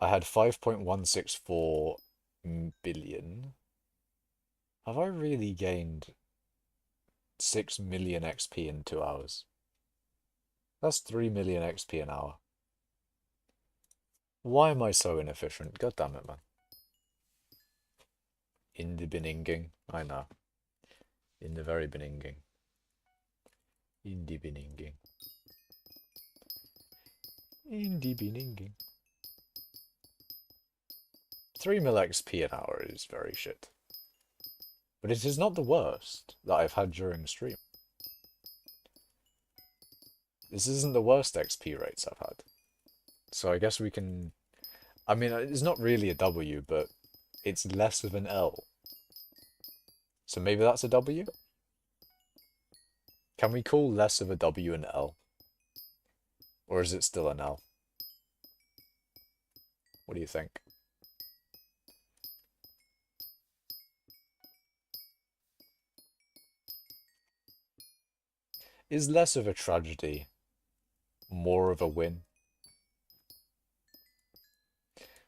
I had 5.164 billion. Have I really gained 6 million XP in 2 hours? That's 3 million XP an hour. Why am I so inefficient? God damn it, man. In the beninging. I know. In the very beninging. In the beninging. In the beninging. 3 mil XP an hour is very shit. But it is not the worst that I've had during stream. This isn't the worst XP rates I've had. So I guess we can... I mean, it's not really a W, but it's less of an L. So maybe that's a W? Can we call less of a W an L? Or is it still an L? What do you think? Is less of a tragedy more of a win?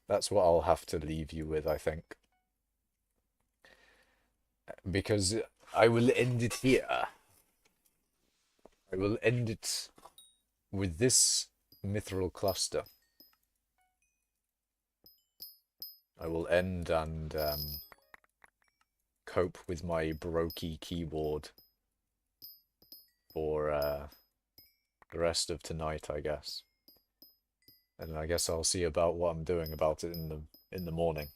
That's what I'll have to leave you with, I think. Because I will end it here. I will end it with this mithril cluster. I will end and cope with my brokey keyboard for the rest of tonight, I guess. And I guess I'll see about what I'm doing about it in the morning.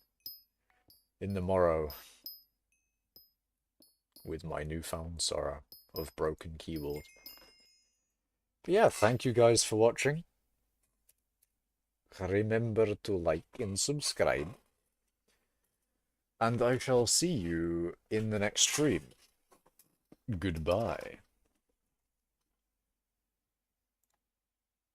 In the morrow, with my newfound sorrow of broken keyboard. But yeah, thank you guys for watching. Remember to like and subscribe. And I shall see you in the next stream. Goodbye.